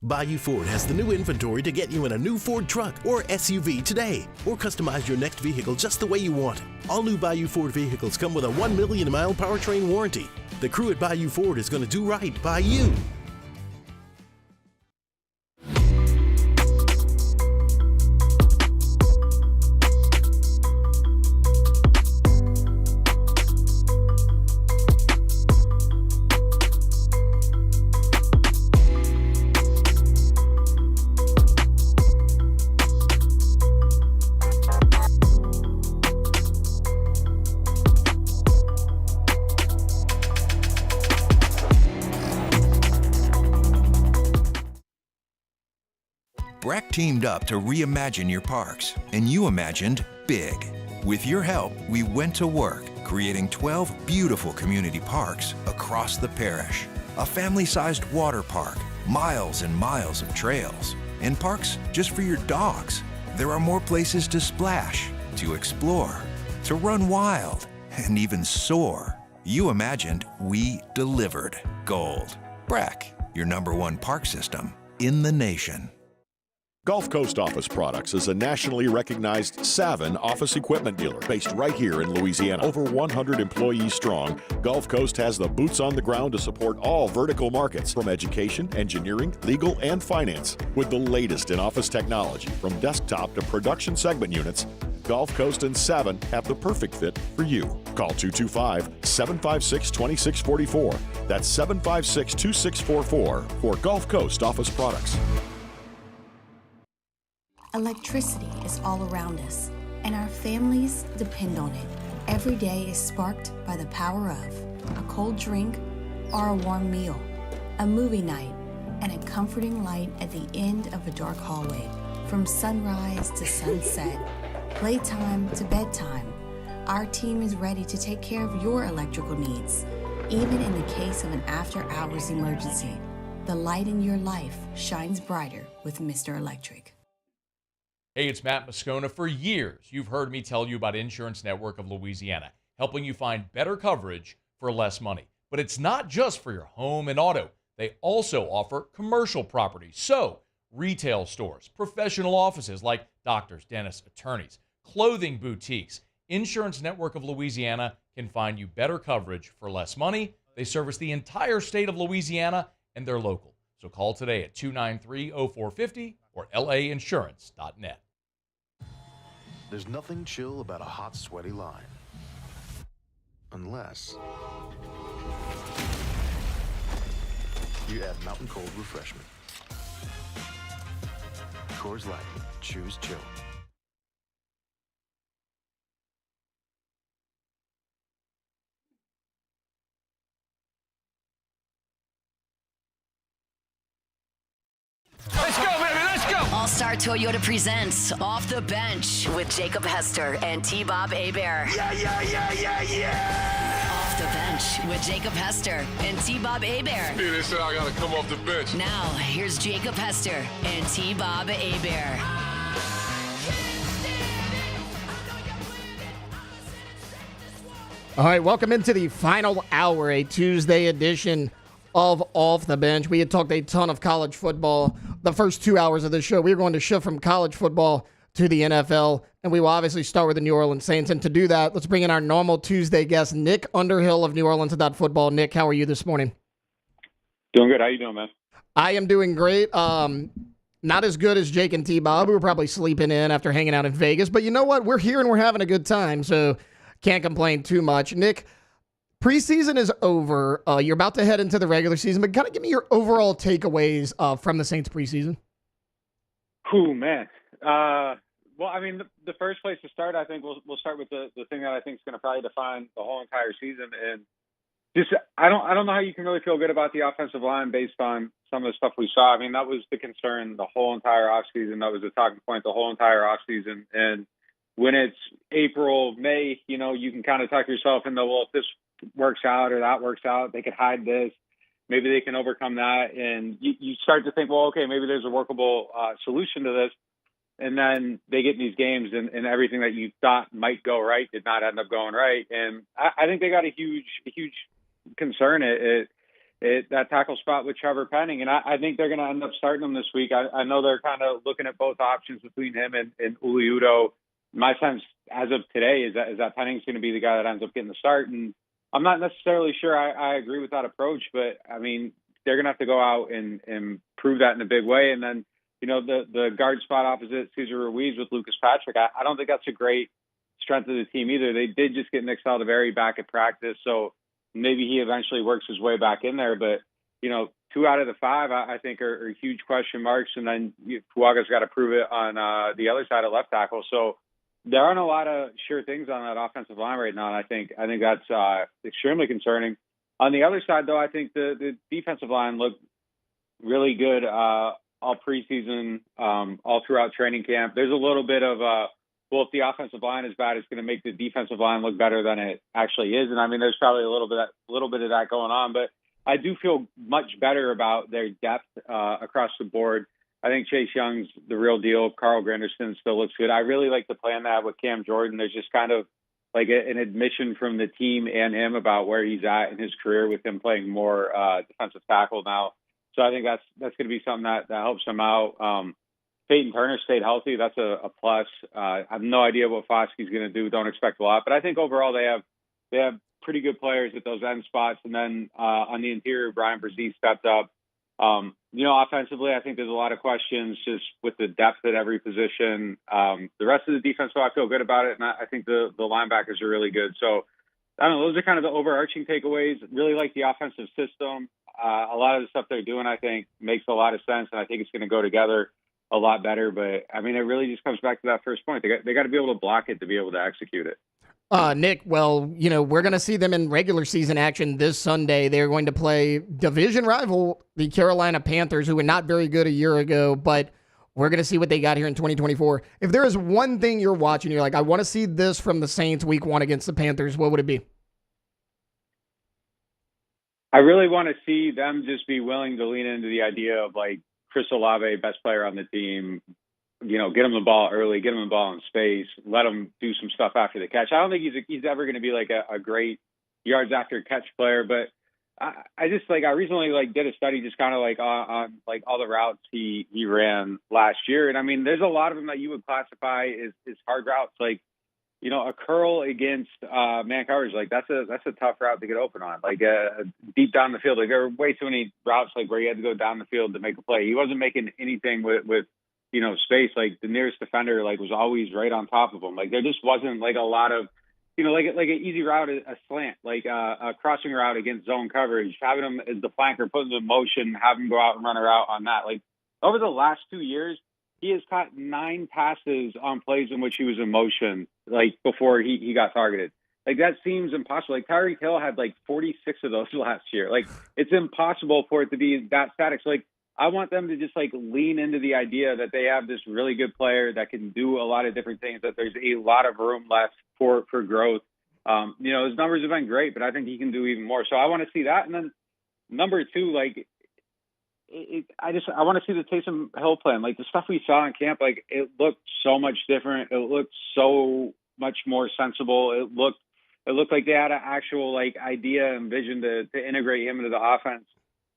Bayou Ford has the new inventory to get you in a new Ford truck or SUV today, or customize your next vehicle just the way you want. All new Bayou Ford vehicles come with a 1 million mile powertrain warranty. The crew at Bayou Ford is going to do right by you. Breck teamed up to reimagine your parks, and you imagined big. With your help, we went to work, creating 12 beautiful community parks across the parish. A family-sized water park, miles and miles of trails, and parks just for your dogs. There are more places to splash, to explore, to run wild, and even soar. You imagined, we delivered. Gold. Breck, your #1 park system in the nation. Gulf Coast Office Products is a nationally recognized Savin office equipment dealer based right here in Louisiana. Over 100 employees strong, Gulf Coast has the boots on the ground to support all vertical markets from education, engineering, legal, and finance. With the latest in office technology from desktop to production segment units, Gulf Coast and Savin have the perfect fit for you. Call 225-756-2644. That's 756-2644 for Gulf Coast Office Products. Electricity is all around us, and our families depend on it. Every day is sparked by the power of a cold drink or a warm meal, a movie night, and a comforting light at the end of a dark hallway. From sunrise to sunset, playtime to bedtime, our team is ready to take care of your electrical needs. Even in the case of an after-hours emergency, the light in your life shines brighter with Mr. Electric. Hey, it's Matt Moscona. For years, you've heard me tell you about Insurance Network of Louisiana, helping you find better coverage for less money. But it's not just for your home and auto. They also offer commercial property. So, retail stores, professional offices like doctors, dentists, attorneys, clothing boutiques. Insurance Network of Louisiana can find you better coverage for less money. They service the entire state of Louisiana, and they're local. So call today at 293-0450 or lainsurance.net. There's nothing chill about a hot, sweaty line. Unless you add Mountain Cold Refreshment. Coors Light. Choose chill. Let's go, baby, let's go! All-Star Toyota presents Off the Bench with Jacob Hester and T-Bob Hebert. Yeah! Off the Bench with Jacob Hester and T-Bob Hebert. Yeah, they said I gotta come off the bench. Now, here's Jacob Hester and T-Bob Hebert. All right, welcome into the final hour, a Tuesday edition of Off the Bench. We had talked a ton of college football the first 2 hours of the show. We are going to shift from college football to the NFL, and we will obviously start with the New Orleans Saints. And to do that, let's bring in our normal Tuesday guest, Nick Underhill of New Orleans Football. Nick, how are you this morning? Doing good. How you doing, man? I am doing great. Not as good as Jake and T-Bob. We were probably sleeping in after hanging out in Vegas. But you know what? We're here and we're having a good time, so can't complain too much. Nick, preseason is over. You're about to head into the regular season, but kind of give me your overall takeaways from the Saints preseason. Cool, man. Well, I mean, the first place to start, I think we'll start with the thing that I think is going to probably define the whole entire season. And just I don't know how you can really feel good about the offensive line based on some of the stuff we saw. I mean, that was the concern the whole entire offseason. That was the talking point the whole entire offseason. And when it's April, May, you know, you can kind of talk yourself into, well, if this works out or that works out, they could hide this. Maybe they can overcome that. And you start to think, well, okay, maybe there's a workable solution to this. And then they get in these games and everything that you thought might go right did not end up going right. And I think they got a huge concern at that tackle spot with Trevor Penning. And I think they're going to end up starting him this week. I know they're kind of looking at both options between him and Uli Udoh. My sense as of today is that Penning's going to be the guy that ends up getting the start. And I'm not necessarily sure I agree with that approach, but I mean, they're going to have to go out and prove that in a big way. And then, you know, the guard spot opposite Cesar Ruiz with Lucas Patrick, I don't think that's a great strength of the team either. They did just get Nick Saldiveri back at practice, so maybe he eventually works his way back in there. But, you know, 2 out of the 5, I think, are huge question marks. And then Fuaga's got to prove it on the other side of left tackle. So there aren't a lot of sure things on that offensive line right now, and I think that's extremely concerning. On the other side, though, I think the defensive line looked really good all preseason, all throughout training camp. There's a little bit of, well, if the offensive line is bad, it's going to make the defensive line look better than it actually is. And I mean, there's probably a little bit of that going on, but I do feel much better about their depth across the board. I think Chase Young's the real deal. Carl Granderson still looks good. I really like the plan they have with Cam Jordan. There's just kind of like an admission from the team and him about where he's at in his career with him playing more defensive tackle now. So I think that's going to be something that helps him out. Peyton Turner stayed healthy. That's a plus. I have no idea what Foskey's going to do. Don't expect a lot. But I think overall they have pretty good players at those end spots. And then on the interior, Brian Brzee stepped up. You know, offensively, I think there's a lot of questions just with the depth at every position. The rest of the defense, I feel good about it. And I think the linebackers are really good. So, I don't know, those are kind of the overarching takeaways. Really like the offensive system. A lot of the stuff they're doing, I think, makes a lot of sense. And I think it's going to go together a lot better. But, I mean, it really just comes back to that first point. They got to be able to block it to be able to execute it. Nick, well, you know, we're going to see them in regular season action this Sunday. They're going to play division rival, the Carolina Panthers, who were not very good a year ago, but we're going to see what they got here in 2024. If there is one thing you're watching, you're like, I want to see this from the Saints week 1 against the Panthers, what would it be? I really want to see them just be willing to lean into the idea of, like, Chris Olave, best player on the team, you know, get him the ball early, get him the ball in space, let him do some stuff after the catch. I don't think he's ever going to be like a great yards after catch player, but I just like, I recently like did a study just kind of like on like all the routes he ran last year. And I mean, there's a lot of them that you would classify as hard routes. Like, you know, a curl against man coverage, like that's a tough route to get open on. Like deep down the field, like there were way too many routes like where you had to go down the field to make a play. He wasn't making anything with you know, space. Like the nearest defender, like was always right on top of him. Like there just wasn't like a lot of like an easy route, a slant, like a crossing route against zone coverage, having him as the flanker, putting him in motion, have him go out and run a route on that. Like over the last 2 years, he has caught 9 passes on plays in which he was in motion, like before he got targeted. Like that seems impossible. Like Tyreek Hill had like 46 of those last year. Like it's impossible for it to be that static. So like I want them to just like lean into the idea that they have this really good player that can do a lot of different things, that there's a lot of room left for growth. His numbers have been great, but I think he can do even more. So I want to see that. And then number 2, like I want to see the Taysom Hill plan. Like the stuff we saw in camp, like it looked so much different. It looked so much more sensible. It looked like they had an actual like idea and vision to integrate him into the offense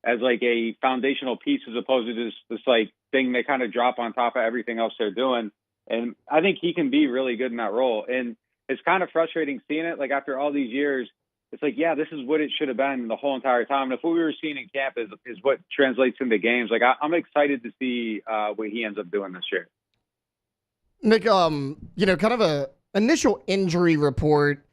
as like a foundational piece, as opposed to this like thing they kind of drop on top of everything else they're doing. And I think he can be really good in that role. And it's kind of frustrating seeing it. Like after all these years, it's like, yeah, this is what it should have been the whole entire time. And if what we were seeing in camp is what translates into games, like I'm excited to see what he ends up doing this year. Nick, kind of a initial injury report.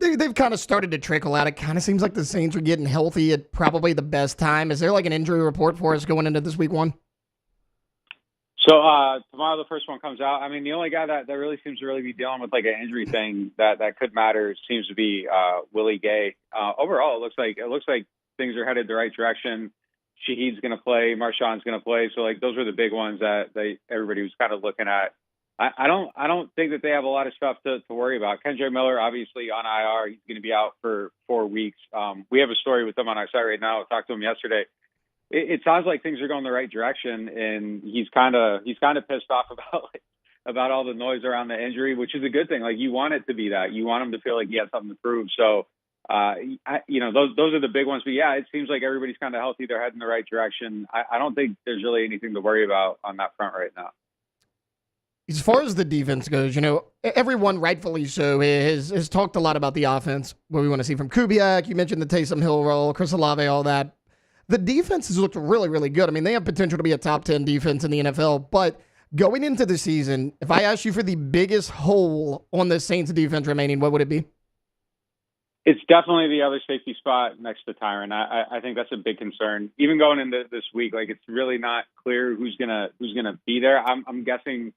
They've kind of started to trickle out. It kind of seems like the Saints are getting healthy at probably the best time. Is there like an injury report for us going into this week 1? So tomorrow the first one comes out. I mean, the only guy that really seems to really be dealing with like an injury thing that could matter seems to be Willie Gay. Overall, it looks like things are headed the right direction. Shaheed's going to play. Marshawn's going to play. So like those were the big ones that everybody was kind of looking at. I don't think that they have a lot of stuff to worry about. Kendra Miller, obviously on IR, he's going to be out for 4 weeks. We have a story with him on our site right now. I talked to him yesterday. It sounds like things are going the right direction, and he's kind of pissed off about all the noise around the injury, which is a good thing. Like you want it to be that. You want him to feel like he has something to prove. So, those are the big ones. But yeah, it seems like everybody's kind of healthy. They're heading the right direction. I don't think there's really anything to worry about on that front right now. As far as the defense goes, everyone rightfully so has talked a lot about the offense, what we want to see from Kubiak. You mentioned the Taysom Hill role, Chris Olave, all that. The defense has looked really, really good. I mean, they have potential to be a top 10 defense in the NFL, but going into the season, if I asked you for the biggest hole on the Saints defense remaining, what would it be? It's definitely the other safety spot next to Tyron. I think that's a big concern. Even going into this week, like it's really not clear who's gonna be there. I'm guessing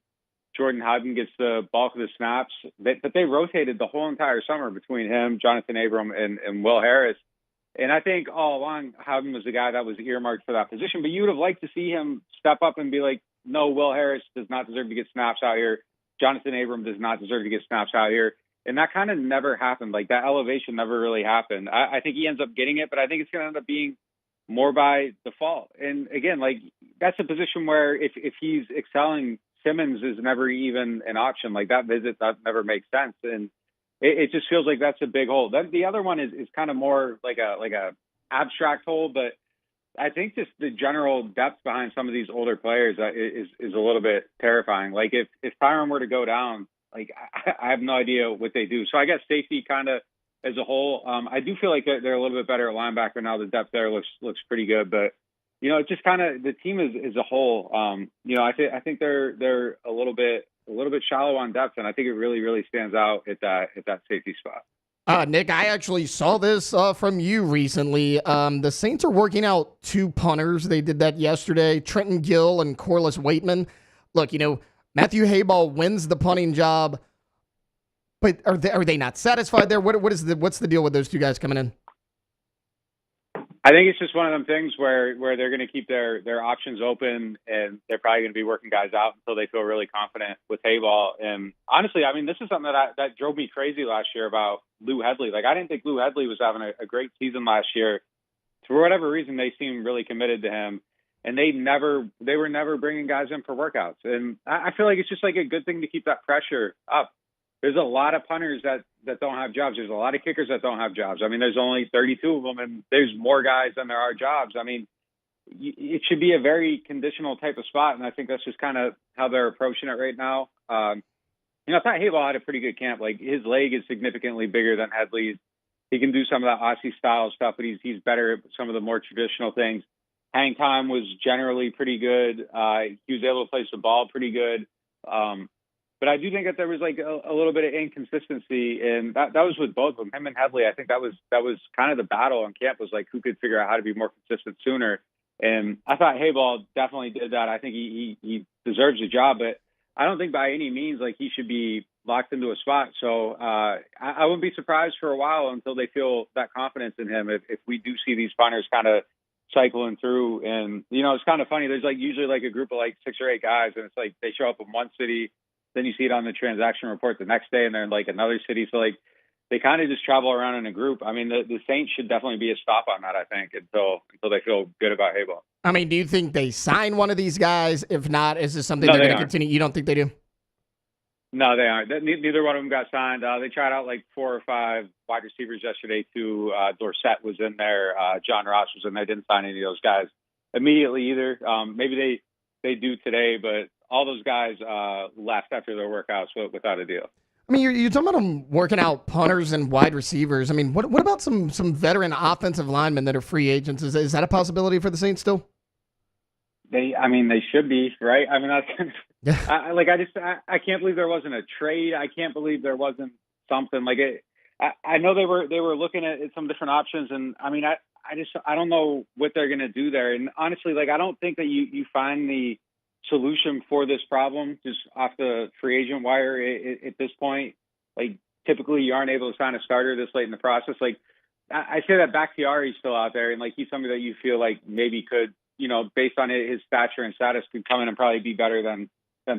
Jordan Howden gets the bulk of the snaps, but they rotated the whole entire summer between him, Jonathan Abram, and Will Harris. And I think all along Howden was the guy that was earmarked for that position. But you would have liked to see him step up and be like, no, Will Harris does not deserve to get snaps out here. Jonathan Abram does not deserve to get snaps out here. And that kind of never happened. Like that elevation never really happened. I think he ends up getting it, but I think it's going to end up being more by default. And again, like that's a position where if he's excelling, Simmons is never even an option. Like that never makes sense. And it just feels like that's a big hole. Then the other one is kind of more like a abstract hole, but I think just the general depth behind some of these older players is a little bit terrifying. Like if Tyron were to go down, like I have no idea what they do. So I guess safety kind of as a whole, I do feel like they're a little bit better at linebacker now. The depth there looks pretty good, but it's just kind of the team as a whole. I think they're a little bit shallow on depth, and I think it really, really stands out at that safety spot. Nick, I actually saw this from you recently. The Saints are working out 2 punters. They did that yesterday, Trenton Gill and Corliss Waitman. Look, Matthew Hayball wins the punting job, but are they not satisfied there? What's the deal with those 2 guys coming in? I think it's just one of them things where they're going to keep their options open, and they're probably going to be working guys out until they feel really confident with Hayball. And honestly, I mean, this is something that drove me crazy last year about Lou Hedley. Like, I didn't think Lou Hedley was having a great season last year. For whatever reason, they seemed really committed to him, and they were never bringing guys in for workouts. And I feel like it's just like a good thing to keep that pressure up. There's a lot of punters that don't have jobs. There's a lot of kickers that don't have jobs. I mean, there's only 32 of them, and there's more guys than there are jobs. I mean, it should be a very conditional type of spot, and I think that's just kind of how they're approaching it right now. I thought Hayball had a pretty good camp. Like, his leg is significantly bigger than Hedley's. He can do some of that Aussie-style stuff, but he's better at some of the more traditional things. Hang time was generally pretty good. He was able to place the ball pretty good. But I do think that there was like a little bit of inconsistency, and that was with both of them. Him and Headley, I think that was kind of the battle on camp, was like who could figure out how to be more consistent sooner. And I thought Hayball definitely did that. I think he deserves the job, but I don't think by any means like he should be locked into a spot. So I wouldn't be surprised for a while until they feel that confidence in him. If we do see these punters kind of cycling through, and it's kind of funny. There's like usually like a group of like 6 or 8 guys, and it's like they show up in one city, then you see it on the transaction report the next day, and they're in like another city. So like they kind of just travel around in a group. I mean, the Saints should definitely be a stop on that, I think, until they feel good about Hayball. I mean, do you think they sign one of these guys? If not, is this something No, they're they going to aren't. continue? You don't think they do? No, they aren't. Neither one of them got signed. They tried out like 4 or 5 wide receivers yesterday too. Dorsett was in there. John Ross was in there. Didn't sign any of those guys immediately either. Maybe they do today, but all those guys left after their workouts without a deal. I mean, you're talking about them working out punters and wide receivers. I mean, what about some veteran offensive linemen that are free agents? Is that a possibility for the Saints still? They should be, right? I mean, that's I can't believe there wasn't a trade. I can't believe there wasn't something like it. I know they were looking at some different options, and I mean, I don't know what they're going to do there. And honestly, like, I don't think that you find the solution for this problem just off the free agent wire at this point. Like, typically you aren't able to sign a starter this late in the process. Like, I say that Bakhtiari's still out there, and like he's somebody that you feel like maybe could, based on his stature and status, could come in and probably be better than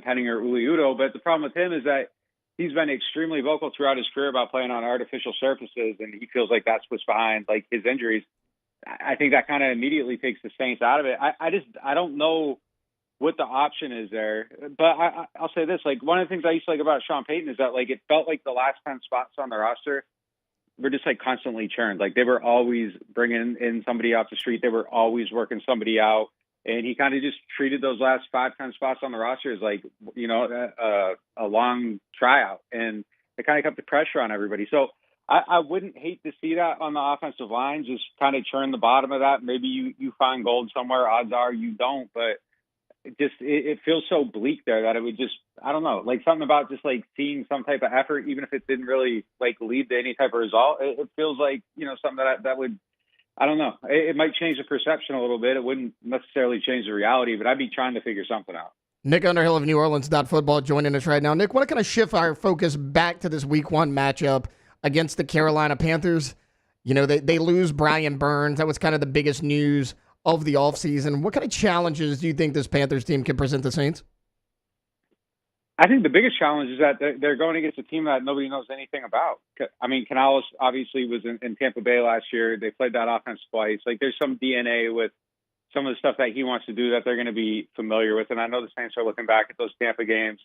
Penning or Uliudo. But the problem with him is that he's been extremely vocal throughout his career about playing on artificial surfaces, and he feels like that's what's behind like his injuries. I think that kind of immediately takes the Saints out of it. I don't know what the option is there, but I'll say this: like, one of the things I used to like about Sean Payton is that like it felt like the last 10 spots on the roster were just like constantly churned. Like, they were always bringing in somebody off the street. They were always working somebody out. And he kind of just treated those last 5-10 spots on the roster as like, a long tryout. And it kind of kept the pressure on everybody. So I wouldn't hate to see that on the offensive line, just kind of churn the bottom of that. Maybe you find gold somewhere. Odds are you don't. But it feels so bleak there that it would just, I don't know, like something about just like seeing some type of effort, even if it didn't really like lead to any type of result. It feels like, something that would, I don't know. It might change the perception a little bit. It wouldn't necessarily change the reality, but I'd be trying to figure something out. Nick Underhill of New Orleans.Football joining us right now. Nick, want to kind of shift our focus back to this Week 1 matchup against the Carolina Panthers. They lose Brian Burns. That was kind of the biggest news of the offseason. What kind of challenges do you think this Panthers team can present the Saints? I think the biggest challenge is that they're going against a team that nobody knows anything about. I mean, Canales obviously was in Tampa Bay last year. They played that offense twice. Like, there's some DNA with some of the stuff that he wants to do that they're going to be familiar with. And I know the Saints are looking back at those Tampa games.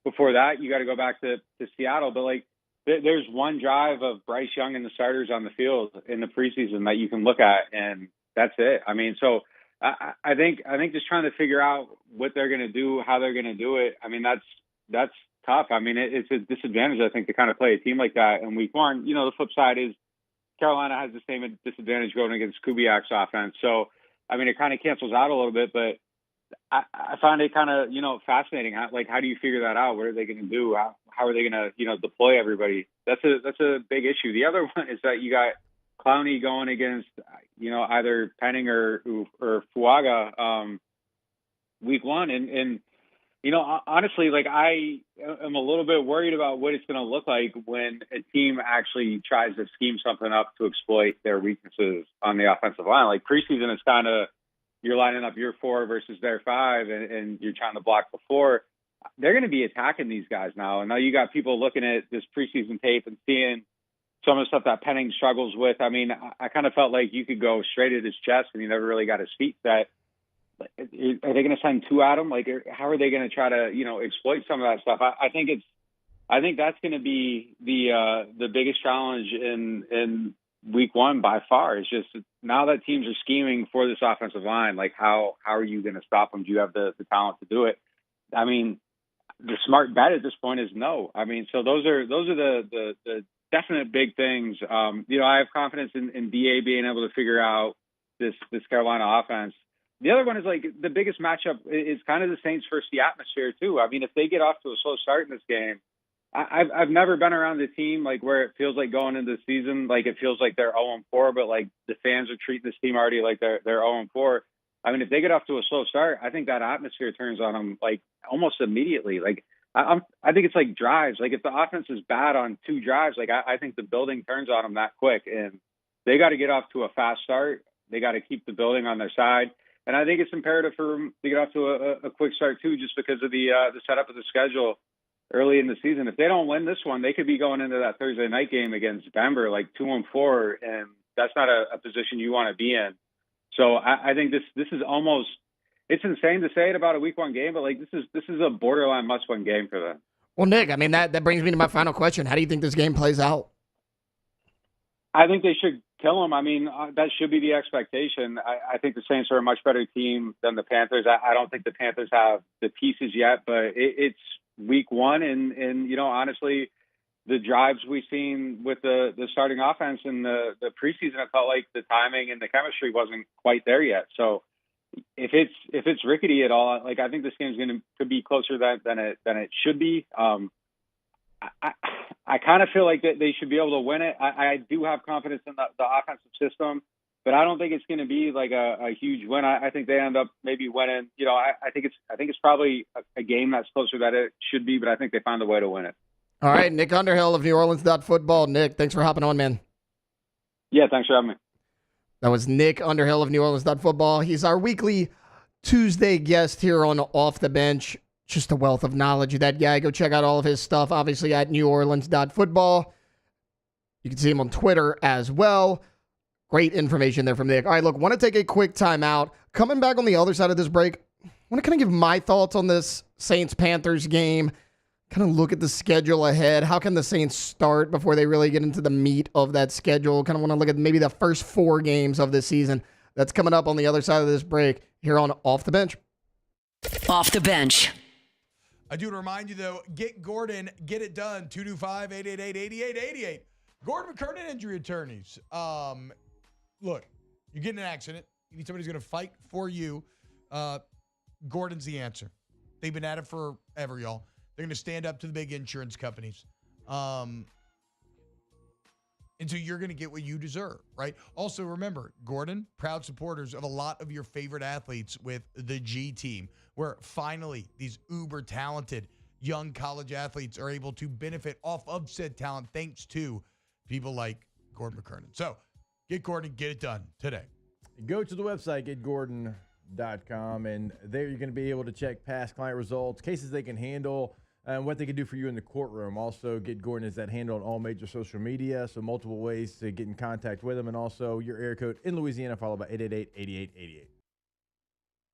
Before that, you got to go back to Seattle. But, like, there's one drive of Bryce Young and the starters on the field in the preseason that you can look at, and that's it. I mean, so I think just trying to figure out what they're going to do, how they're going to do it, I mean, that's tough. I mean, it's a disadvantage, I think, to kind of play a team like that in Week 1. The flip side is Carolina has the same disadvantage going against Kubiak's offense. So, I mean, it kind of cancels out a little bit, but I find it kind of, fascinating. How do you figure that out? What are they going to do? How are they going to, deploy everybody? That's a big issue. The other one is that you got Clowney going against, either Penning or Fuaga Week 1. And honestly, like, I am a little bit worried about what it's going to look like when a team actually tries to scheme something up to exploit their weaknesses on the offensive line. Like, preseason is kind of, you're lining up your 4 versus their 5, and you're trying to block the 4. They're going to be attacking these guys now. And now you got people looking at this preseason tape and seeing some of the stuff that Penning struggles with. I mean, I kind of felt like you could go straight at his chest and he never really got his feet set. Are they going to send 2 at him? Like, how are they going to try to, exploit some of that stuff? I think that's going to be the biggest challenge in Week 1 by far. Is just now that teams are scheming for this offensive line, like, how are you going to stop them? Do you have the talent to do it? I mean, the smart bet at this point is no. I mean, so those are the definite big things. I have confidence in DA being able to figure out this Carolina offense. the other one is like the biggest matchup is kind of the Saints versus the atmosphere too. I mean, if they get off to a slow start in this game, I've never been around a team like where it feels like going into the season, like it feels like they're 0-4, but like the fans are treating this team already like they're 0-4. I mean, if they get off to a slow start, I think that atmosphere turns on them like almost immediately. Like I think it's like drives. Like if the offense is bad on 2 drives, like I think the building turns on them that quick, and they got to get off to a fast start. They got to keep the building on their side, and I think it's imperative for them to get off to a quick start too, just because of the setup of the schedule early in the season. If they don't win this one, they could be going into that Thursday night game against Denver like 2-4, and that's not a position you want to be in. So I think this is almost, it's insane to say it about a week 1 game, but like this is a borderline must-win game for them. Well, Nick, I mean, that brings me to my final question. How do you think this game plays out? I think they should kill them. I mean, that should be the expectation. I think the Saints are a much better team than the Panthers. I don't think the Panthers have the pieces yet, but it's week 1, and you know, honestly, the drives we've seen with the starting offense in the preseason, it felt like the timing and the chemistry wasn't quite there yet. So if it's rickety at all, like I think this game's could be closer than it should be. I kind of feel like that they should be able to win it. I do have confidence in the offensive system, but I don't think it's going to be like a huge win. I think they end up maybe winning. You know, I think it's probably a game that's closer than it should be, but I think they found a way to win it. All right, Nick Underhill of NewOrleans.football. Nick, thanks for hopping on, man. Yeah, thanks for having me. That was Nick Underhill of NewOrleans.football. He's our weekly Tuesday guest here on Off the Bench. Just a wealth of knowledge, that guy. Go check out all of his stuff, obviously, at NewOrleans.football. You can see him on Twitter as well. Great information there from Nick. All right, look, want to take a quick time out. Coming back on the other side of this break, I want to kind of give my thoughts on this Saints-Panthers game. Kind of look at the schedule ahead. How can the Saints start before they really get into the meat of that schedule? Kind of want to look at maybe the first 4 games of this season. That's coming up on the other side of this break here on Off the Bench. Off the Bench. I do want to remind you, though, get Gordon, get it done, 225-888-8888. Gordon McKernan Injury Attorneys. Look, you get in an accident. You need somebody who's going to fight for you. Gordon's the answer. They've been at it forever, y'all. They're going to stand up to the big insurance companies. And so you're going to get what you deserve, right? Also, remember, Gordon, proud supporters of a lot of your favorite athletes with the G team, where finally these uber talented young college athletes are able to benefit off of said talent thanks to people like Gordon McKernan. So get Gordon, get it done today. Go to the website, getgordon.com, and there you're going to be able to check past client results, cases they can handle, and what they can do for you in the courtroom. Also, Get Gordon is that handle on all major social media, so multiple ways to get in contact with them, and also your area code in Louisiana, followed by 888-8888.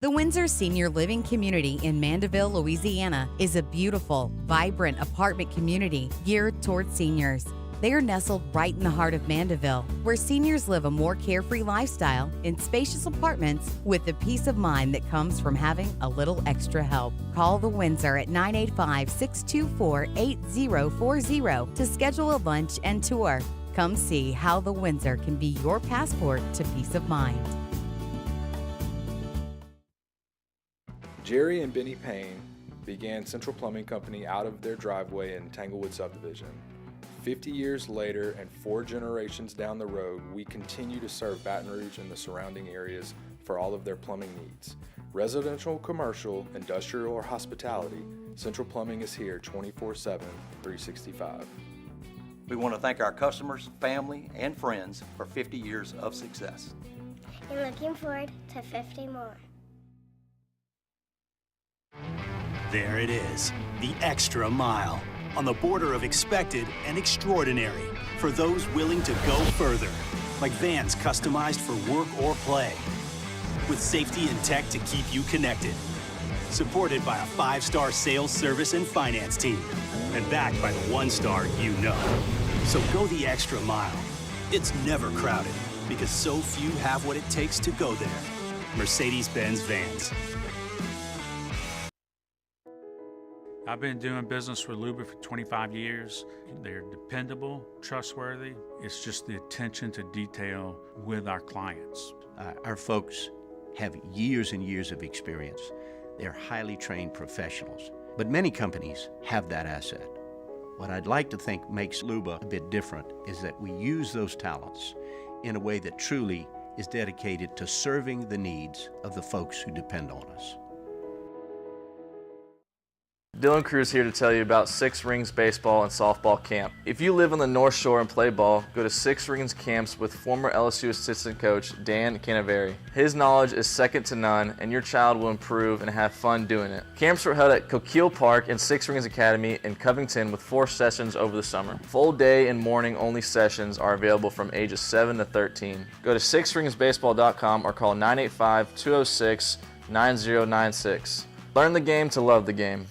The Windsor Senior Living Community in Mandeville, Louisiana is a beautiful, vibrant apartment community geared towards seniors. They are nestled right in the heart of Mandeville, where seniors live a more carefree lifestyle in spacious apartments with the peace of mind that comes from having a little extra help. Call the Windsor at 985-624-8040 to schedule a lunch and tour. Come see how the Windsor can be your passport to peace of mind. Jerry and Benny Payne began Central Plumbing Company out of their driveway in Tanglewood Subdivision. 50 years later and 4 generations down the road, we continue to serve Baton Rouge and the surrounding areas for all of their plumbing needs. Residential, commercial, industrial, or hospitality, Central Plumbing is here 24/7, 365. We want to thank our customers, family, and friends for 50 years of success. And looking forward to 50 more. There it is, the extra mile. On the border of expected and extraordinary for those willing to go further, like vans customized for work or play, with safety and tech to keep you connected, supported by a 5-star sales, service, and finance team, and backed by the 1-star you know. So go the extra mile. It's never crowded because so few have what it takes to go there. Mercedes-Benz Vans. I've been doing business with Luba for 25 years. They're dependable, trustworthy. It's just the attention to detail with our clients. Our folks have years and years of experience. They're highly trained professionals. But many companies have that asset. What I'd like to think makes Luba a bit different is that we use those talents in a way that truly is dedicated to serving the needs of the folks who depend on us. Dylan Cruz here to tell you about Six Rings Baseball and Softball Camp. If you live on the North Shore and play ball, go to Six Rings Camps with former LSU assistant coach Dan Canaveri. His knowledge is second to none, and your child will improve and have fun doing it. Camps were held at Coquille Park and Six Rings Academy in Covington with 4 sessions over the summer. Full day and morning only sessions are available from ages 7 to 13. Go to sixringsbaseball.com or call 985-206-9096. Learn the game to love the game.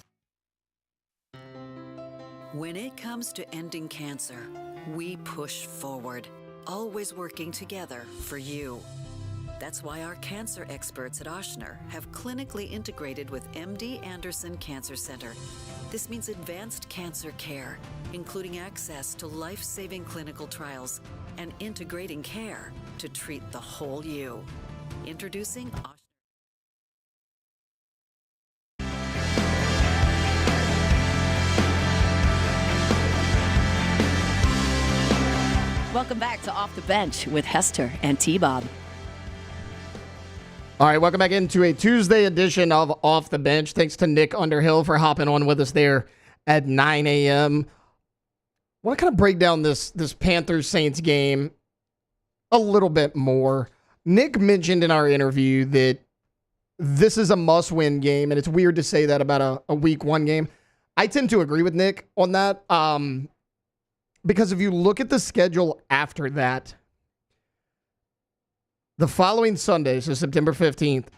When it comes to ending cancer, we push forward, always working together for you. That's why our cancer experts at Ochsner have clinically integrated with MD Anderson Cancer Center. This means advanced cancer care, including access to life-saving clinical trials and integrating care to treat the whole you. Introducing Ochsner. Welcome back to Off the Bench with Hester and T-Bob. All right, welcome back into a Tuesday edition of Off the Bench. Thanks to Nick Underhill for hopping on with us there at 9 a.m. I want to kind of break down this Panthers-Saints game a little bit more. Nick mentioned in our interview that this is a must-win game, and it's weird to say that about a Week 1 game. I tend to agree with Nick on that. Because if you look at the schedule after that, the following Sunday, so September 15th,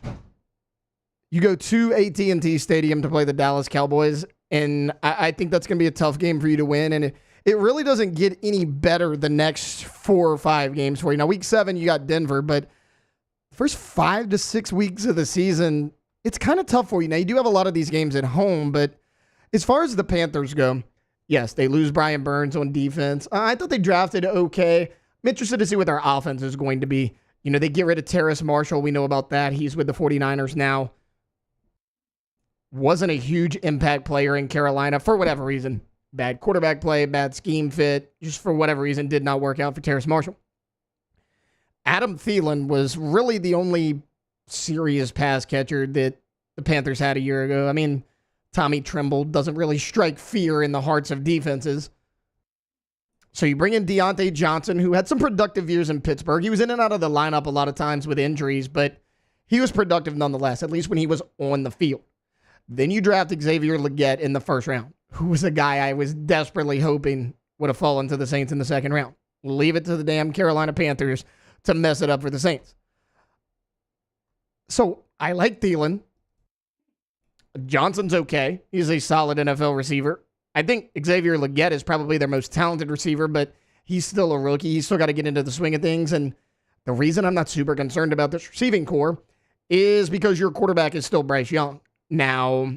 you go to AT&T Stadium to play the Dallas Cowboys, and I think that's going to be a tough game for you to win, and it really doesn't get any better the next 4 or 5 games for you. Now, Week 7, you got Denver, but the first 5 to 6 weeks of the season, it's kind of tough for you. Now, you do have a lot of these games at home, but as far as the Panthers go, yes, they lose Brian Burns on defense. I thought they drafted okay. I'm interested to see what their offense is going to be. You know, they get rid of Terrace Marshall. We know about that. He's with the 49ers now. Wasn't a huge impact player in Carolina for whatever reason. Bad quarterback play, bad scheme fit. Just for whatever reason, did not work out for Terrace Marshall. Adam Thielen was really the only serious pass catcher that the Panthers had a year ago. I mean, Tommy Tremble doesn't really strike fear in the hearts of defenses. So you bring in Deontay Johnson, who had some productive years in Pittsburgh. He was in and out of the lineup a lot of times with injuries, but he was productive nonetheless, at least when he was on the field. Then you draft Xavier Legette in the first round, who was a guy I was desperately hoping would have fallen to the Saints in the second round. Leave it to the damn Carolina Panthers to mess it up for the Saints. So I like Thielen. Johnson's okay. He's a solid NFL receiver. I think Xavier Legette is probably their most talented receiver, but he's still a rookie. He's still got to get into the swing of things. And the reason I'm not super concerned about this receiving core is because your quarterback is still Bryce Young. Now,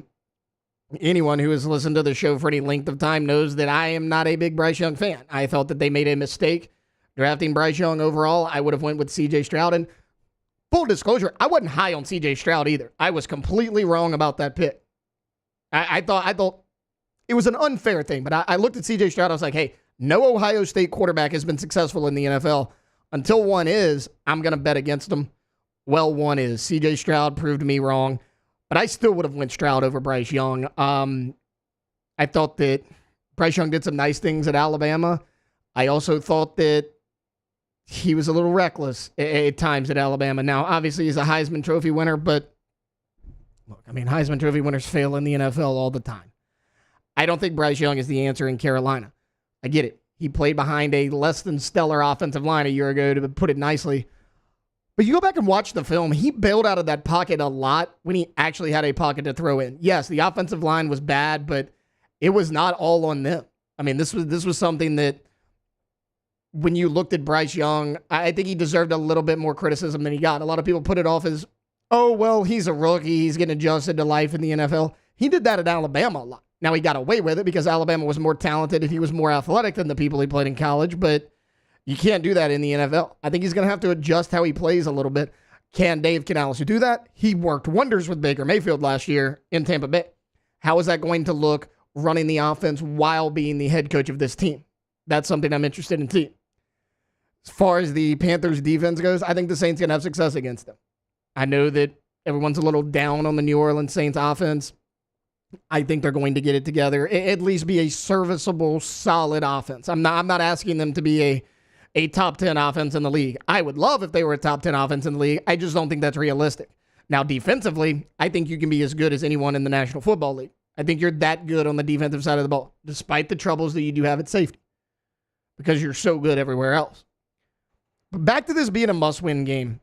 anyone who has listened to the show for any length of time knows that I am not a big Bryce Young fan. I felt that they made a mistake drafting Bryce Young overall. I would have went with C.J. Stroud. And full disclosure, I wasn't high on C.J. Stroud either. I was completely wrong about that pick. I thought it was an unfair thing, but I looked at C.J. Stroud. I was like, hey, no Ohio State quarterback has been successful in the NFL. Until one is, I'm going to bet against them. Well, one is. C.J. Stroud proved me wrong, but I still would have went Stroud over Bryce Young. I thought that Bryce Young did some nice things at Alabama. I also thought that he was a little reckless at times at Alabama. Now, obviously, he's a Heisman Trophy winner, but look, I mean, Heisman Trophy winners fail in the NFL all the time. I don't think Bryce Young is the answer in Carolina. I get it. He played behind a less than stellar offensive line a year ago, to put it nicely. But you go back and watch the film, he bailed out of that pocket a lot when he actually had a pocket to throw in. Yes, the offensive line was bad, but it was not all on them. I mean, this was something that when you looked at Bryce Young, I think he deserved a little bit more criticism than he got. A lot of people put it off as, oh, well, he's a rookie. He's getting adjusted to life in the NFL. He did that at Alabama a lot. Now, he got away with it because Alabama was more talented and he was more athletic than the people he played in college, but you can't do that in the NFL. I think he's going to have to adjust how he plays a little bit. Can Dave Canales do that? He worked wonders with Baker Mayfield last year in Tampa Bay. How is that going to look running the offense while being the head coach of this team? That's something I'm interested in seeing. As far as the Panthers defense goes, I think the Saints can have success against them. I know that everyone's a little down on the New Orleans Saints offense. I think they're going to get it together, at least be a serviceable, solid offense. I'm not asking them to be a top 10 offense in the league. I would love if they were a top 10 offense in the league. I just don't think that's realistic. Now, defensively, I think you can be as good as anyone in the National Football League. I think you're that good on the defensive side of the ball, despite the troubles that you do have at safety, because you're so good everywhere else. But back to this being a must-win game,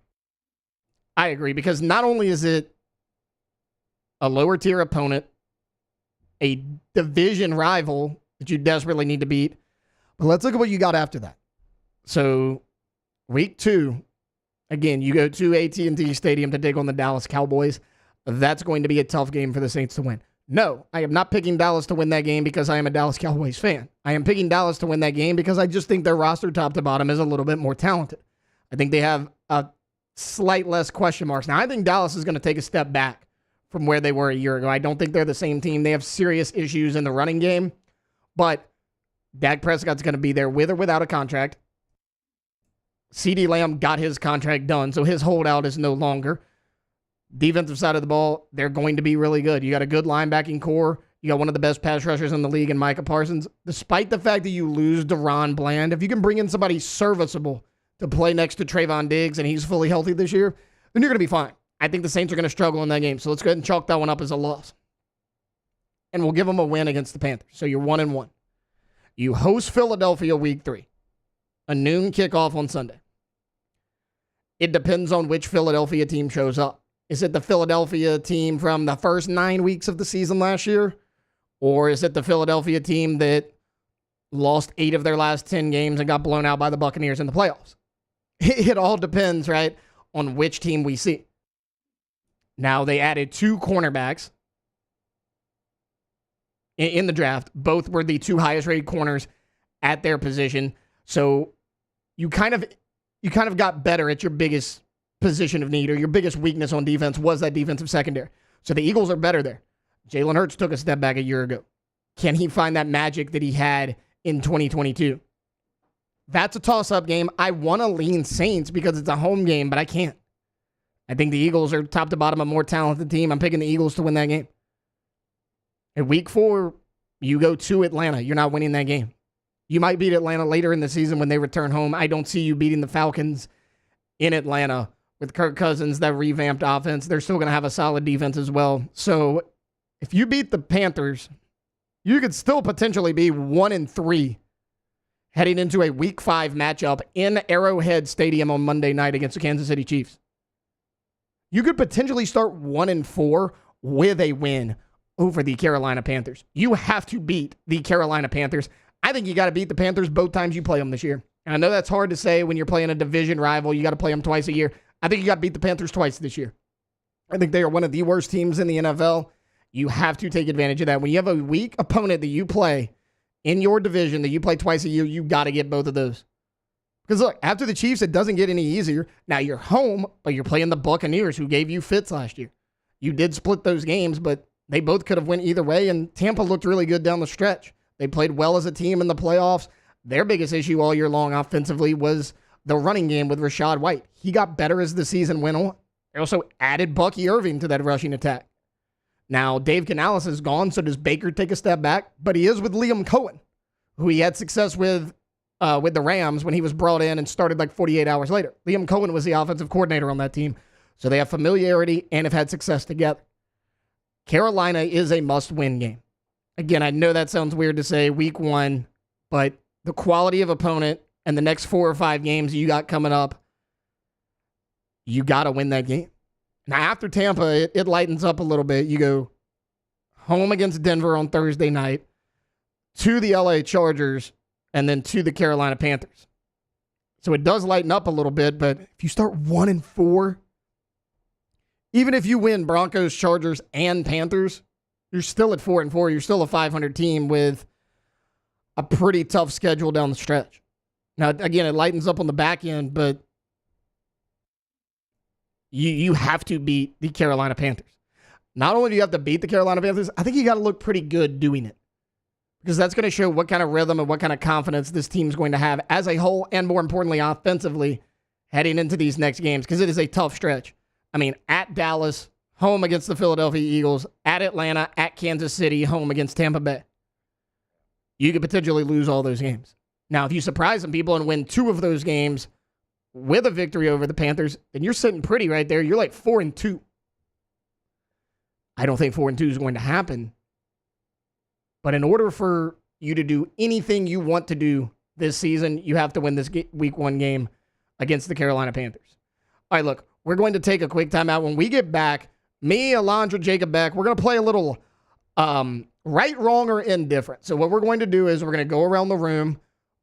I agree, because not only is it a lower-tier opponent, a division rival that you desperately need to beat, but let's look at what you got after that. So, week 2, again, you go to AT&T Stadium to take on the Dallas Cowboys. That's going to be a tough game for the Saints to win. No, I am not picking Dallas to win that game because I am a Dallas Cowboys fan. I am picking Dallas to win that game because I just think their roster top to bottom is a little bit more talented. I think they have a slight less question marks. Now, I think Dallas is going to take a step back from where they were a year ago. I don't think they're the same team. They have serious issues in the running game, but Dak Prescott's going to be there with or without a contract. CeeDee Lamb got his contract done, so his holdout is no longer. Defensive side of the ball, they're going to be really good. You got a good linebacking core. You got one of the best pass rushers in the league in Micah Parsons. Despite the fact that you lose DeRon Bland, if you can bring in somebody serviceable to play next to Trayvon Diggs and he's fully healthy this year, then you're going to be fine. I think the Saints are going to struggle in that game, so let's go ahead and chalk that one up as a loss. And we'll give them a win against the Panthers. So you're 1-1. You host Philadelphia week 3. A noon kickoff on Sunday. It depends on which Philadelphia team shows up. Is it the Philadelphia team from the first 9 weeks of the season last year? Or is it the Philadelphia team that lost 8 of their last 10 games and got blown out by the Buccaneers in the playoffs? It all depends, right, on which team we see. Now, they added 2 cornerbacks in the draft. Both were the 2 highest rated corners at their position. So you kind of got better at your biggest position of need, or your biggest weakness on defense was that defensive secondary. So the Eagles are better there. Jalen Hurts took a step back a year ago. Can he find that magic that he had in 2022? That's a toss-up game. I want to lean Saints because it's a home game, but I can't. I think the Eagles are top to bottom a more talented team. I'm picking the Eagles to win that game. In week 4, you go to Atlanta. You're not winning that game. You might beat Atlanta later in the season when they return home. I don't see you beating the Falcons in Atlanta with Kirk Cousins, that revamped offense. They're still going to have a solid defense as well. So if you beat the Panthers, you could still potentially be 1-3 heading into a week 5 matchup in Arrowhead Stadium on Monday night against the Kansas City Chiefs. You could potentially start 1-4 with a win over the Carolina Panthers. You have to beat the Carolina Panthers. I think you got to beat the Panthers both times you play them this year. And I know that's hard to say when you're playing a division rival. You got to play them twice a year. I think you got to beat the Panthers twice this year. I think they are one of the worst teams in the NFL. You have to take advantage of that. When you have a weak opponent that you play in your division that you play twice a year, you got to get both of those. Because look, after the Chiefs, it doesn't get any easier. Now you're home, but you're playing the Buccaneers, who gave you fits last year. You did split those games, but they both could have went either way, and Tampa looked really good down the stretch. They played well as a team in the playoffs. Their biggest issue all year long offensively was the running game with Rachaad White. He got better as the season went on. They also added Bucky Irving to that rushing attack. Now, Dave Canales is gone, so does Baker take a step back? But he is with Liam Cohen, who he had success with the Rams when he was brought in and started like 48 hours later. Liam Cohen was the offensive coordinator on that team, so they have familiarity and have had success together. Carolina is a must-win game. Again, I know that sounds weird to say week 1, but the quality of opponent and the next 4 or 5 games you got coming up, you got to win that game. Now, after Tampa, it lightens up a little bit. You go home against Denver on Thursday night, to the LA Chargers, and then to the Carolina Panthers. So it does lighten up a little bit, but if you start 1-4, even if you win Broncos, Chargers, and Panthers, you're still at 4-4. You're still a 500 team with a pretty tough schedule down the stretch. Now, again, it lightens up on the back end, but You have to beat the Carolina Panthers. Not only do you have to beat the Carolina Panthers, I think you got to look pretty good doing it. Because that's going to show what kind of rhythm and what kind of confidence this team's going to have as a whole, and more importantly, offensively, heading into these next games, because it is a tough stretch. I mean, at Dallas, home against the Philadelphia Eagles, at Atlanta, at Kansas City, home against Tampa Bay. You could potentially lose all those games. Now, if you surprise some people and win 2 of those games with a victory over the Panthers, then you're sitting pretty right there. You're like 4-2. I don't think 4-2 is going to happen. But in order for you to do anything you want to do this season, you have to win this week 1 game against the Carolina Panthers. All right, look, we're going to take a quick timeout. When we get back, me, Alondra, Jacob Beck, we're going to play a little right, wrong, or indifferent. So what we're going to do is we're going to go around the room.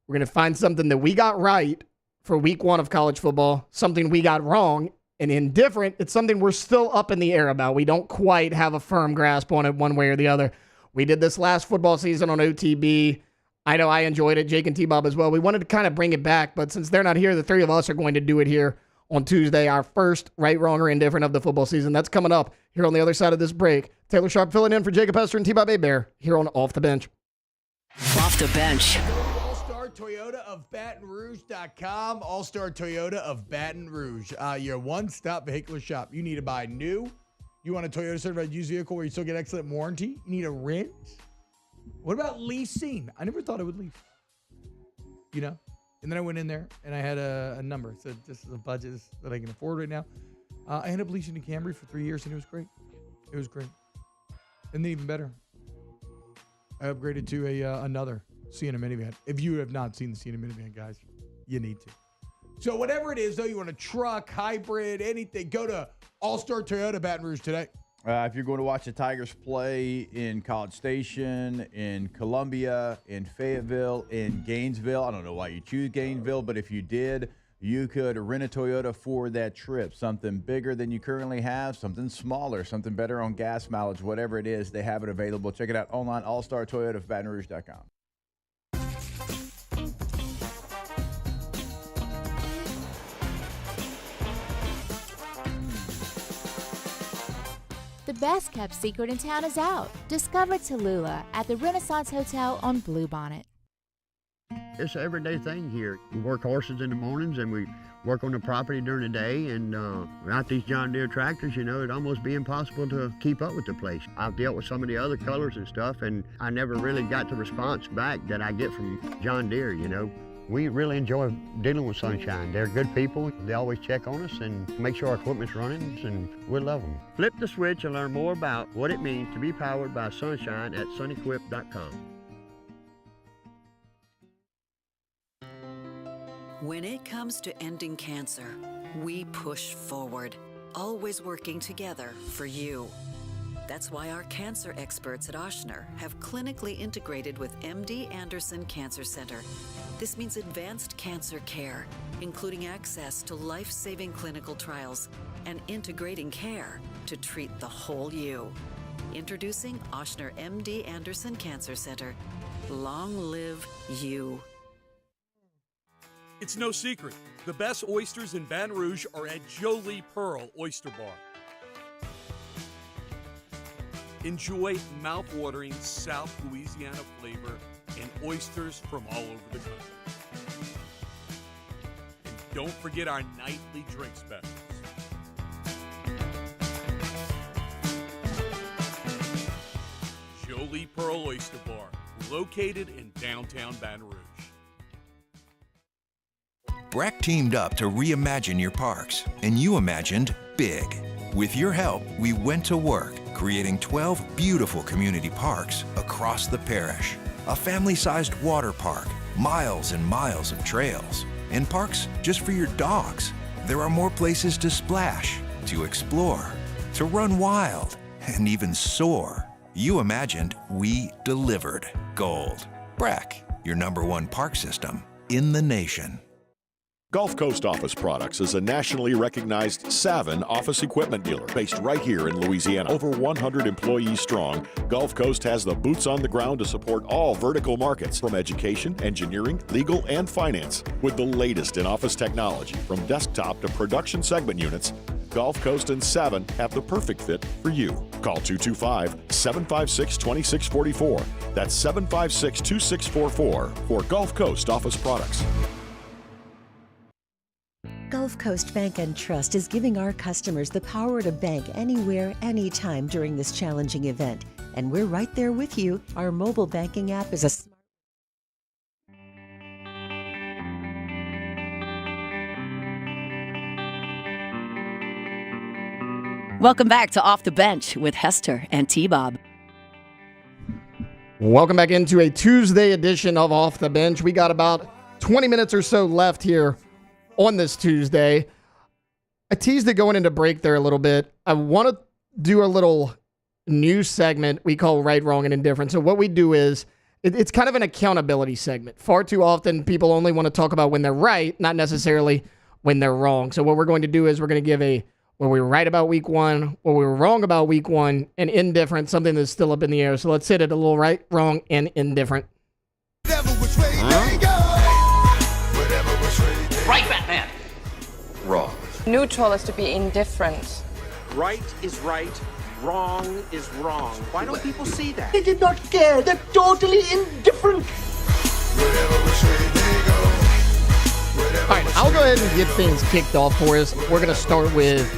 We're going to find something that we got right for week 1 of college football, something we got wrong, and indifferent, it's something we're still up in the air about. We don't quite have a firm grasp on it one way or the other. We did this last football season on OTB. I know I enjoyed it, Jake and T-Bob as well. We wanted to kind of bring it back, but since they're not here, the 3 of us are going to do it here on Tuesday, our first right, wrong, or indifferent of the football season. That's coming up here on the other side of this break. Taylor Sharp filling in for Jacob Hester and T-Bob Bear here on Off the Bench. Off the Bench. All-Star Toyota of Baton Rouge.com. All-Star Toyota of Baton Rouge. Your one-stop vehicular shop. You need to buy new. You want a Toyota certified used vehicle where you still get excellent warranty? You need a rent? What about leasing? I never thought I would lease. You know? And then I went in there and I had a number. So this is a budget that I can afford right now. I ended up leasing a Camry for 3 years and it was great. It was great. And then even better, I upgraded to another Sienna minivan. If you have not seen the Sienna minivan, guys, you need to. So whatever it is, though, you want a truck, hybrid, anything, go to All-Star Toyota Baton Rouge today. If you're going to watch the Tigers play in College Station, in Columbia, in Fayetteville, in Gainesville, I don't know why you choose Gainesville, but if you did, you could rent a Toyota for that trip. Something bigger than you currently have, something smaller, something better on gas mileage, whatever it is, they have it available. Check it out online, allstartoyotabatonrouge.com. The best kept secret in town is out. Discover Tallulah at the Renaissance Hotel on Bluebonnet. It's an everyday thing here. We work horses in the mornings and we work on the property during the day, and without these John Deere tractors, you know, it'd almost be impossible to keep up with the place. I've dealt with some of the other colors and stuff, and I never really got the response back that I get from John Deere, you know. We really enjoy dealing with Sunshine. They're good people. They always check on us and make sure our equipment's running, and we love them. Flip the switch and learn more about what it means to be powered by Sunshine at sunequip.com. When it comes to ending cancer, we push forward, always working together for you. That's why our cancer experts at Ochsner have clinically integrated with MD Anderson Cancer Center. This means advanced cancer care, including access to life-saving clinical trials and integrating care to treat the whole you. Introducing Ochsner MD Anderson Cancer Center. Long live you. It's no secret. The best oysters in Baton Rouge are at Jolie Pearl Oyster Bar. Enjoy mouth-watering South Louisiana flavor and oysters from all over the country. And don't forget our nightly drink specials. Jolie Pearl Oyster Bar, located in downtown Baton Rouge. Breck teamed up to reimagine your parks, and you imagined big. With your help, we went to work, creating 12 beautiful community parks across the parish. A family-sized water park, miles and miles of trails, and parks just for your dogs. There are more places to splash, to explore, to run wild, and even soar. You imagined, we delivered. Gold. Breck, your #1 park system in the nation. Gulf Coast Office Products is a nationally recognized Savin office equipment dealer based right here in Louisiana. Over 100 employees strong, Gulf Coast has the boots on the ground to support all vertical markets from education, engineering, legal, and finance. With the latest in office technology, from desktop to production segment units, Gulf Coast and Savin have the perfect fit for you. Call 225-756-2644. That's 756-2644 for Gulf Coast Office Products. Gulf Coast Bank and Trust is giving our customers the power to bank anywhere, anytime during this challenging event. And we're right there with you. Our mobile banking app is a smart. Welcome back to Off the Bench with Hester and T-Bob. Welcome back into a Tuesday edition of Off the Bench. We got about 20 minutes or so left here on this Tuesday. I teased it going into break there a little bit. I want to do a little news segment we call Right, Wrong, and Indifferent. So what we do is, it's kind of an accountability segment. Far too often, people only want to talk about when they're right, not necessarily when they're wrong. So what we're going to do is we're going to give where we were right about week one, where we were wrong about week one, and indifferent, something that's still up in the air. So let's hit it a little right, wrong, and indifferent. Right, Batman. Wrong. Neutral is to be indifferent. Right is right, wrong is wrong. Why don't people see that? They did not care. They're totally indifferent. All right, I'll go ahead and get things kicked off for us. We're going to start with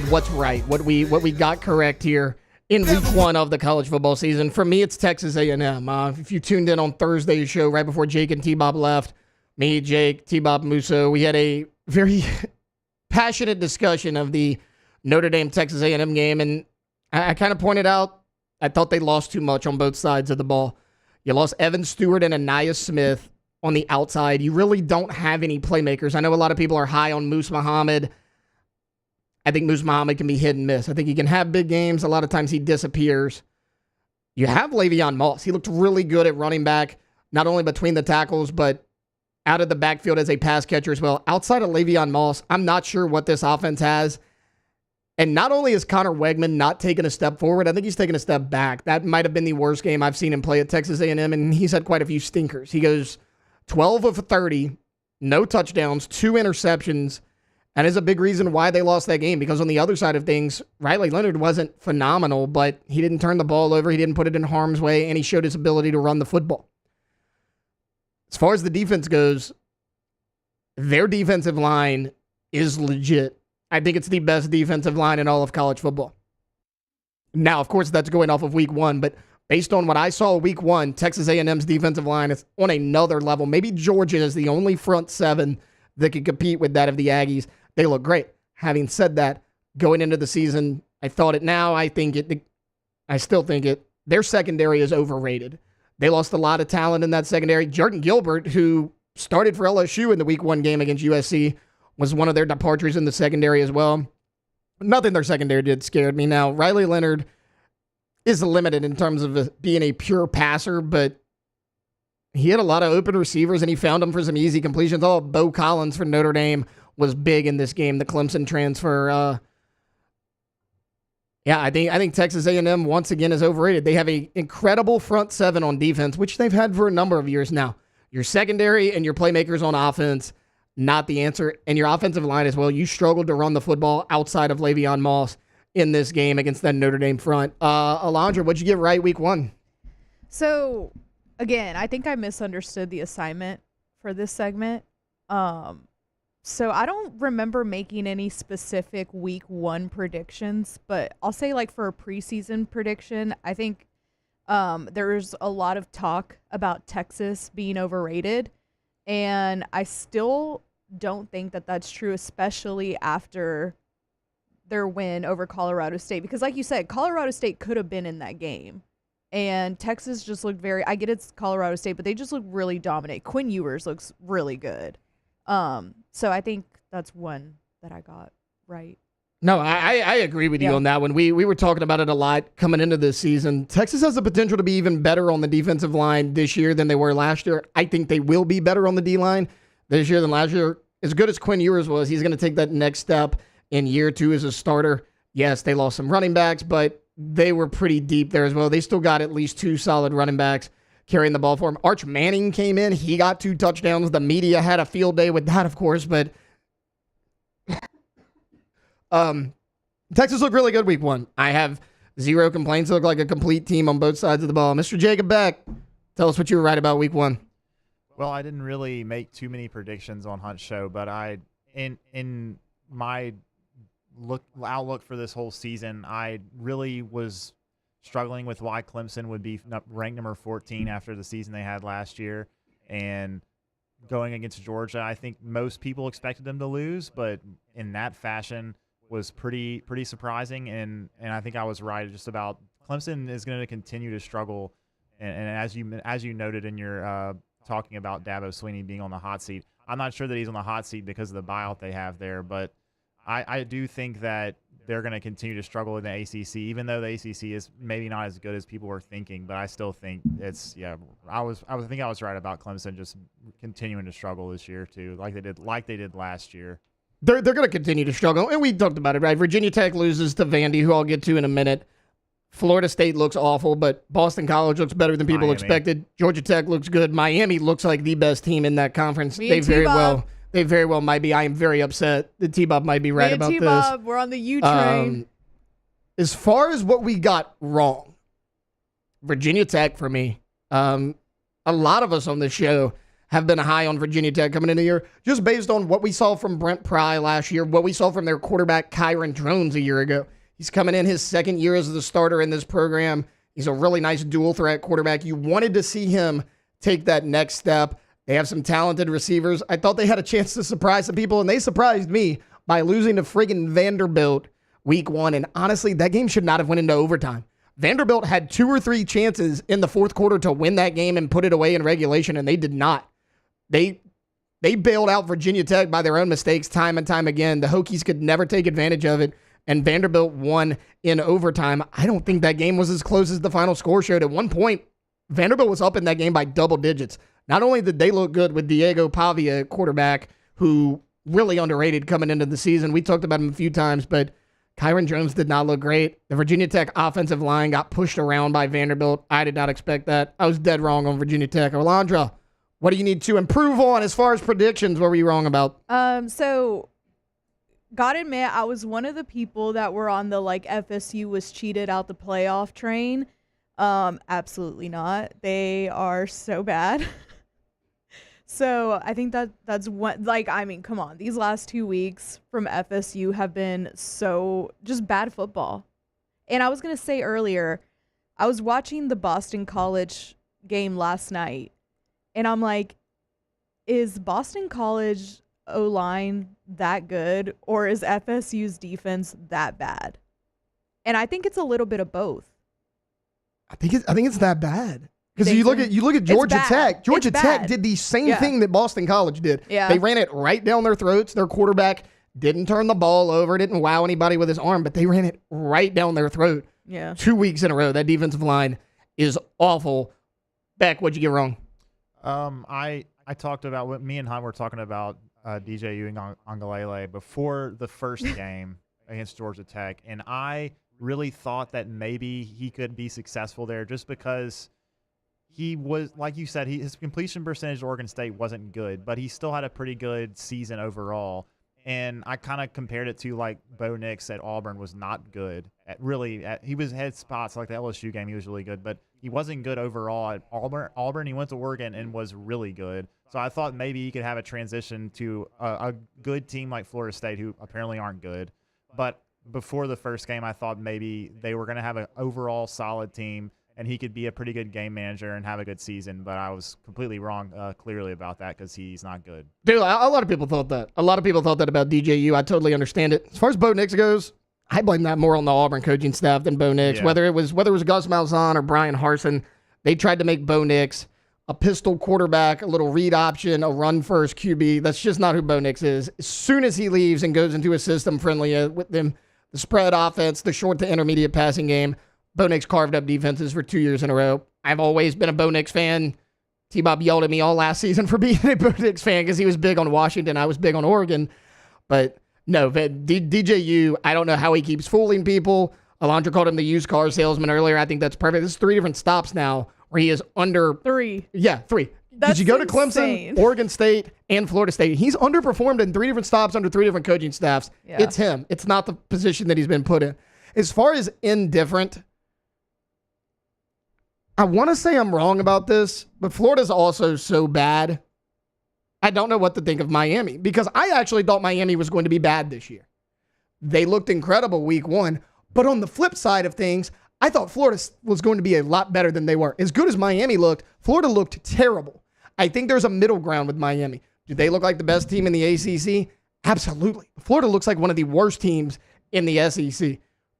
what's right, what we got correct here in week one of the college football season. For me, it's Texas A&M. If you tuned in on Thursday's show right before Jake and T-Bob left, me, Jake, T-Bob, Musso, we had a very passionate discussion of the Notre Dame-Texas A&M game, and I kind of pointed out I thought they lost too much on both sides of the ball. You lost Evan Stewart and Aniyah Smith on the outside. You really don't have any playmakers. I know a lot of people are high on Moose Muhammad. I think Moose Muhammad can be hit and miss. I think he can have big games. A lot of times he disappears. You have Le'Veon Moss. He looked really good at running back, not only between the tackles, but out of the backfield as a pass catcher as well. Outside of Le'Veon Moss, I'm not sure what this offense has. And not only is Connor Wegman not taking a step forward, I think he's taking a step back. That might have been the worst game I've seen him play at Texas A&M, and he's had quite a few stinkers. He goes 12 of 30, no touchdowns, 2 interceptions, and is a big reason why they lost that game, because on the other side of things, Riley Leonard wasn't phenomenal, but he didn't turn the ball over, he didn't put it in harm's way, and he showed his ability to run the football. As far as the defense goes, their defensive line is legit. I think it's the best defensive line in all of college football. Now, of course, that's going off of week one, but based on what I saw week one, Texas A&M's defensive line is on another level. Maybe Georgia is the only front seven that can compete with that of the Aggies. They look great. Having said that, going into the season, I thought it now. I still think it. Their secondary is overrated. They lost a lot of talent in that secondary. Jordan Gilbert, who started for LSU in the week one game against USC, was one of their departures in the secondary as well. Nothing their secondary did scared me. Now, Riley Leonard is limited in terms of being a pure passer, but he had a lot of open receivers, and he found them for some easy completions. Oh, Bo Collins for Notre Dame was big in this game, the Clemson transfer. I think Texas A&M once again is overrated. They have an incredible front seven on defense, which they've had for a number of years now. Your secondary and your playmakers on offense, not the answer. And your offensive line as well. You struggled to run the football outside of Le'Veon Moss in this game against that Notre Dame front. Alondra, what'd you get right week one? So, again, I think I misunderstood the assignment for this segment. So I don't remember making any specific week one predictions, but I'll say like for a preseason prediction, I think there's a lot of talk about Texas being overrated, and I still don't think that that's true, especially after their win over Colorado State, because like you said, Colorado State could have been in that game, and Texas just looked I get it's Colorado State, but they just look really dominant. Quinn Ewers looks really good. So I think that's one that I got right. No, I agree with you on that one. We were talking about it a lot coming into this season. Texas has the potential to be even better on the defensive line this year than they were last year. I think they will be better on the D-line this year than last year. As good as Quinn Ewers was, he's going to take that next step in year two as a starter. Yes, they lost some running backs, but they were pretty deep there as well. They still got at least 2 solid running backs carrying the ball for him. Arch Manning came in. He got 2 touchdowns. The media had a field day with that, of course, but Texas looked really good week 1. I have zero complaints. They look like a complete team on both sides of the ball. Mr. Jacob Beck, tell us what you were right about week 1. Well, I didn't really make too many predictions on Hunt's show, but in my outlook for this whole season, I really was struggling with why Clemson would be ranked number 14 after the season they had last year. And going against Georgia, I think most people expected them to lose, but in that fashion was pretty surprising. And I think I was right just about Clemson is going to continue to struggle. And as you noted in your talking about Dabo Swinney being on the hot seat, I'm not sure that he's on the hot seat because of the buyout they have there, but I do think that they're going to continue to struggle in the ACC, even though the ACC is maybe not as good as people were thinking. But I still think it's I think I was right about Clemson just continuing to struggle this year too, like they did last year. They're going to continue to struggle, and we talked about it, right? Virginia Tech loses to Vandy, who I'll get to in a minute. Florida State looks awful, but Boston College looks better than people expected. Georgia Tech looks good. Miami looks like the best team in that conference. They very well might be. I am very upset that T-Bob might be right about this. We're on the U train. As far as what we got wrong, Virginia Tech for me, a lot of us on this show have been high on Virginia Tech coming into the year, just based on what we saw from Brent Pry last year, what we saw from their quarterback Kyron Drones a year ago. He's coming in his second year as the starter in this program. He's a really nice dual threat quarterback. You wanted to see him take that next step. They have some talented receivers. I thought they had a chance to surprise some people, and they surprised me by losing to friggin' Vanderbilt week 1. And honestly, that game should not have went into overtime. Vanderbilt had 2 or 3 chances in the fourth quarter to win that game and put it away in regulation, and they did not. They bailed out Virginia Tech by their own mistakes time and time again. The Hokies could never take advantage of it, and Vanderbilt won in overtime. I don't think that game was as close as the final score showed. At one point, Vanderbilt was up in that game by double digits. Not only did they look good with Diego Pavia, quarterback, who really underrated coming into the season. We talked about him a few times, but Kyron Jones did not look great. The Virginia Tech offensive line got pushed around by Vanderbilt. I did not expect that. I was dead wrong on Virginia Tech. Orlandra, what do you need to improve on as far as predictions? What were you wrong about? So gotta admit, I was one of the people that were on the FSU was cheated out the playoff train. Absolutely not. They are so bad. So I think that's what, come on. These last 2 weeks from FSU have been so just bad football. And I was going to say earlier, I was watching the Boston College game last night, and I'm like, is Boston College O-line that good, or is FSU's defense that bad? And I think it's a little bit of both. I think it's that bad. Because you look at Georgia Tech. Georgia Tech did the same thing that Boston College did. Yeah. They ran it right down their throats. Their quarterback didn't turn the ball over, didn't wow anybody with his arm, but they ran it right down their throat. Yeah. 2 weeks in a row. That defensive line is awful. Beck, what'd you get wrong? I talked about what me and Hunt were talking about DJU Angalele before the first game against Georgia Tech, and I really thought that maybe he could be successful there just because he was, like you said, his completion percentage at Oregon State wasn't good, but he still had a pretty good season overall. And I kind of compared it to Bo Nix at Auburn was not good. He had spots like the LSU game, he was really good, but he wasn't good overall at Auburn. He went to Oregon and was really good. So I thought maybe he could have a transition to a good team like Florida State, who apparently aren't good. But before the first game, I thought maybe they were going to have an overall solid team, and he could be a pretty good game manager and have a good season. But I was completely wrong, clearly, about that because he's not good. Dude, a lot of people thought that. A lot of people thought that about DJU. I totally understand it. As far as Bo Nix goes, I blame that more on the Auburn coaching staff than Bo Nix. Yeah. Whether it was Gus Malzahn or Brian Harsin, they tried to make Bo Nix a pistol quarterback, a little read option, a run-first QB. That's just not who Bo Nix is. As soon as he leaves and goes into a system friendly with them, the spread offense, the short to intermediate passing game, Bo Nix carved up defenses for 2 years in a row. I've always been a Bo Nix fan. T-Bob yelled at me all last season for being a Bo Nix fan because he was big on Washington. I was big on Oregon. But no, DJU, I don't know how he keeps fooling people. Alondra called him the used car salesman earlier. I think that's perfect. This is 3 different stops now where he is under 3. Yeah, 3. Because you go to insane. Clemson, Oregon State, and Florida State. He's underperformed in 3 different stops under 3 different coaching staffs. Yeah. It's him. It's not the position that he's been put in. As far as indifferent, I want to say I'm wrong about this, but Florida's also so bad. I don't know what to think of Miami because I actually thought Miami was going to be bad this year. They looked incredible week 1, but on the flip side of things, I thought Florida was going to be a lot better than they were. As good as Miami looked, Florida looked terrible. I think there's a middle ground with Miami. Do they look like the best team in the ACC? Absolutely. Florida looks like one of the worst teams in the SEC.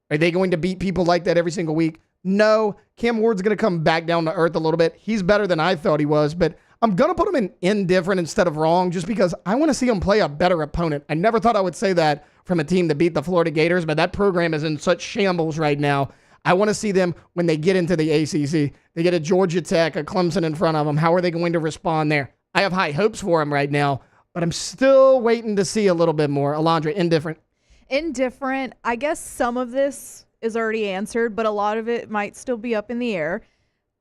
Are they going to beat people like that every single week? No. Cam Ward's going to come back down to earth a little bit. He's better than I thought he was, but I'm going to put him in indifferent instead of wrong just because I want to see him play a better opponent. I never thought I would say that from a team that beat the Florida Gators, but that program is in such shambles right now. I want to see them when they get into the ACC. They get a Georgia Tech, a Clemson in front of them. How are they going to respond there? I have high hopes for them right now, but I'm still waiting to see a little bit more. Alondra, indifferent. Indifferent. I guess some of this is already answered, but a lot of it might still be up in the air.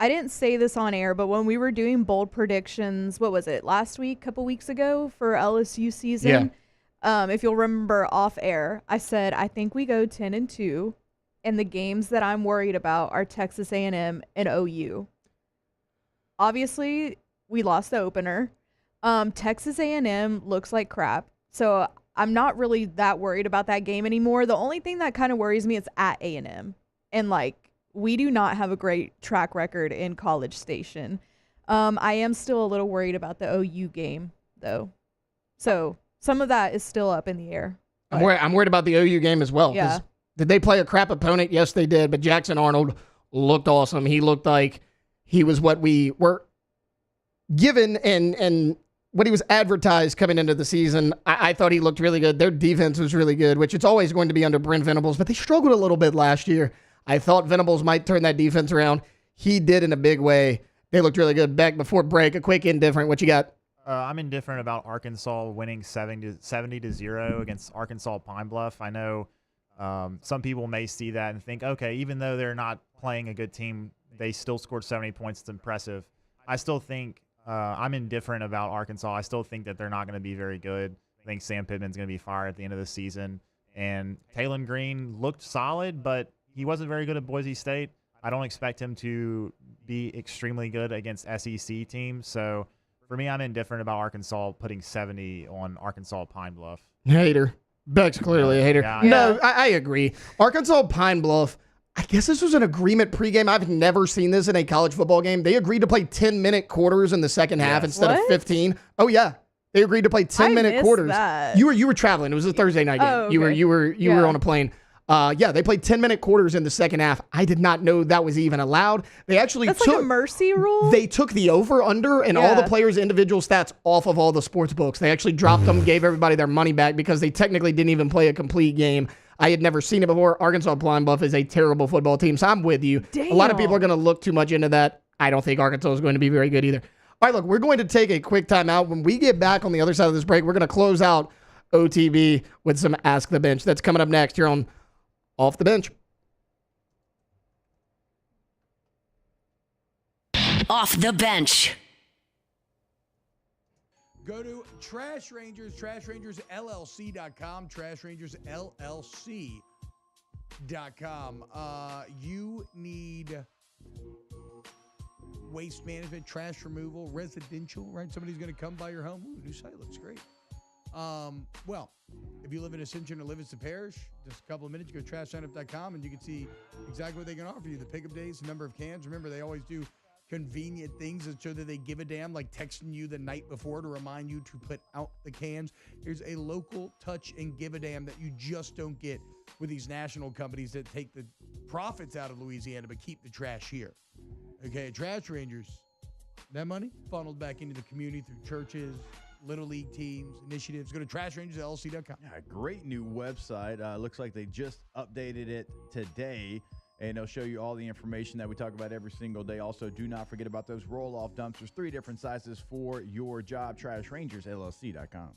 I didn't say this on air, but when we were doing bold predictions, what was it, last week, couple weeks ago for LSU season? Yeah. If you'll remember off air, I said, I think we go 10-2, and the games that I'm worried about are Texas A&M and OU. Obviously, we lost the opener. Texas A&M looks like crap, so I'm not really that worried about that game anymore. The only thing that kind of worries me is at A&M, and like, we do not have a great track record in College Station. I am still a little worried about the OU game, though. So some of that is still up in the air. I'm worried about the OU game as well. Yeah. Did they play a crap opponent? Yes, they did. But Jackson Arnold looked awesome. He looked like he was what we were given and what he was advertised coming into the season. I thought he looked really good. Their defense was really good, which it's always going to be under Brent Venables, but they struggled a little bit last year. I thought Venables might turn that defense around. He did in a big way. They looked really good. Beck, before break, a quick indifferent. What you got? I'm indifferent about Arkansas winning 70-0 against Arkansas Pine Bluff. I know some people may see that and think, okay, even though they're not playing a good team, they still scored 70 points. It's impressive. I still think I'm indifferent about Arkansas. I still think that they're not going to be very good. I think Sam Pittman's going to be fired at the end of the season. And Talon Green looked solid, but he wasn't very good at Boise State. I don't expect him to be extremely good against SEC teams. So for me, I'm indifferent about Arkansas putting 70 on Arkansas Pine Bluff. Hater. Beck's clearly a hater. Yeah. No, I agree. Arkansas Pine Bluff, I guess this was an agreement pregame. I've never seen this in a college football game. They agreed to play 10-minute quarters in the second half instead of 15. Oh, yeah. They agreed to play 10-minute quarters. That. You were traveling. It was a Thursday night game. Oh, okay. You were on a plane. Yeah, they played 10-minute quarters in the second half. I did not know that was even allowed. They actually That's like a mercy rule? They took the over-under and all the players' individual stats off of all the sports books. They actually dropped them, gave everybody their money back because they technically didn't even play a complete game. I had never seen it before. Arkansas Pine Bluff is a terrible football team, so I'm with you. Damn. A lot of people are going to look too much into that. I don't think Arkansas is going to be very good either. All right, look, we're going to take a quick timeout. When we get back on the other side of this break, we're going to close out OTB with some Ask the Bench. That's coming up next here on Off the Bench. Off the Bench. Go to Trash Rangers, TrashRangersLLC.com, TrashRangersLLC.com. You need waste management, trash removal, residential, right? Somebody's going to come by your home. Ooh, new site looks great. Well, if you live in Ascension or Livingston Parish, just a couple of minutes, you go to trashsignup.com and you can see exactly what they can offer you. The pickup days, the number of cans. Remember, they always do convenient things so that they give a damn, like texting you the night before to remind you to put out the cans. Here's a local touch and give a damn that you just don't get with these national companies that take the profits out of Louisiana but keep the trash here. Okay, Trash Rangers, that money funneled back into the community through churches, Little League teams, initiatives. Go to TrashRangersLLC.com. Yeah, great new website. Looks like they just updated it today, and they'll show you all the information that we talk about every single day. Also, do not forget about those roll-off dumpsters, 3 different sizes for your job. TrashRangersLLC.com.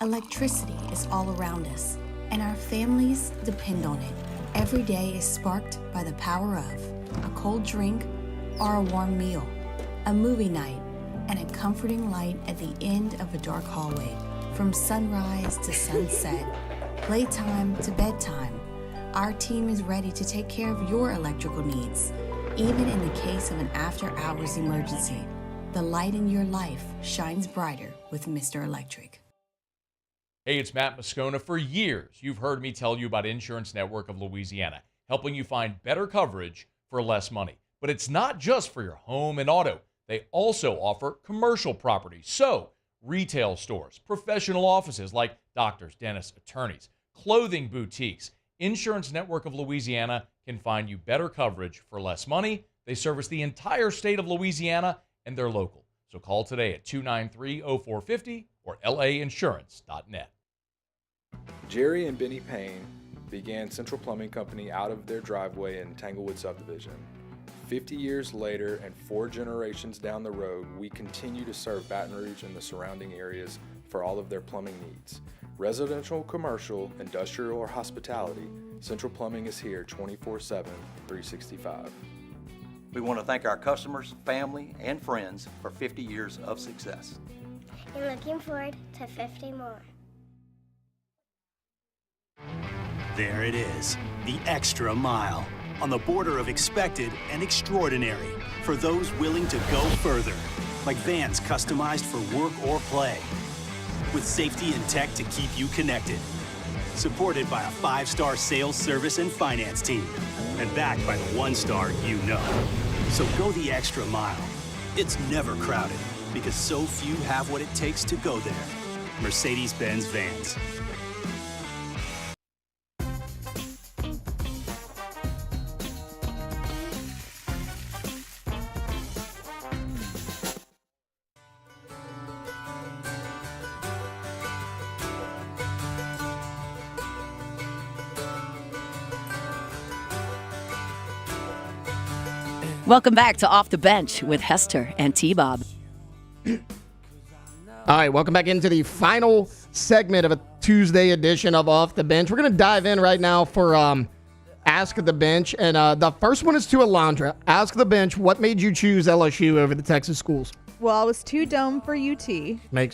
Electricity is all around us, and our families depend on it. Every day is sparked by the power of a cold drink or a warm meal, a movie night, and a comforting light at the end of a dark hallway. From sunrise to sunset, playtime to bedtime, our team is ready to take care of your electrical needs. Even in the case of an after-hours emergency, the light in your life shines brighter with Mr. Electric. Hey, it's Matt Moscona. For years, you've heard me tell you about Insurance Network of Louisiana, helping you find better coverage for less money. But it's not just for your home and auto. They also offer commercial property. So, retail stores, professional offices like doctors, dentists, attorneys, clothing boutiques. Insurance Network of Louisiana can find you better coverage for less money. They service the entire state of Louisiana, and they're local. So call today at 293-0450 or lainsurance.net. Jerry and Benny Payne began Central Plumbing Company out of their driveway in Tanglewood subdivision. 50 years later and 4 generations down the road, we continue to serve Baton Rouge and the surrounding areas for all of their plumbing needs. Residential, commercial, industrial, or hospitality, Central Plumbing is here 24/7, 365. We want to thank our customers, family, and friends for 50 years of success. And looking forward to 50 more. There it is, the extra mile, on the border of expected and extraordinary for those willing to go further, like vans customized for work or play, with safety and tech to keep you connected, supported by a 5-star sales, service, and finance team, and backed by the 1-star you know. So go the extra mile. It's never crowded because so few have what it takes to go there. Mercedes-Benz Vans. Welcome back to Off the Bench with Hester and T-Bob. All right, welcome back into the final segment of a Tuesday edition of Off the Bench. We're going to dive in right now for Ask the Bench. And the first one is to Alondra. Ask the Bench, what made you choose LSU over the Texas schools? Well, I was too dumb for UT.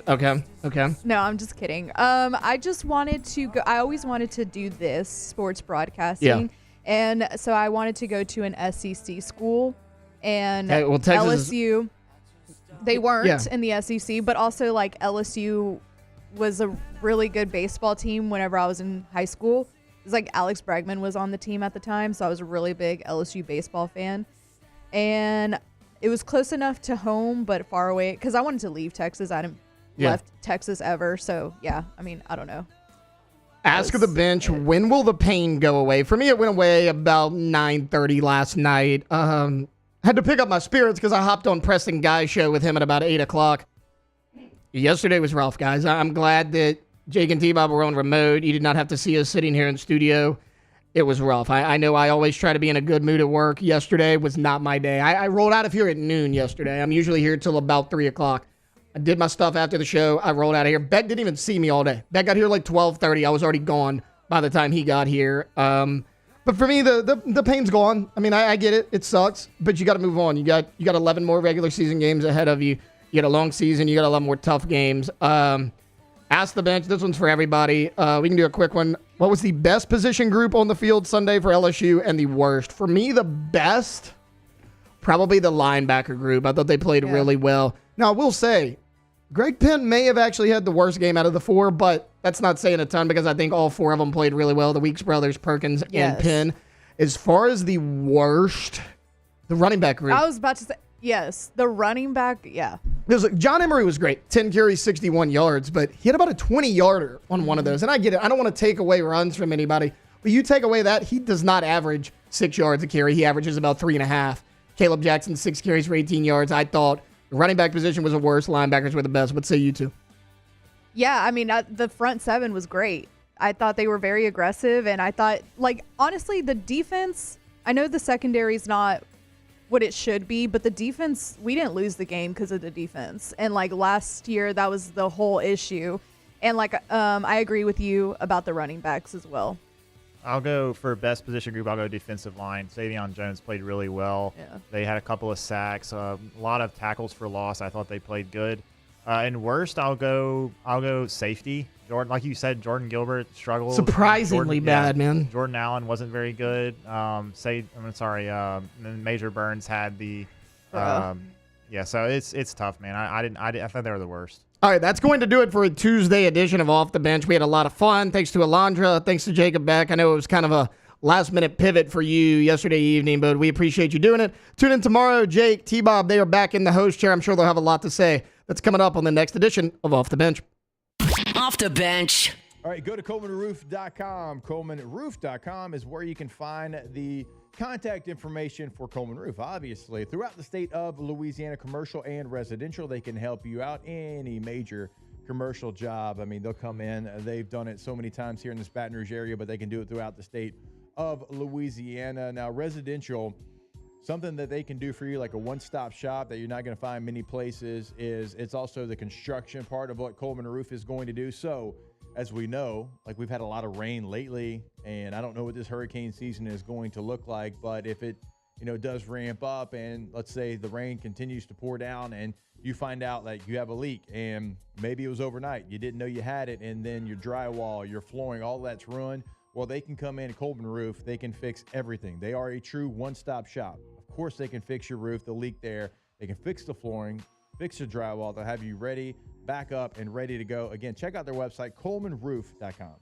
Okay. No, I'm just kidding. I just wanted to go. I always wanted to do this, sports broadcasting. Yeah. And so I wanted to go to an SEC school. And Okay, well, Texas LSU, they weren't in the SEC, but also like LSU was a really good baseball team whenever I was in high school. It was like Alex Bregman was on the team at the time, so I was a really big LSU baseball fan. And it was close enough to home, but far away, because I wanted to leave Texas. I hadn't left Texas ever, so yeah, I mean, I don't know. Ask the Bench, when will the pain go away? For me, it went away about 9:30 last night. Had to pick up my spirits because I hopped on Preston Guy's show with him at about 8 o'clock. Yesterday was rough, guys. I'm glad that Jake and T-Bob were on remote. You did not have to see us sitting here in studio. It was rough. I know I always try to be in a good mood at work. Yesterday was not my day. I rolled out of here at noon yesterday. I'm usually here till about 3 o'clock. I did my stuff after the show. I rolled out of here. Beck didn't even see me all day. Beck got here like 12:30. I was already gone by the time he got here. But for me, the pain's gone. I mean, I get it. It sucks, but you got to move on. You got 11 more regular season games ahead of you. You got a long season. You got a lot more tough games. Ask the Bench. This one's for everybody. We can do a quick one. What was the best position group on the field Sunday for LSU and the worst? For me, the best, probably the linebacker group. I thought they played really well. Now, I will say, Greg Penn may have actually had the worst game out of the 4, but that's not saying a ton because I think all 4 of them played really well. The Weeks brothers, Perkins, and Penn. As far as the worst, the running back group. I was about to say, yes, the running back, yeah. Because John Emery was great. 10 carries, 61 yards, but he had about a 20-yarder on one of those. And I get it. I don't want to take away runs from anybody. But you take away that, he does not average 6 yards a carry. He averages about 3.5. Caleb Jackson, 6 carries for 18 yards. I thought the running back position was the worst. Linebackers were the best. What say you two? Yeah, I mean, the front 7 was great. I thought they were very aggressive, and I thought, like, honestly, the defense, I know the secondary is not what it should be, but the defense, we didn't lose the game because of the defense. And, like, last year, that was the whole issue. And I agree with you about the running backs as well. I'll go for best position group. I'll go defensive line. Savion Jones played really well. Yeah. They had a couple of sacks, a lot of tackles for loss. I thought they played good. And worst, I'll go safety. Jordan, like you said, Jordan Gilbert struggled. Surprisingly bad, man. Jordan Allen wasn't very good. Major Burns had the. So it's tough, man. I thought they were the worst. All right, that's going to do it for a Tuesday edition of Off the Bench. We had a lot of fun. Thanks to Alondra. Thanks to Jacob Beck. I know it was kind of a last-minute pivot for you yesterday evening, but we appreciate you doing it. Tune in tomorrow. Jake, T-Bob, they are back in the host chair. I'm sure they'll have a lot to say. That's coming up on the next edition of Off the Bench. Off the Bench. All right, go to ColemanRoof.com. ColemanRoof.com is where you can find the contact information for Coleman Roof. Obviously, throughout the state of Louisiana, commercial and residential, they can help you out. Any major commercial job, I mean, they'll come in. They've done it so many times here in this Baton Rouge area, but they can do it throughout the state of Louisiana. Now, residential, something that they can do for you, like a one-stop shop that you're not going to find many places, is it's also the construction part of what Coleman Roof is going to do. So, as we know, like we've had a lot of rain lately, and I don't know what this hurricane season is going to look like, but if it, does ramp up and let's say the rain continues to pour down and you find out that you have a leak and maybe it was overnight, you didn't know you had it, and then your drywall, your flooring, all that's ruined, well, they can come in at Coleman Roof. They can fix everything. They are a true one-stop shop. Of course, they can fix your roof, the leak there. They can fix the flooring, fix the drywall. They'll have you ready, back up, and ready to go. Again, check out their website, ColemanRoof.com.